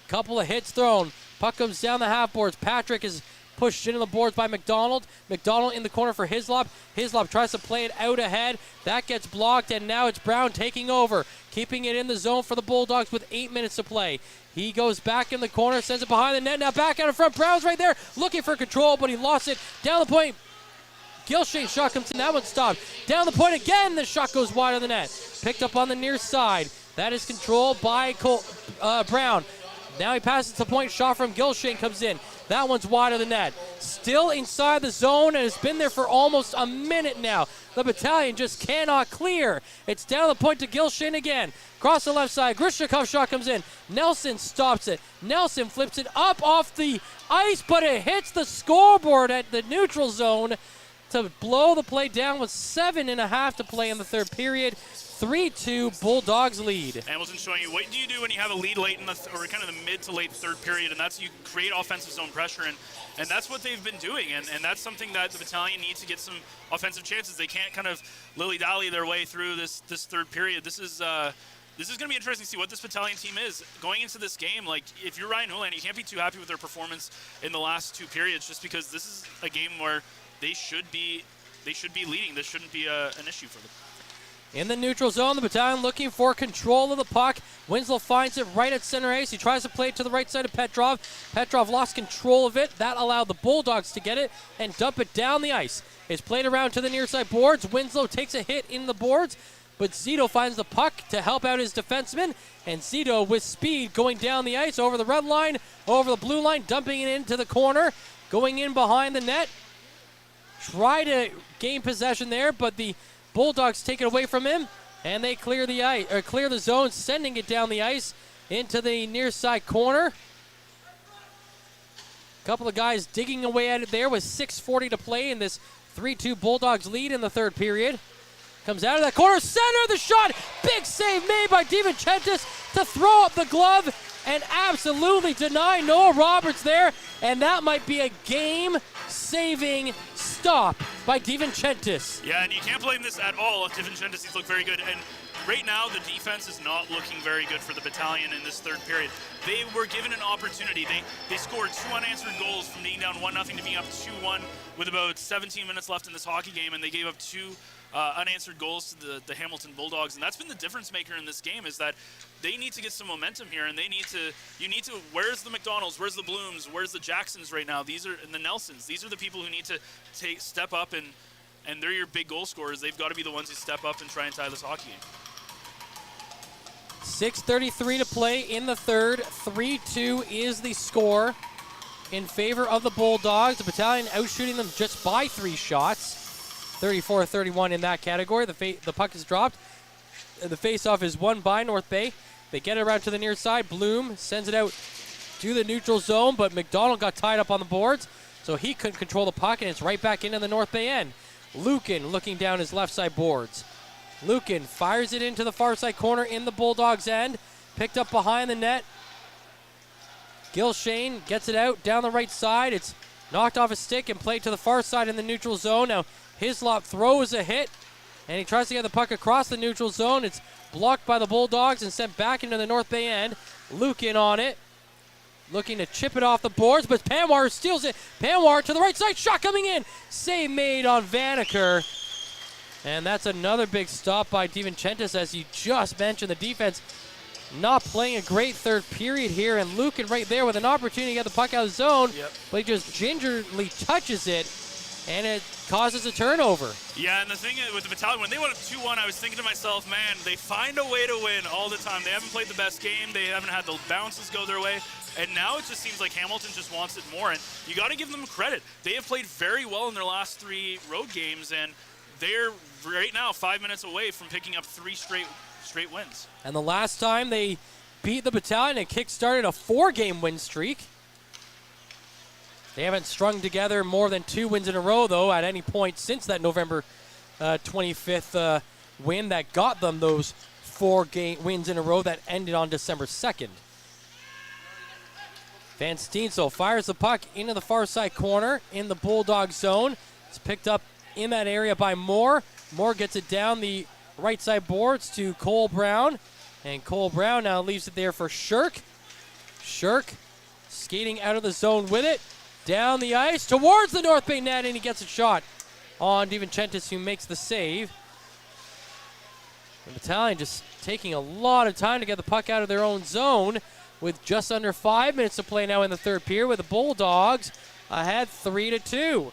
Couple of hits thrown. Puck comes down the half boards. Patrick is pushed into the boards by McDonald. McDonald in the corner for Hislop. Hislop tries to play it out ahead. That gets blocked, and now it's Brown taking over, keeping it in the zone for the Bulldogs with 8 minutes to play. He goes back in the corner, sends it behind the net. Now back out in front. Brown's right there looking for control, but he lost it. Down the point. Gilshane's shot comes in. That one stopped. Down the point again. The shot goes wide of the net. Picked up on the near side. That is controlled by Brown. Now he passes the point. Shot from Gilshane comes in. That one's wide of the net. Still inside the zone, and it's been there for almost a minute now. The Battalion just cannot clear. It's down the point to Gilshane again. Across the left side. Grishnikov shot comes in. Nelson stops it. Nelson flips it up off the ice, but it hits the scoreboard at the neutral zone to blow the play down with 7.5 to play in the third period. 3-2 Bulldogs lead. Hamilton's showing you what do you do when you have a lead late in the or kind of the mid to late third period, and that's you create offensive zone pressure, and that's what they've been doing, and that's something that the Battalion needs to get some offensive chances. They can't kind of lily-dally their way through this third period. This is going to be interesting to see what this Battalion team is going into this game. Like, if you're Ryan Houlihan, you can't be too happy with their performance in the last two periods, just because this is a game where they should be leading. This shouldn't be an issue for them. In the neutral zone, the Battalion looking for control of the puck. Winslow finds it right at center ice. He tries to play it to the right side of Petrov. Petrov lost control of it. That allowed the Bulldogs to get it and dump it down the ice. It's played around to the near side boards. Winslow takes a hit in the boards, but Zito finds the puck to help out his defenseman. And Zito with speed going down the ice over the red line, over the blue line, dumping it into the corner, going in behind the net. Try to gain possession there, but the Bulldogs take it away from him, and they clear the ice, or clear the zone, sending it down the ice into the near side corner. A couple of guys digging away at it there with 6:40 to play in this 3-2 Bulldogs lead in the third period. Comes out of that corner, center, the shot, big save made by DiVincentis to throw up the glove and absolutely deny Noah Roberts there, and that might be a game-saving stop by DiVincentis. Yeah, and you can't blame this at all. DiVincentis, he's looked very good, and right now the defense is not looking very good for the Battalion in this third period. They were given an opportunity. They scored 2 unanswered goals from being down 1-0 to being up 2-1 with about 17 minutes left in this hockey game, and they gave up 2 unanswered goals to the Hamilton Bulldogs, and that's been the difference maker in this game, is that they need to get some momentum here, and you need to, where's the McDonald's, where's the Blooms, where's the Jacksons right now, and the Nelsons, these are the people who need to step up, and they're your big goal scorers. They've got to be the ones who step up and try and tie this hockey game. 6:33 to play in the third. 3-2 is the score in favor of the Bulldogs. The Battalion outshooting them just by 3 shots. 34-31 in that category. The puck is dropped. The face-off is won by North Bay. They get it around to the near side. Bloom sends it out to the neutral zone, but McDonald got tied up on the boards, so he couldn't control the puck, and it's right back into the North Bay end. Lukin looking down his left side boards. Lukin fires it into the far side corner in the Bulldogs' end. Picked up behind the net. Gilshane gets it out down the right side. It's knocked off his stick and played to the far side in the neutral zone. Now Hislop throws a hit, and he tries to get the puck across the neutral zone. It's blocked by the Bulldogs and sent back into the North Bay end. Lukin on it, looking to chip it off the boards, but Panwar steals it. Panwar to the right side, shot coming in. Save made on Vanaker. And that's another big stop by DiVincentis, as you just mentioned. The defense not playing a great third period here, and Lukin right there with an opportunity to get the puck out of the zone, but he just gingerly touches it, and it causes a turnover. Yeah, and the thing with the Battalion, when they went up 2-1, I was thinking to myself, man, they find a way to win all the time. They haven't played the best game. They haven't had the bounces go their way. And now it just seems like Hamilton just wants it more. And you got to give them credit. They have played very well in their last 3 road games, and they're right now 5 minutes away from picking up 3 straight wins. And the last time they beat the Battalion, it kick-started a 4-game win streak. They haven't strung together more than 2 wins in a row, though, at any point since that November 25th win that got them those 4 wins in a row that ended on December 2nd. Van Steensel fires the puck into the far side corner in the Bulldog zone. It's picked up in that area by Moore. Moore gets it down the right side boards to Cole Brown. And Cole Brown now leaves it there for Shirk. Shirk skating out of the zone with it. Down the ice towards the North Bay net, and he gets a shot on DiVincentis, who makes the save. The Battalion just taking a lot of time to get the puck out of their own zone with just under 5 minutes to play now in the third period, with the Bulldogs ahead 3-2.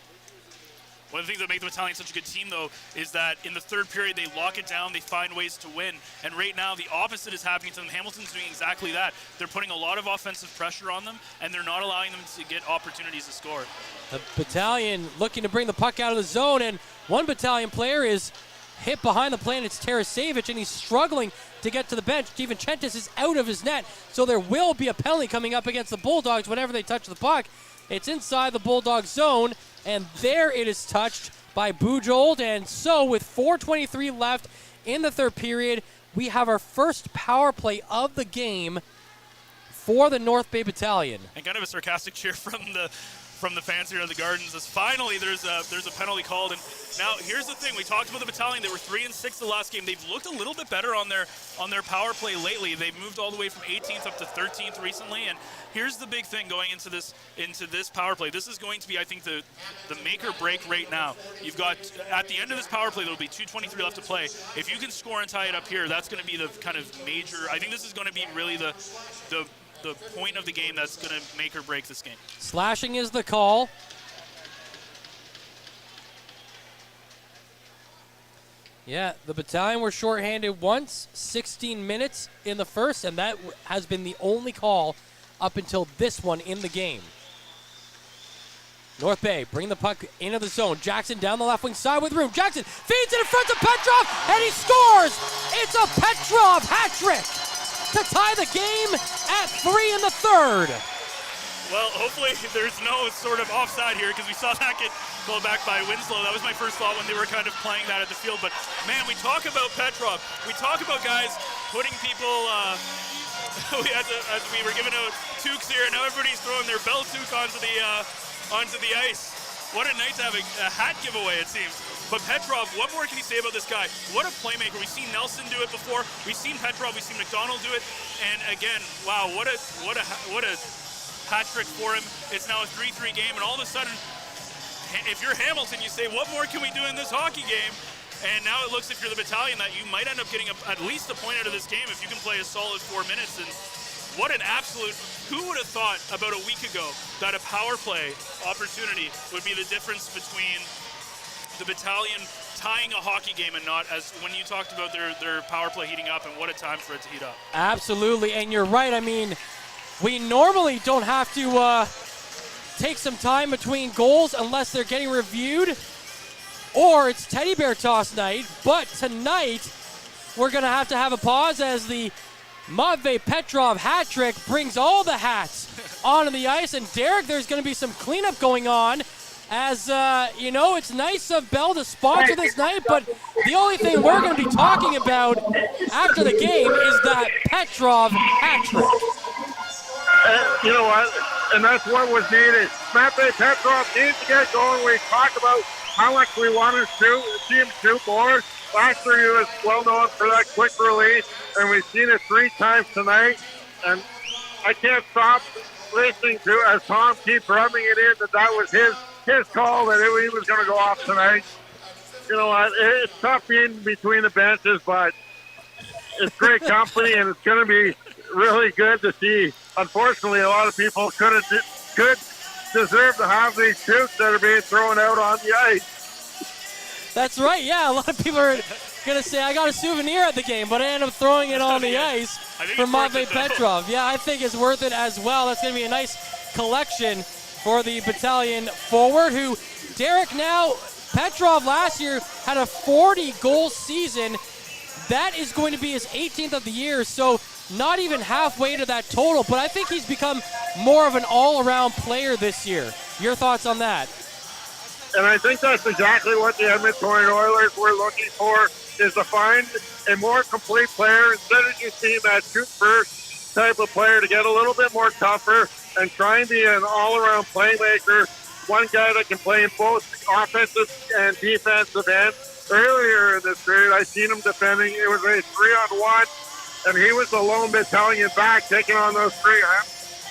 One of the things that make the Battalion such a good team, though, is that in the third period, they lock it down, they find ways to win. And right now, the opposite is happening to them. Hamilton's doing exactly that. They're putting a lot of offensive pressure on them, and they're not allowing them to get opportunities to score. The Battalion looking to bring the puck out of the zone, and one Battalion player is hit behind the play, and it's Tarasevic, and he's struggling to get to the bench. DiVincentis is out of his net, so there will be a penalty coming up against the Bulldogs whenever they touch the puck. It's inside the Bulldog zone, and there it is touched by Bujold. And so with 4:23 left in the third period, we have our first power play of the game for the North Bay Battalion. And kind of a sarcastic cheer from the fans here at the Gardens, as finally there's a penalty called. And now here's the thing: we talked about the Battalion. They were 3-6 the last game. They've looked a little bit better on their power play lately. They've moved all the way from 18th up to 13th recently. And here's the big thing going into this power play. This is going to be, I think, the make or break right now. You've got, at the end of this power play, there'll be 2:23 left to play. If you can score and tie it up here, that's going to be the kind of major. I think this is going to be really the point of the game that's going to make or break this game. Slashing is the call. Yeah, the Battalion were shorthanded once, 16 minutes in the first, and that has been the only call up until this one in the game. North Bay bring the puck into the zone. Jackson down the left wing side with room. Jackson feeds it in front of Petrov, and he scores! It's a Petrov hat trick to tie the game at 3 in the third. Well, hopefully there's no sort of offside here, because we saw that get called back by Winslow. That was my first thought when they were kind of playing that at the field. But, man, we talk about Petrov. We talk about guys putting people, as we were giving out toques here, and now everybody's throwing their bell toque onto the ice. What a night to have a hat giveaway, it seems. But Petrov, what more can you say about this guy? What a playmaker. We've seen Nelson do it before. We've seen Petrov. We've seen McDonald do it. And again, wow, what a hat trick for him. It's now a 3-3 game, and all of a sudden, if you're Hamilton, you say, what more can we do in this hockey game? And now it looks, if you're the Battalion, that you might end up getting at least a point out of this game if you can play a solid 4 minutes. And what an absolute, who would have thought about a week ago that a power play opportunity would be the difference between the Battalion tying a hockey game and not, as when you talked about their power play heating up, and what a time for it to heat up. Absolutely, and you're right. I mean, we normally don't have to take some time between goals unless they're getting reviewed or it's teddy bear toss night, but tonight we're going to have a pause as the Matvei Petrov hat trick brings all the hats onto the ice. And Derek, there's going to be some cleanup going on as, it's nice of Bell to sponsor this night, but the only thing we're going to be talking about after the game is that Petrov hat trick. You know what? And that's what was needed. Matvei Petrov needs to get going. We talked about how much we want to see him shoot more. Last year he was well known for that quick release, and we've seen it 3 times tonight. And I can't stop listening to as Tom keeps rubbing it in that was his call, that he was going to go off tonight. You know what? It's tough being between the benches, but it's great company, and it's going to be really good to see. Unfortunately, a lot of people could deserve to have these shoots that are being thrown out on the ice. That's right, yeah. A lot of people are going to say, I got a souvenir at the game, but I end up throwing it on the ice for Matvei Petrov. Yeah, I think it's worth it as well. That's going to be a nice collection for the Battalion forward, who, Derek, now, Petrov last year had a 40-goal season. That is going to be his 18th of the year, so not even halfway to that total, but I think he's become more of an all-around player this year. Your thoughts on that? And I think that's exactly what the Edmonton Oilers were looking for, is to find a more complete player instead of just being that shoot-first type of player, to get a little bit more tougher, and try and be an all-around playmaker, one guy that can play in both offensive and defensive end. Earlier in this period, I seen him defending. It was a 3-on-1, and he was the lone battalion back taking on those three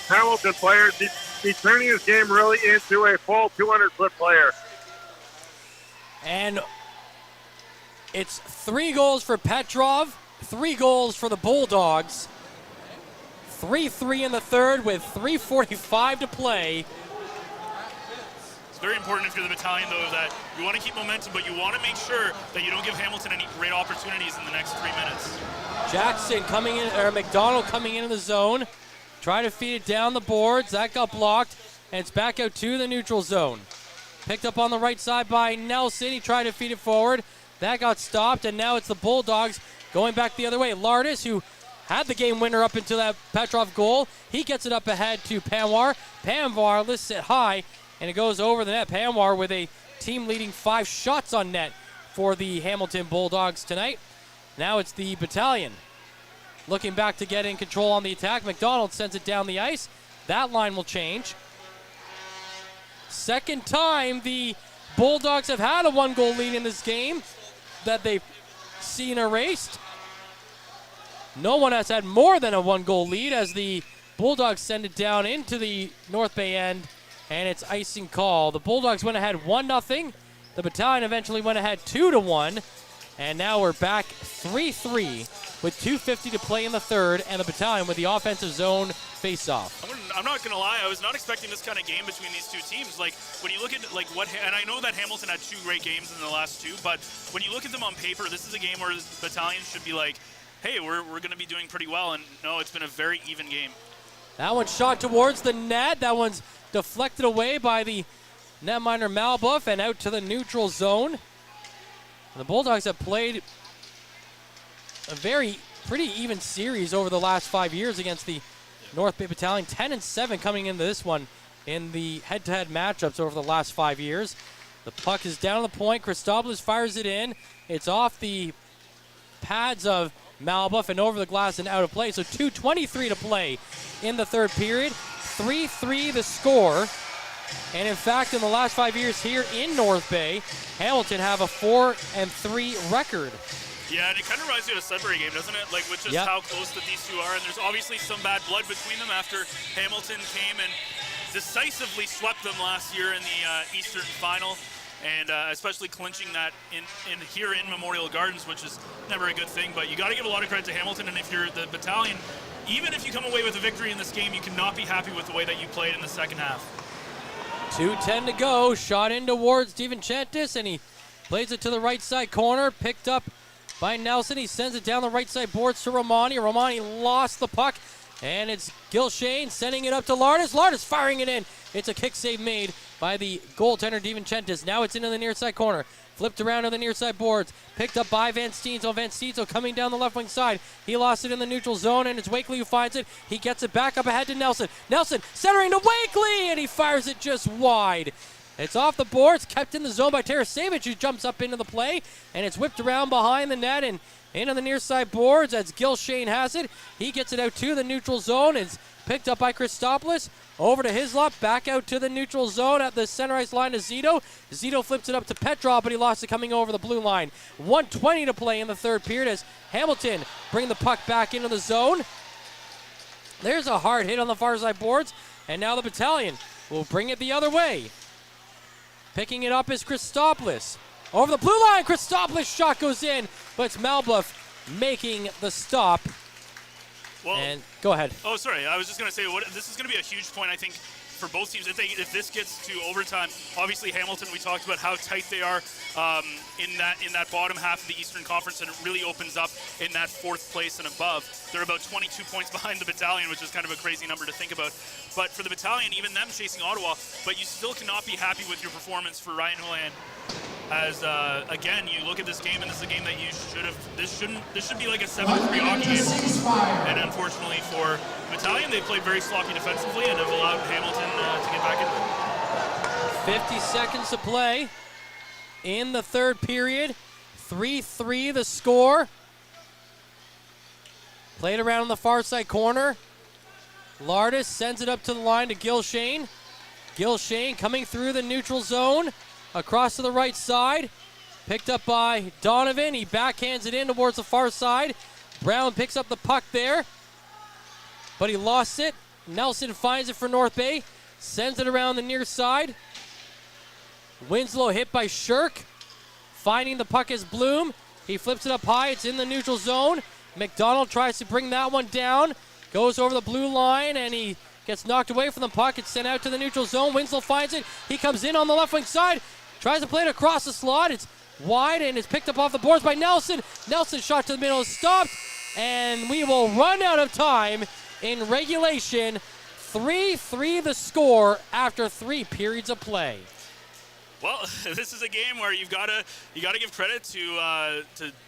Hamilton players. He's turning his game really into a full 200-foot player. And it's 3 goals for Petrov, 3 goals for the Bulldogs. 3-3 in the third with 3:45 to play. It's very important if you're the battalion, though, that you want to keep momentum, but you want to make sure that you don't give Hamilton any great opportunities in the next 3 minutes. Jackson coming in, or McDonald coming into the zone. Try to feed it down the boards. That got blocked, and it's back out to the neutral zone. Picked up on the right side by Nelson. He tried to feed it forward. That got stopped, and now it's the Bulldogs going back the other way. Lardis, who had the game winner up into that Petrov goal. He gets it up ahead to Panwar. Panwar lifts it high, and it goes over the net. Panwar with a team-leading 5 shots on net for the Hamilton Bulldogs tonight. Now it's the battalion looking back to get in control on the attack. McDonald sends it down the ice. That line will change. Second time the Bulldogs have had a 1-goal lead in this game that they've seen erased. No one has had more than a 1-goal lead as the Bulldogs send it down into the North Bay end, and it's icing call. The Bulldogs went ahead 1-0. The battalion eventually went ahead 2-1, and now we're back 3-3 with 2:50 to play in the third, and the battalion with the offensive zone face-off. I'm not going to lie, I was not expecting this kind of game between these two teams. Like, when you look at, like, and I know that Hamilton had 2 great games in the last 2, but when you look at them on paper, this is a game where the battalion should be like, hey, we're going to be doing pretty well, and no, it's been a very even game. That one's shot towards the net. That one's deflected away by the netminder Malbuff and out to the neutral zone. And the Bulldogs have played a pretty even series over the last 5 years against the North Bay Battalion. 10-7 coming into this one in the head-to-head matchups over the last 5 years. The puck is down the point. Christopoulos fires it in. It's off the pads of Malbuff and over the glass and out of play. So 2:23 to play in the third period. 3-3 the score. And in fact, in the last 5 years here in North Bay, Hamilton have a 4-3 record. Yeah, and it kind of reminds me of a Sudbury game, doesn't it? Like, with just how close that these two are. And there's obviously some bad blood between them after Hamilton came and decisively swept them last year in the Eastern Final. And especially clinching that in here in Memorial Gardens, which is never a good thing. But you got to give a lot of credit to Hamilton. And if you're the battalion, even if you come away with a victory in this game, you cannot be happy with the way that you played in the second half. 2:10 to go. Shot in towards DiVincentis, and he plays it to the right side corner. Picked up by Nelson. He sends it down the right side boards to Romani. Romani lost the puck, and it's Gilshane sending it up to Lardis. Lardis firing it in. It's a kick save made by the goaltender DiVincentis. Now it's into the near side corner. Flipped around to the near side boards. Picked up by Van Steenzel. Van Steenzel coming down the left wing side. He lost it in the neutral zone, and it's Wakely who finds it. He gets it back up ahead to Nelson. Nelson centering to Wakely, and he fires it just wide. It's off the boards, kept in the zone by Tarasevich, who jumps up into the play, and it's whipped around behind the net and into the near side boards as Gilshane has it. He gets it out to the neutral zone. It's picked up by Christopoulos. Over to Hislop, back out to the neutral zone at the center ice line to Zito. Zito flips it up to Petrov, but he lost it coming over the blue line. 1:20 to play in the third period as Hamilton bring the puck back into the zone. There's a hard hit on the far side boards, and now the battalion will bring it the other way. Picking it up is Christopoulos. Over the blue line, Christopoulos' shot goes in, but it's Malbuff making the stop. Well, and go ahead. Oh, sorry. I was just going to say, this is going to be a huge point, I think, for both teams. If this gets to overtime, obviously Hamilton, we talked about how tight they are in that bottom half of the Eastern Conference, and it really opens up in that 4th place and above. They're about 22 points behind the battalion, which is kind of a crazy number to think about. But for the battalion, even them chasing Ottawa, but you still cannot be happy with your performance for Ryan Hulan. As again, you look at this game, and this is a game that you should have. This should be like a 7-3 hockey game. And unfortunately for Battalion, they played very sloppy defensively and have allowed Hamilton to get back into it. 50 seconds to play in the third period. 3-3 the score. Played around the far side corner. Lardis sends it up to the line to Gilshane. Gilshane coming through the neutral zone, across to the right side. Picked up by Donovan. He backhands it in towards the far side. Brown picks up the puck there, but he lost it. Nelson finds it for North Bay. Sends it around the near side. Winslow hit by Shirk. Finding the puck is Bloom. He flips it up high. It's in the neutral zone. McDonald tries to bring that one down. Goes over the blue line, and he gets knocked away from the puck. It's sent out to the neutral zone. Winslow finds it. He comes in on the left wing side. Tries to play it across the slot. It's wide, and it's picked up off the boards by Nelson. Nelson shot to the middle is stopped, and we will run out of time in regulation. 3-3 the score after 3 periods of play. Well, this is a game where you got to give credit to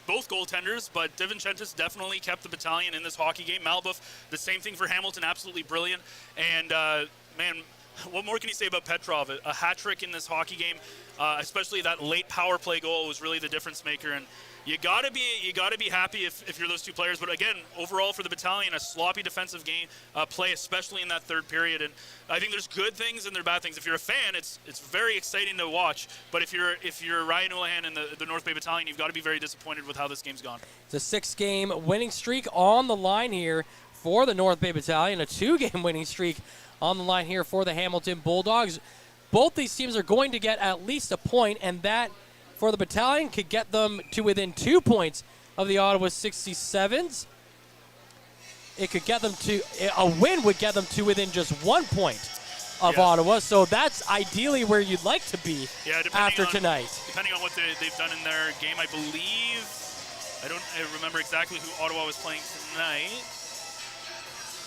both goaltenders, but DeVincentis definitely kept the Battalion in this hockey game. Malbuff, the same thing for Hamilton, absolutely brilliant. And man, what more can you say about Petrov? A hat trick in this hockey game, especially that late power play goal was really the difference maker. And you gotta be happy if you're those two players. But again, overall for the Battalion, a sloppy defensive game play, especially in that third period. And I think there's good things and there are bad things. If you're a fan, it's very exciting to watch. But if you're Ryan Houlihan and the North Bay Battalion, you've got to be very disappointed with how this game's gone. It's a 6-game winning streak on the line here for the North Bay Battalion. A 2-game winning streak on the line here for the Hamilton Bulldogs. Both these teams are going to get at least a point, and that for the Battalion could get them to within 2 points of the Ottawa 67s. It could get them to, a win would get them to within just 1 point of Ottawa. So that's ideally where you'd like to be after tonight. Depending on what they've done in their game, I believe, I remember exactly who Ottawa was playing tonight.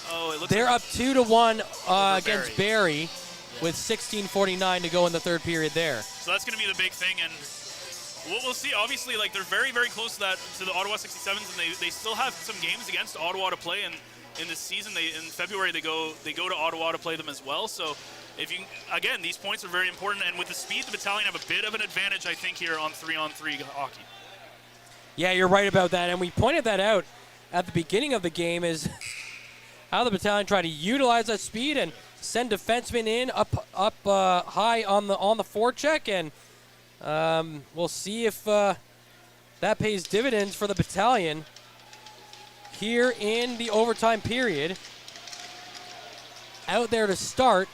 Oh, it looks They're like up 2-1 against Barrie. Barrie with 16:49 to go in the third period there. So that's going to be the big thing, and we'll see. Obviously, like, they're very, very close to the Ottawa 67s, and they still have some games against Ottawa to play. And in this season, in February, they go to Ottawa to play them as well. So again, these points are very important, and with the speed, the Battalion have a bit of an advantage, I think, here on 3-on-3 hockey. Yeah, you're right about that, and we pointed that out at the beginning of the game, is how the Battalion tried to utilize that speed and send defensemen in up high on the forecheck, and we'll see if that pays dividends for the Battalion here in the overtime period. Out there to start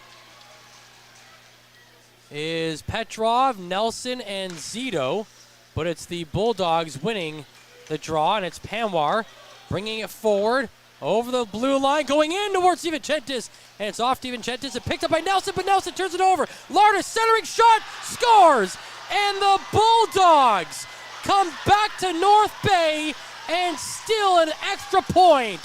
is Petrov, Nelson, and Zito, but it's the Bulldogs winning the draw, and it's Panwar bringing it forward over the blue line, going in towards DeVincentis, and it's off DeVincentis and picked up by Nelson, but Nelson turns it over. Lardis centering shot, scores, and the Bulldogs come back to North Bay and steal an extra point.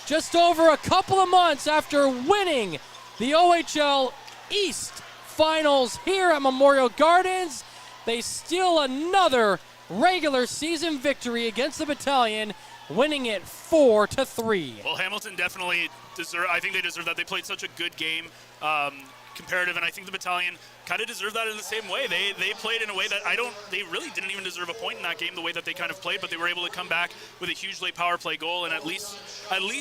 Just over a couple of months after winning the OHL East Finals here at Memorial Gardens, they steal another regular season victory against the Battalion, winning it 4-3. Well, Hamilton definitely I think they deserve that. They played such a good game, comparative, and I think the Battalion kind of deserve that in the same way. They played in a way that they really didn't even deserve a point in that game, the way that they kind of played, but they were able to come back with a huge late power play goal and at least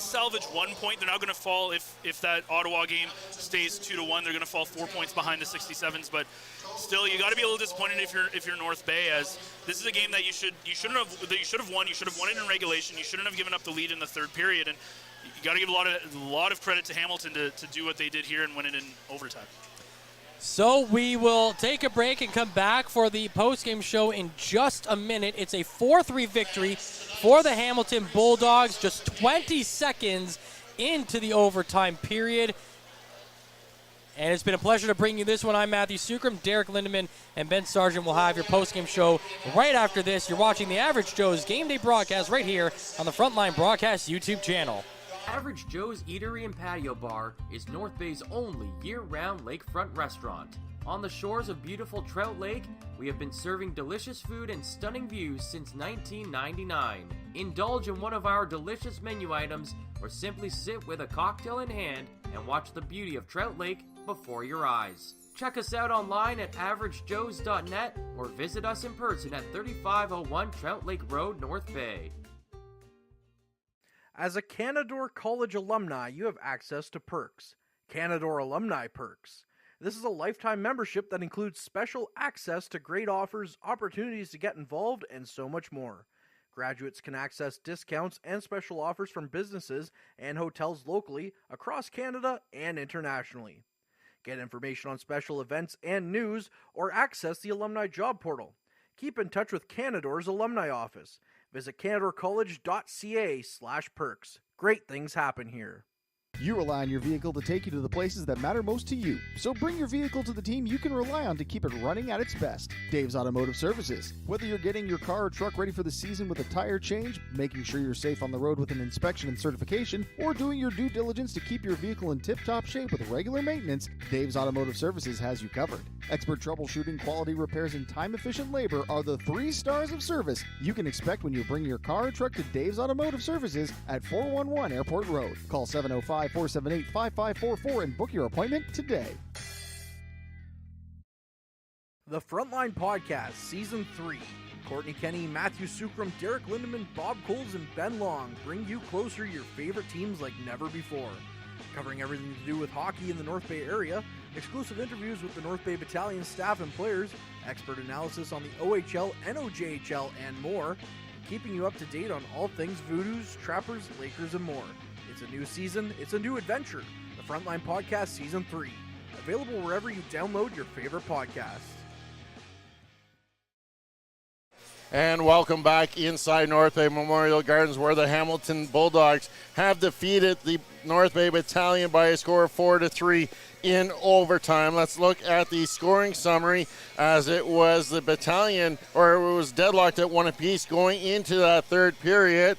salvage 1 point. They're now going to fall, if that Ottawa game stays 2-1, they're going to fall 4 points behind the 67s, but still, you got to be a little disappointed if you're North Bay, as this is a game that you should have won. You should have won it in regulation. You shouldn't have given up the lead in the third period, and you got to give a lot of credit to Hamilton to do what they did here and win it in overtime. So we will take a break and come back for the post-game show in just a minute. It's a 4-3 victory for the Hamilton Bulldogs, just 20 seconds into the overtime period. And it's been a pleasure to bring you this one. I'm Matthew Sukram. Derek Lindemann and Ben Sargent will have your postgame show right after this. You're watching the Average Joe's Game Day broadcast right here on the Frontline Broadcast YouTube channel. Average Joe's Eatery and Patio Bar is North Bay's only year-round lakefront restaurant. On the shores of beautiful Trout Lake, we have been serving delicious food and stunning views since 1999. Indulge in one of our delicious menu items or simply sit with a cocktail in hand and watch the beauty of Trout Lake before your eyes. Check us out online at averagejoes.net or visit us in person at 3501 Trout Lake Road, North Bay. As a Canadore College alumni, you have access to perks. Canadore Alumni Perks. This is a lifetime membership that includes special access to great offers, opportunities to get involved, and so much more. Graduates can access discounts and special offers from businesses and hotels locally, across Canada, and internationally. Get information on special events and news, or access the alumni job portal. Keep in touch with Canadore's alumni office. Visit canadorecollege.ca/perks. Great things happen here. You rely on your vehicle to take you to the places that matter most to you. So bring your vehicle to the team you can rely on to keep it running at its best. Dave's Automotive Services. Whether you're getting your car or truck ready for the season with a tire change, making sure you're safe on the road with an inspection and certification, or doing your due diligence to keep your vehicle in tip-top shape with regular maintenance, Dave's Automotive Services has you covered. Expert troubleshooting, quality repairs, and time-efficient labor are the 3 stars of service you can expect when you bring your car or truck to Dave's Automotive Services at 411 Airport Road. Call 705-478-5544 and book your appointment today. The Frontline Podcast, Season 3. Courtney Kenny, Matthew Sucrum, Derek Lindemann, Bob Coles, and Ben Long bring you closer to your favorite teams like never before. Covering everything to do with hockey in the North Bay area, exclusive interviews with the North Bay Battalion staff and players, expert analysis on the OHL, NOJHL, and more, keeping you up to date on all things Voodoos, Trappers, Lakers, and more. It's a new season, it's a new adventure. The Frontline Podcast Season 3. Available wherever you download your favorite podcasts. And welcome back inside North Bay Memorial Gardens, where the Hamilton Bulldogs have defeated the North Bay Battalion by a score of 4-3 in overtime. Let's look at the scoring summary, as it was the Battalion, or it was deadlocked at 1 apiece going into that third period.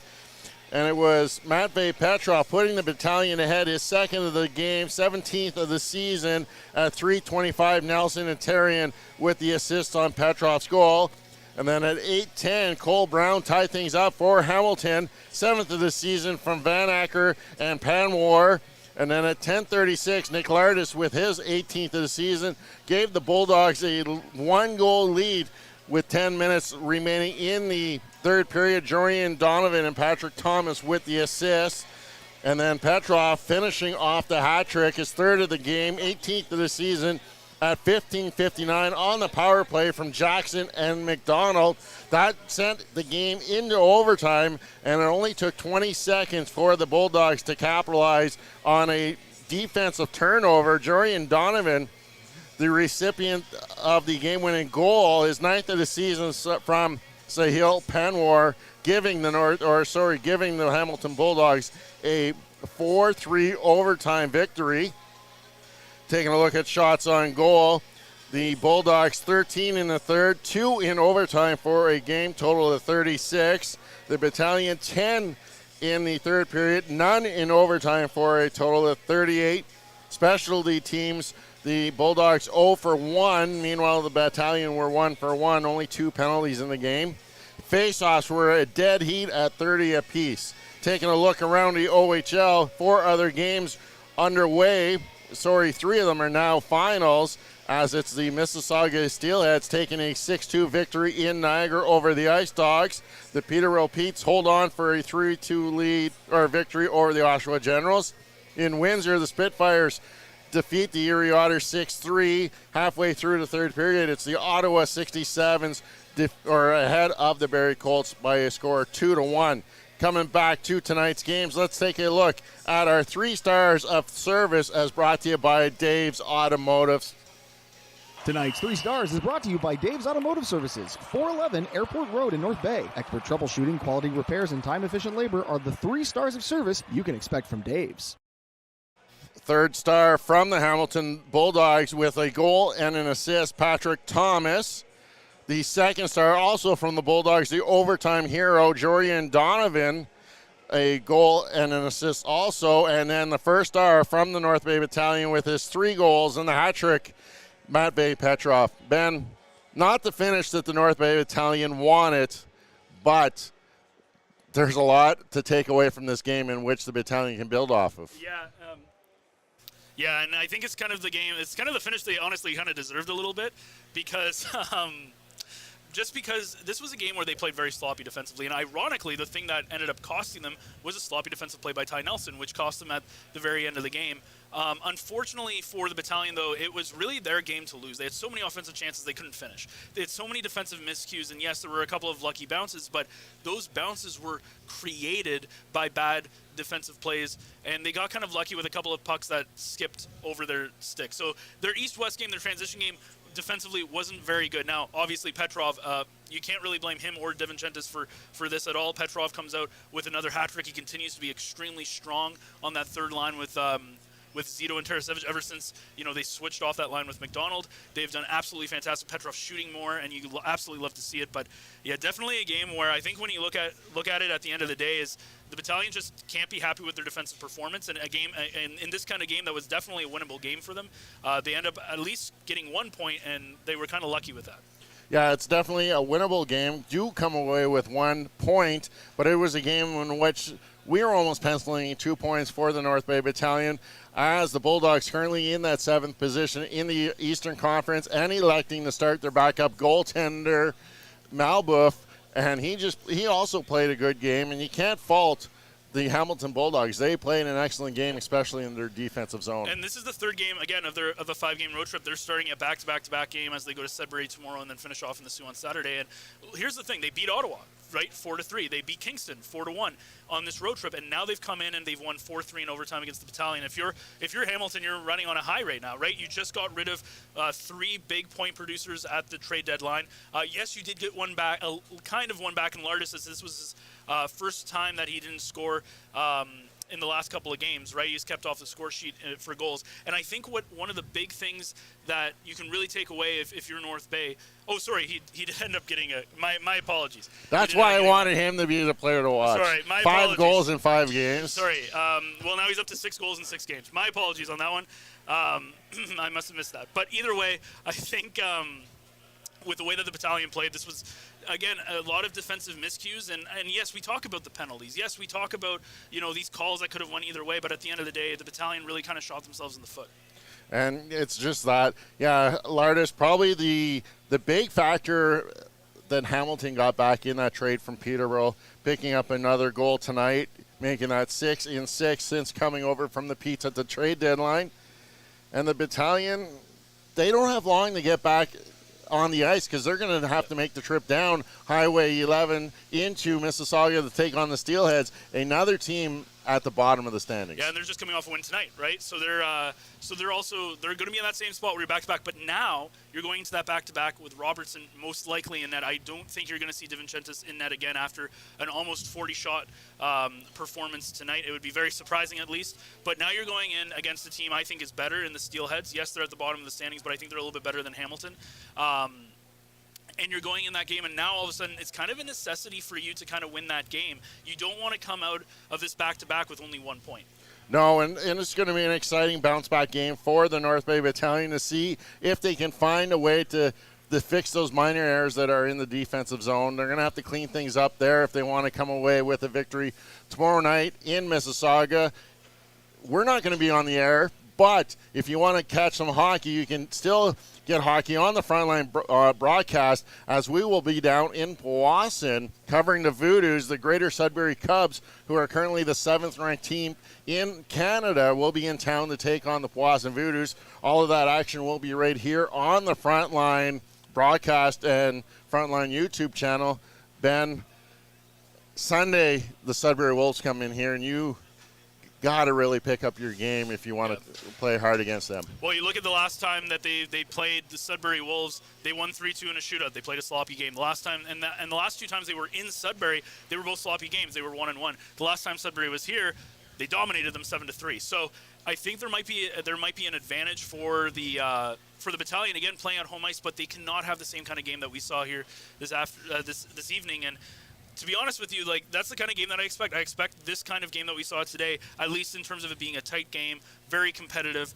And it was Matvey Petrov putting the Battalion ahead, his second of the game, 17th of the season at 3:25. Nelson and Tarian with the assist on Petrov's goal. And then at 8:10, Cole Brown tied things up for Hamilton, 7th of the season from Van Acker and Panwar. And then at 10:36, Nick Lardis with his 18th of the season gave the Bulldogs a 1-goal lead with 10 minutes remaining in the third period. Jorian Donovan and Patrick Thomas with the assists. And then Petrov finishing off the hat trick, his third of the game, 18th of the season at 15:59 on the power play from Jackson and McDonald. That sent the game into overtime, and it only took 20 seconds for the Bulldogs to capitalize on a defensive turnover. Jorian Donovan, the recipient of the game-winning goal, his 9th of the season from Sahil Panwar, giving the Hamilton Bulldogs a 4-3 overtime victory. Taking a look at shots on goal, the Bulldogs 13 in the third, 2 in overtime for a game total of 36. The Battalion 10 in the third period, none in overtime for a total of 38. Specialty teams, the Bulldogs 0 for 1. Meanwhile, the Battalion were 1 for 1, only 2 penalties in the game. Faceoffs were a dead heat at 30 apiece. Taking a look around the OHL, 4 other games underway. 3 of them are now finals, as it's the Mississauga Steelheads taking a 6-2 victory in Niagara over the Ice Dogs. The Peterborough Petes hold on for a 3-2 lead or victory over the Oshawa Generals. In Windsor, the Spitfires defeat the Erie Otters 6-3. Halfway through the third period, it's the Ottawa 67s ahead of the Barrie Colts by a score of 2-1. Coming back to tonight's games, let's take a look at our 3 stars of service, as brought to you by Dave's Automotive. Tonight's 3 stars is brought to you by Dave's Automotive Services, 411 Airport Road in North Bay. Expert troubleshooting, quality repairs, and time-efficient labor are the 3 stars of service you can expect from Dave's. 3rd star from the Hamilton Bulldogs with a goal and an assist, Patrick Thomas. The 2nd star, also from the Bulldogs, the overtime hero, Jorian Donovan, a goal and an assist also. And then the 1st star from the North Bay Battalion with his 3 goals and the hat trick, Matvey Petrov. Ben, not the finish that the North Bay Battalion wanted, but there's a lot to take away from this game in which the Battalion can build off of. Yeah, and I think it's kind of the game. It's kind of the finish they honestly kind of deserved a little bit, because just because this was a game where they played very sloppy defensively, and ironically, the thing that ended up costing them was a sloppy defensive play by Ty Nelson, which cost them at the very end of the game. Unfortunately for the Battalion, though, it was really their game to lose. They had so many offensive chances they couldn't finish. They had so many defensive miscues, and yes, there were a couple of lucky bounces, but those bounces were created by bad defensive plays, and they got kind of lucky with a couple of pucks that skipped over their stick. So their East-West game, their transition game, defensively wasn't very good. Now, obviously, Petrov, you can't really blame him or DiVincentis for this at all. Petrov comes out with another hat trick. He continues to be extremely strong on that third line with Zito and Tarasevic ever since, they switched off that line with McDonald. They've done absolutely fantastic. Petrov shooting more, and you absolutely love to see it. But, yeah, definitely a game where I think when you look at it at the end of the day is the Battalion just can't be happy with their defensive performance. And in this kind of game, that was definitely a winnable game for them. They end up at least getting 1 point, and they were kind of lucky with that. Yeah, it's definitely a winnable game. Do come away with 1 point, but it was a game in which we were almost penciling 2 points for the North Bay Battalion, as the Bulldogs currently in that 7th position in the Eastern Conference and electing to start their backup goaltender, Malbuff, and he also played a good game, and you can't fault the Hamilton Bulldogs. They played an excellent game, especially in their defensive zone. And this is the third game, again, of a 5-game road trip. They're starting a back-to-back-to-back game as they go to Sudbury tomorrow and then finish off in the Sioux on Saturday. And here's the thing. They beat Ottawa, right, 4-3. They beat Kingston 4-1 on this road trip, and now they've come in and they've won 4-3 in overtime against the Battalion. If you're Hamilton, you're running on a high right now, right? You just got rid of 3 big point producers at the trade deadline. Yes, you did get one back, kind of one back in Lardis, as this was his first time that he didn't score in the last couple of games, right? He's kept off the score sheet for goals. And I think one of the big things that you can really take away if you're North Bay. Oh, sorry, he did end up getting my apologies. That's why I wanted him to be the player to watch. Sorry, my 5 apologies. goals in 5 games. Sorry. Well, now he's up to 6 goals in 6 games. My apologies on that one. I must have missed that. But either way, I think with the way that the Battalion played, this was, again, a lot of defensive miscues. And yes, we talk about the penalties. Yes, we talk about, these calls that could have went either way. But at the end of the day, the Battalion really kind of shot themselves in the foot. And it's just that, yeah, Lardis, probably the big factor that Hamilton got back in that trade from Peterborough, picking up another goal tonight, making that 6 in 6 since coming over from the Petes at the trade deadline. And the Battalion, they don't have long to get back on the ice because they're going to have to make the trip down Highway 11 into Mississauga to take on the Steelheads, another team at the bottom of the standings. Yeah, and they're just coming off a win tonight, right? So they're going to be in that same spot where you're back-to-back, but now you're going into that back-to-back with Robertson most likely in net. I don't think you're going to see DiVincentis in net again after an almost 40-shot performance tonight. It would be very surprising at least, but now you're going in against a team I think is better in the Steelheads. Yes, they're at the bottom of the standings, but I think they're a little bit better than Hamilton. And you're going in that game, and now all of a sudden it's kind of a necessity for you to kind of win that game. You don't want to come out of this back-to-back with only 1 point. No, and it's going to be an exciting bounce-back game for the North Bay Battalion to see if they can find a way to fix those minor errors that are in the defensive zone. They're going to have to clean things up there if they want to come away with a victory tomorrow night in Mississauga. We're not going to be on the air, but if you want to catch some hockey, you can still get hockey on the Frontline broadcast, as we will be down in Powassan covering the Voodoos, the Greater Sudbury Cubs, who are currently the 7th-ranked team in Canada, will be in town to take on the Powassan Voodoos. All of that action will be right here on the Frontline broadcast and Frontline YouTube channel. Ben, Sunday the Sudbury Wolves come in here, and you got to really pick up your game if you want to play hard against them. Well, you look at the last time that they played the Sudbury Wolves, they won 3-2 in a shootout. They played a sloppy game. The last time, and the last 2 times they were in Sudbury, they were both sloppy games. They were 1-1. The last time Sudbury was here, they dominated them 7-3. So I think there might be an advantage for the Battalion, again, playing on home ice, but they cannot have the same kind of game that we saw here this evening. And to be honest with you, that's the kind of game that I expect. I expect this kind of game that we saw today, at least in terms of it being a tight game, very competitive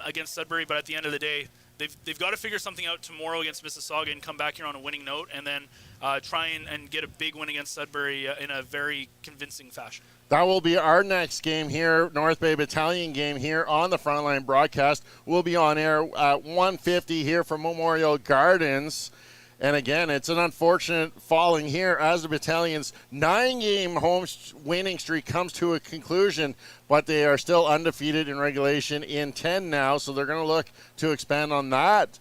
against Sudbury. But at the end of the day, they've got to figure something out tomorrow against Mississauga and come back here on a winning note, and then try and get a big win against Sudbury in a very convincing fashion. That will be our next game here, North Bay Battalion game here on the Frontline broadcast. We'll be on air at 1:50 here from Memorial Gardens. And again, it's an unfortunate falling here as the Battalion's 9-game home winning streak comes to a conclusion, but they are still undefeated in regulation in 10 now, so they're going to look to expand on that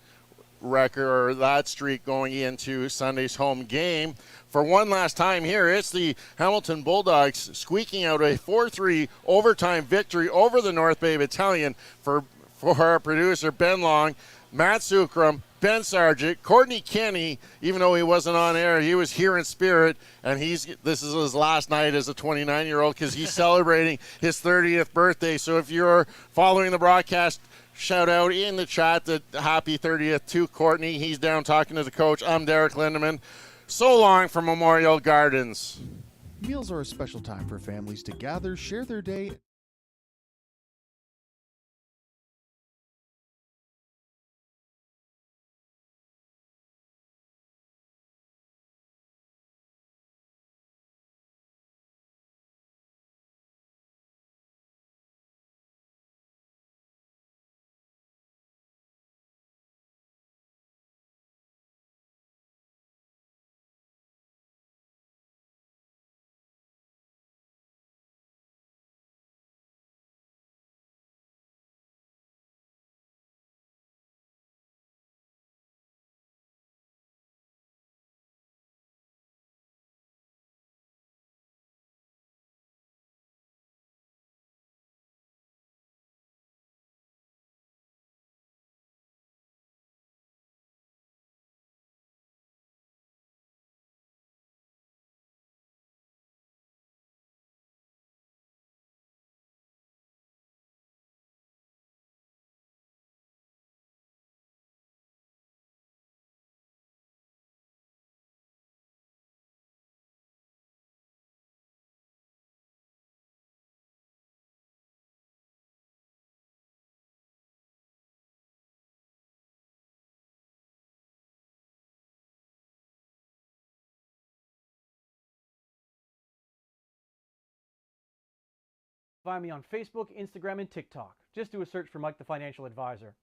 record or that streak going into Sunday's home game. For one last time here, it's the Hamilton Bulldogs squeaking out a 4-3 overtime victory over the North Bay Battalion. For our producer, Ben Long, Matt Sukram, Ben Sargent, Courtney Kenny, even though he wasn't on air, he was here in spirit, and this is his last night as a 29-year-old because he's celebrating his 30th birthday. So if you're following the broadcast, shout out in the chat that happy 30th to Courtney. He's down talking to the coach. I'm Derek Lindeman. So long from Memorial Gardens. Meals are a special time for families to gather, share their day. Find me on Facebook, Instagram, and TikTok. Just do a search for Mike the Financial Advisor.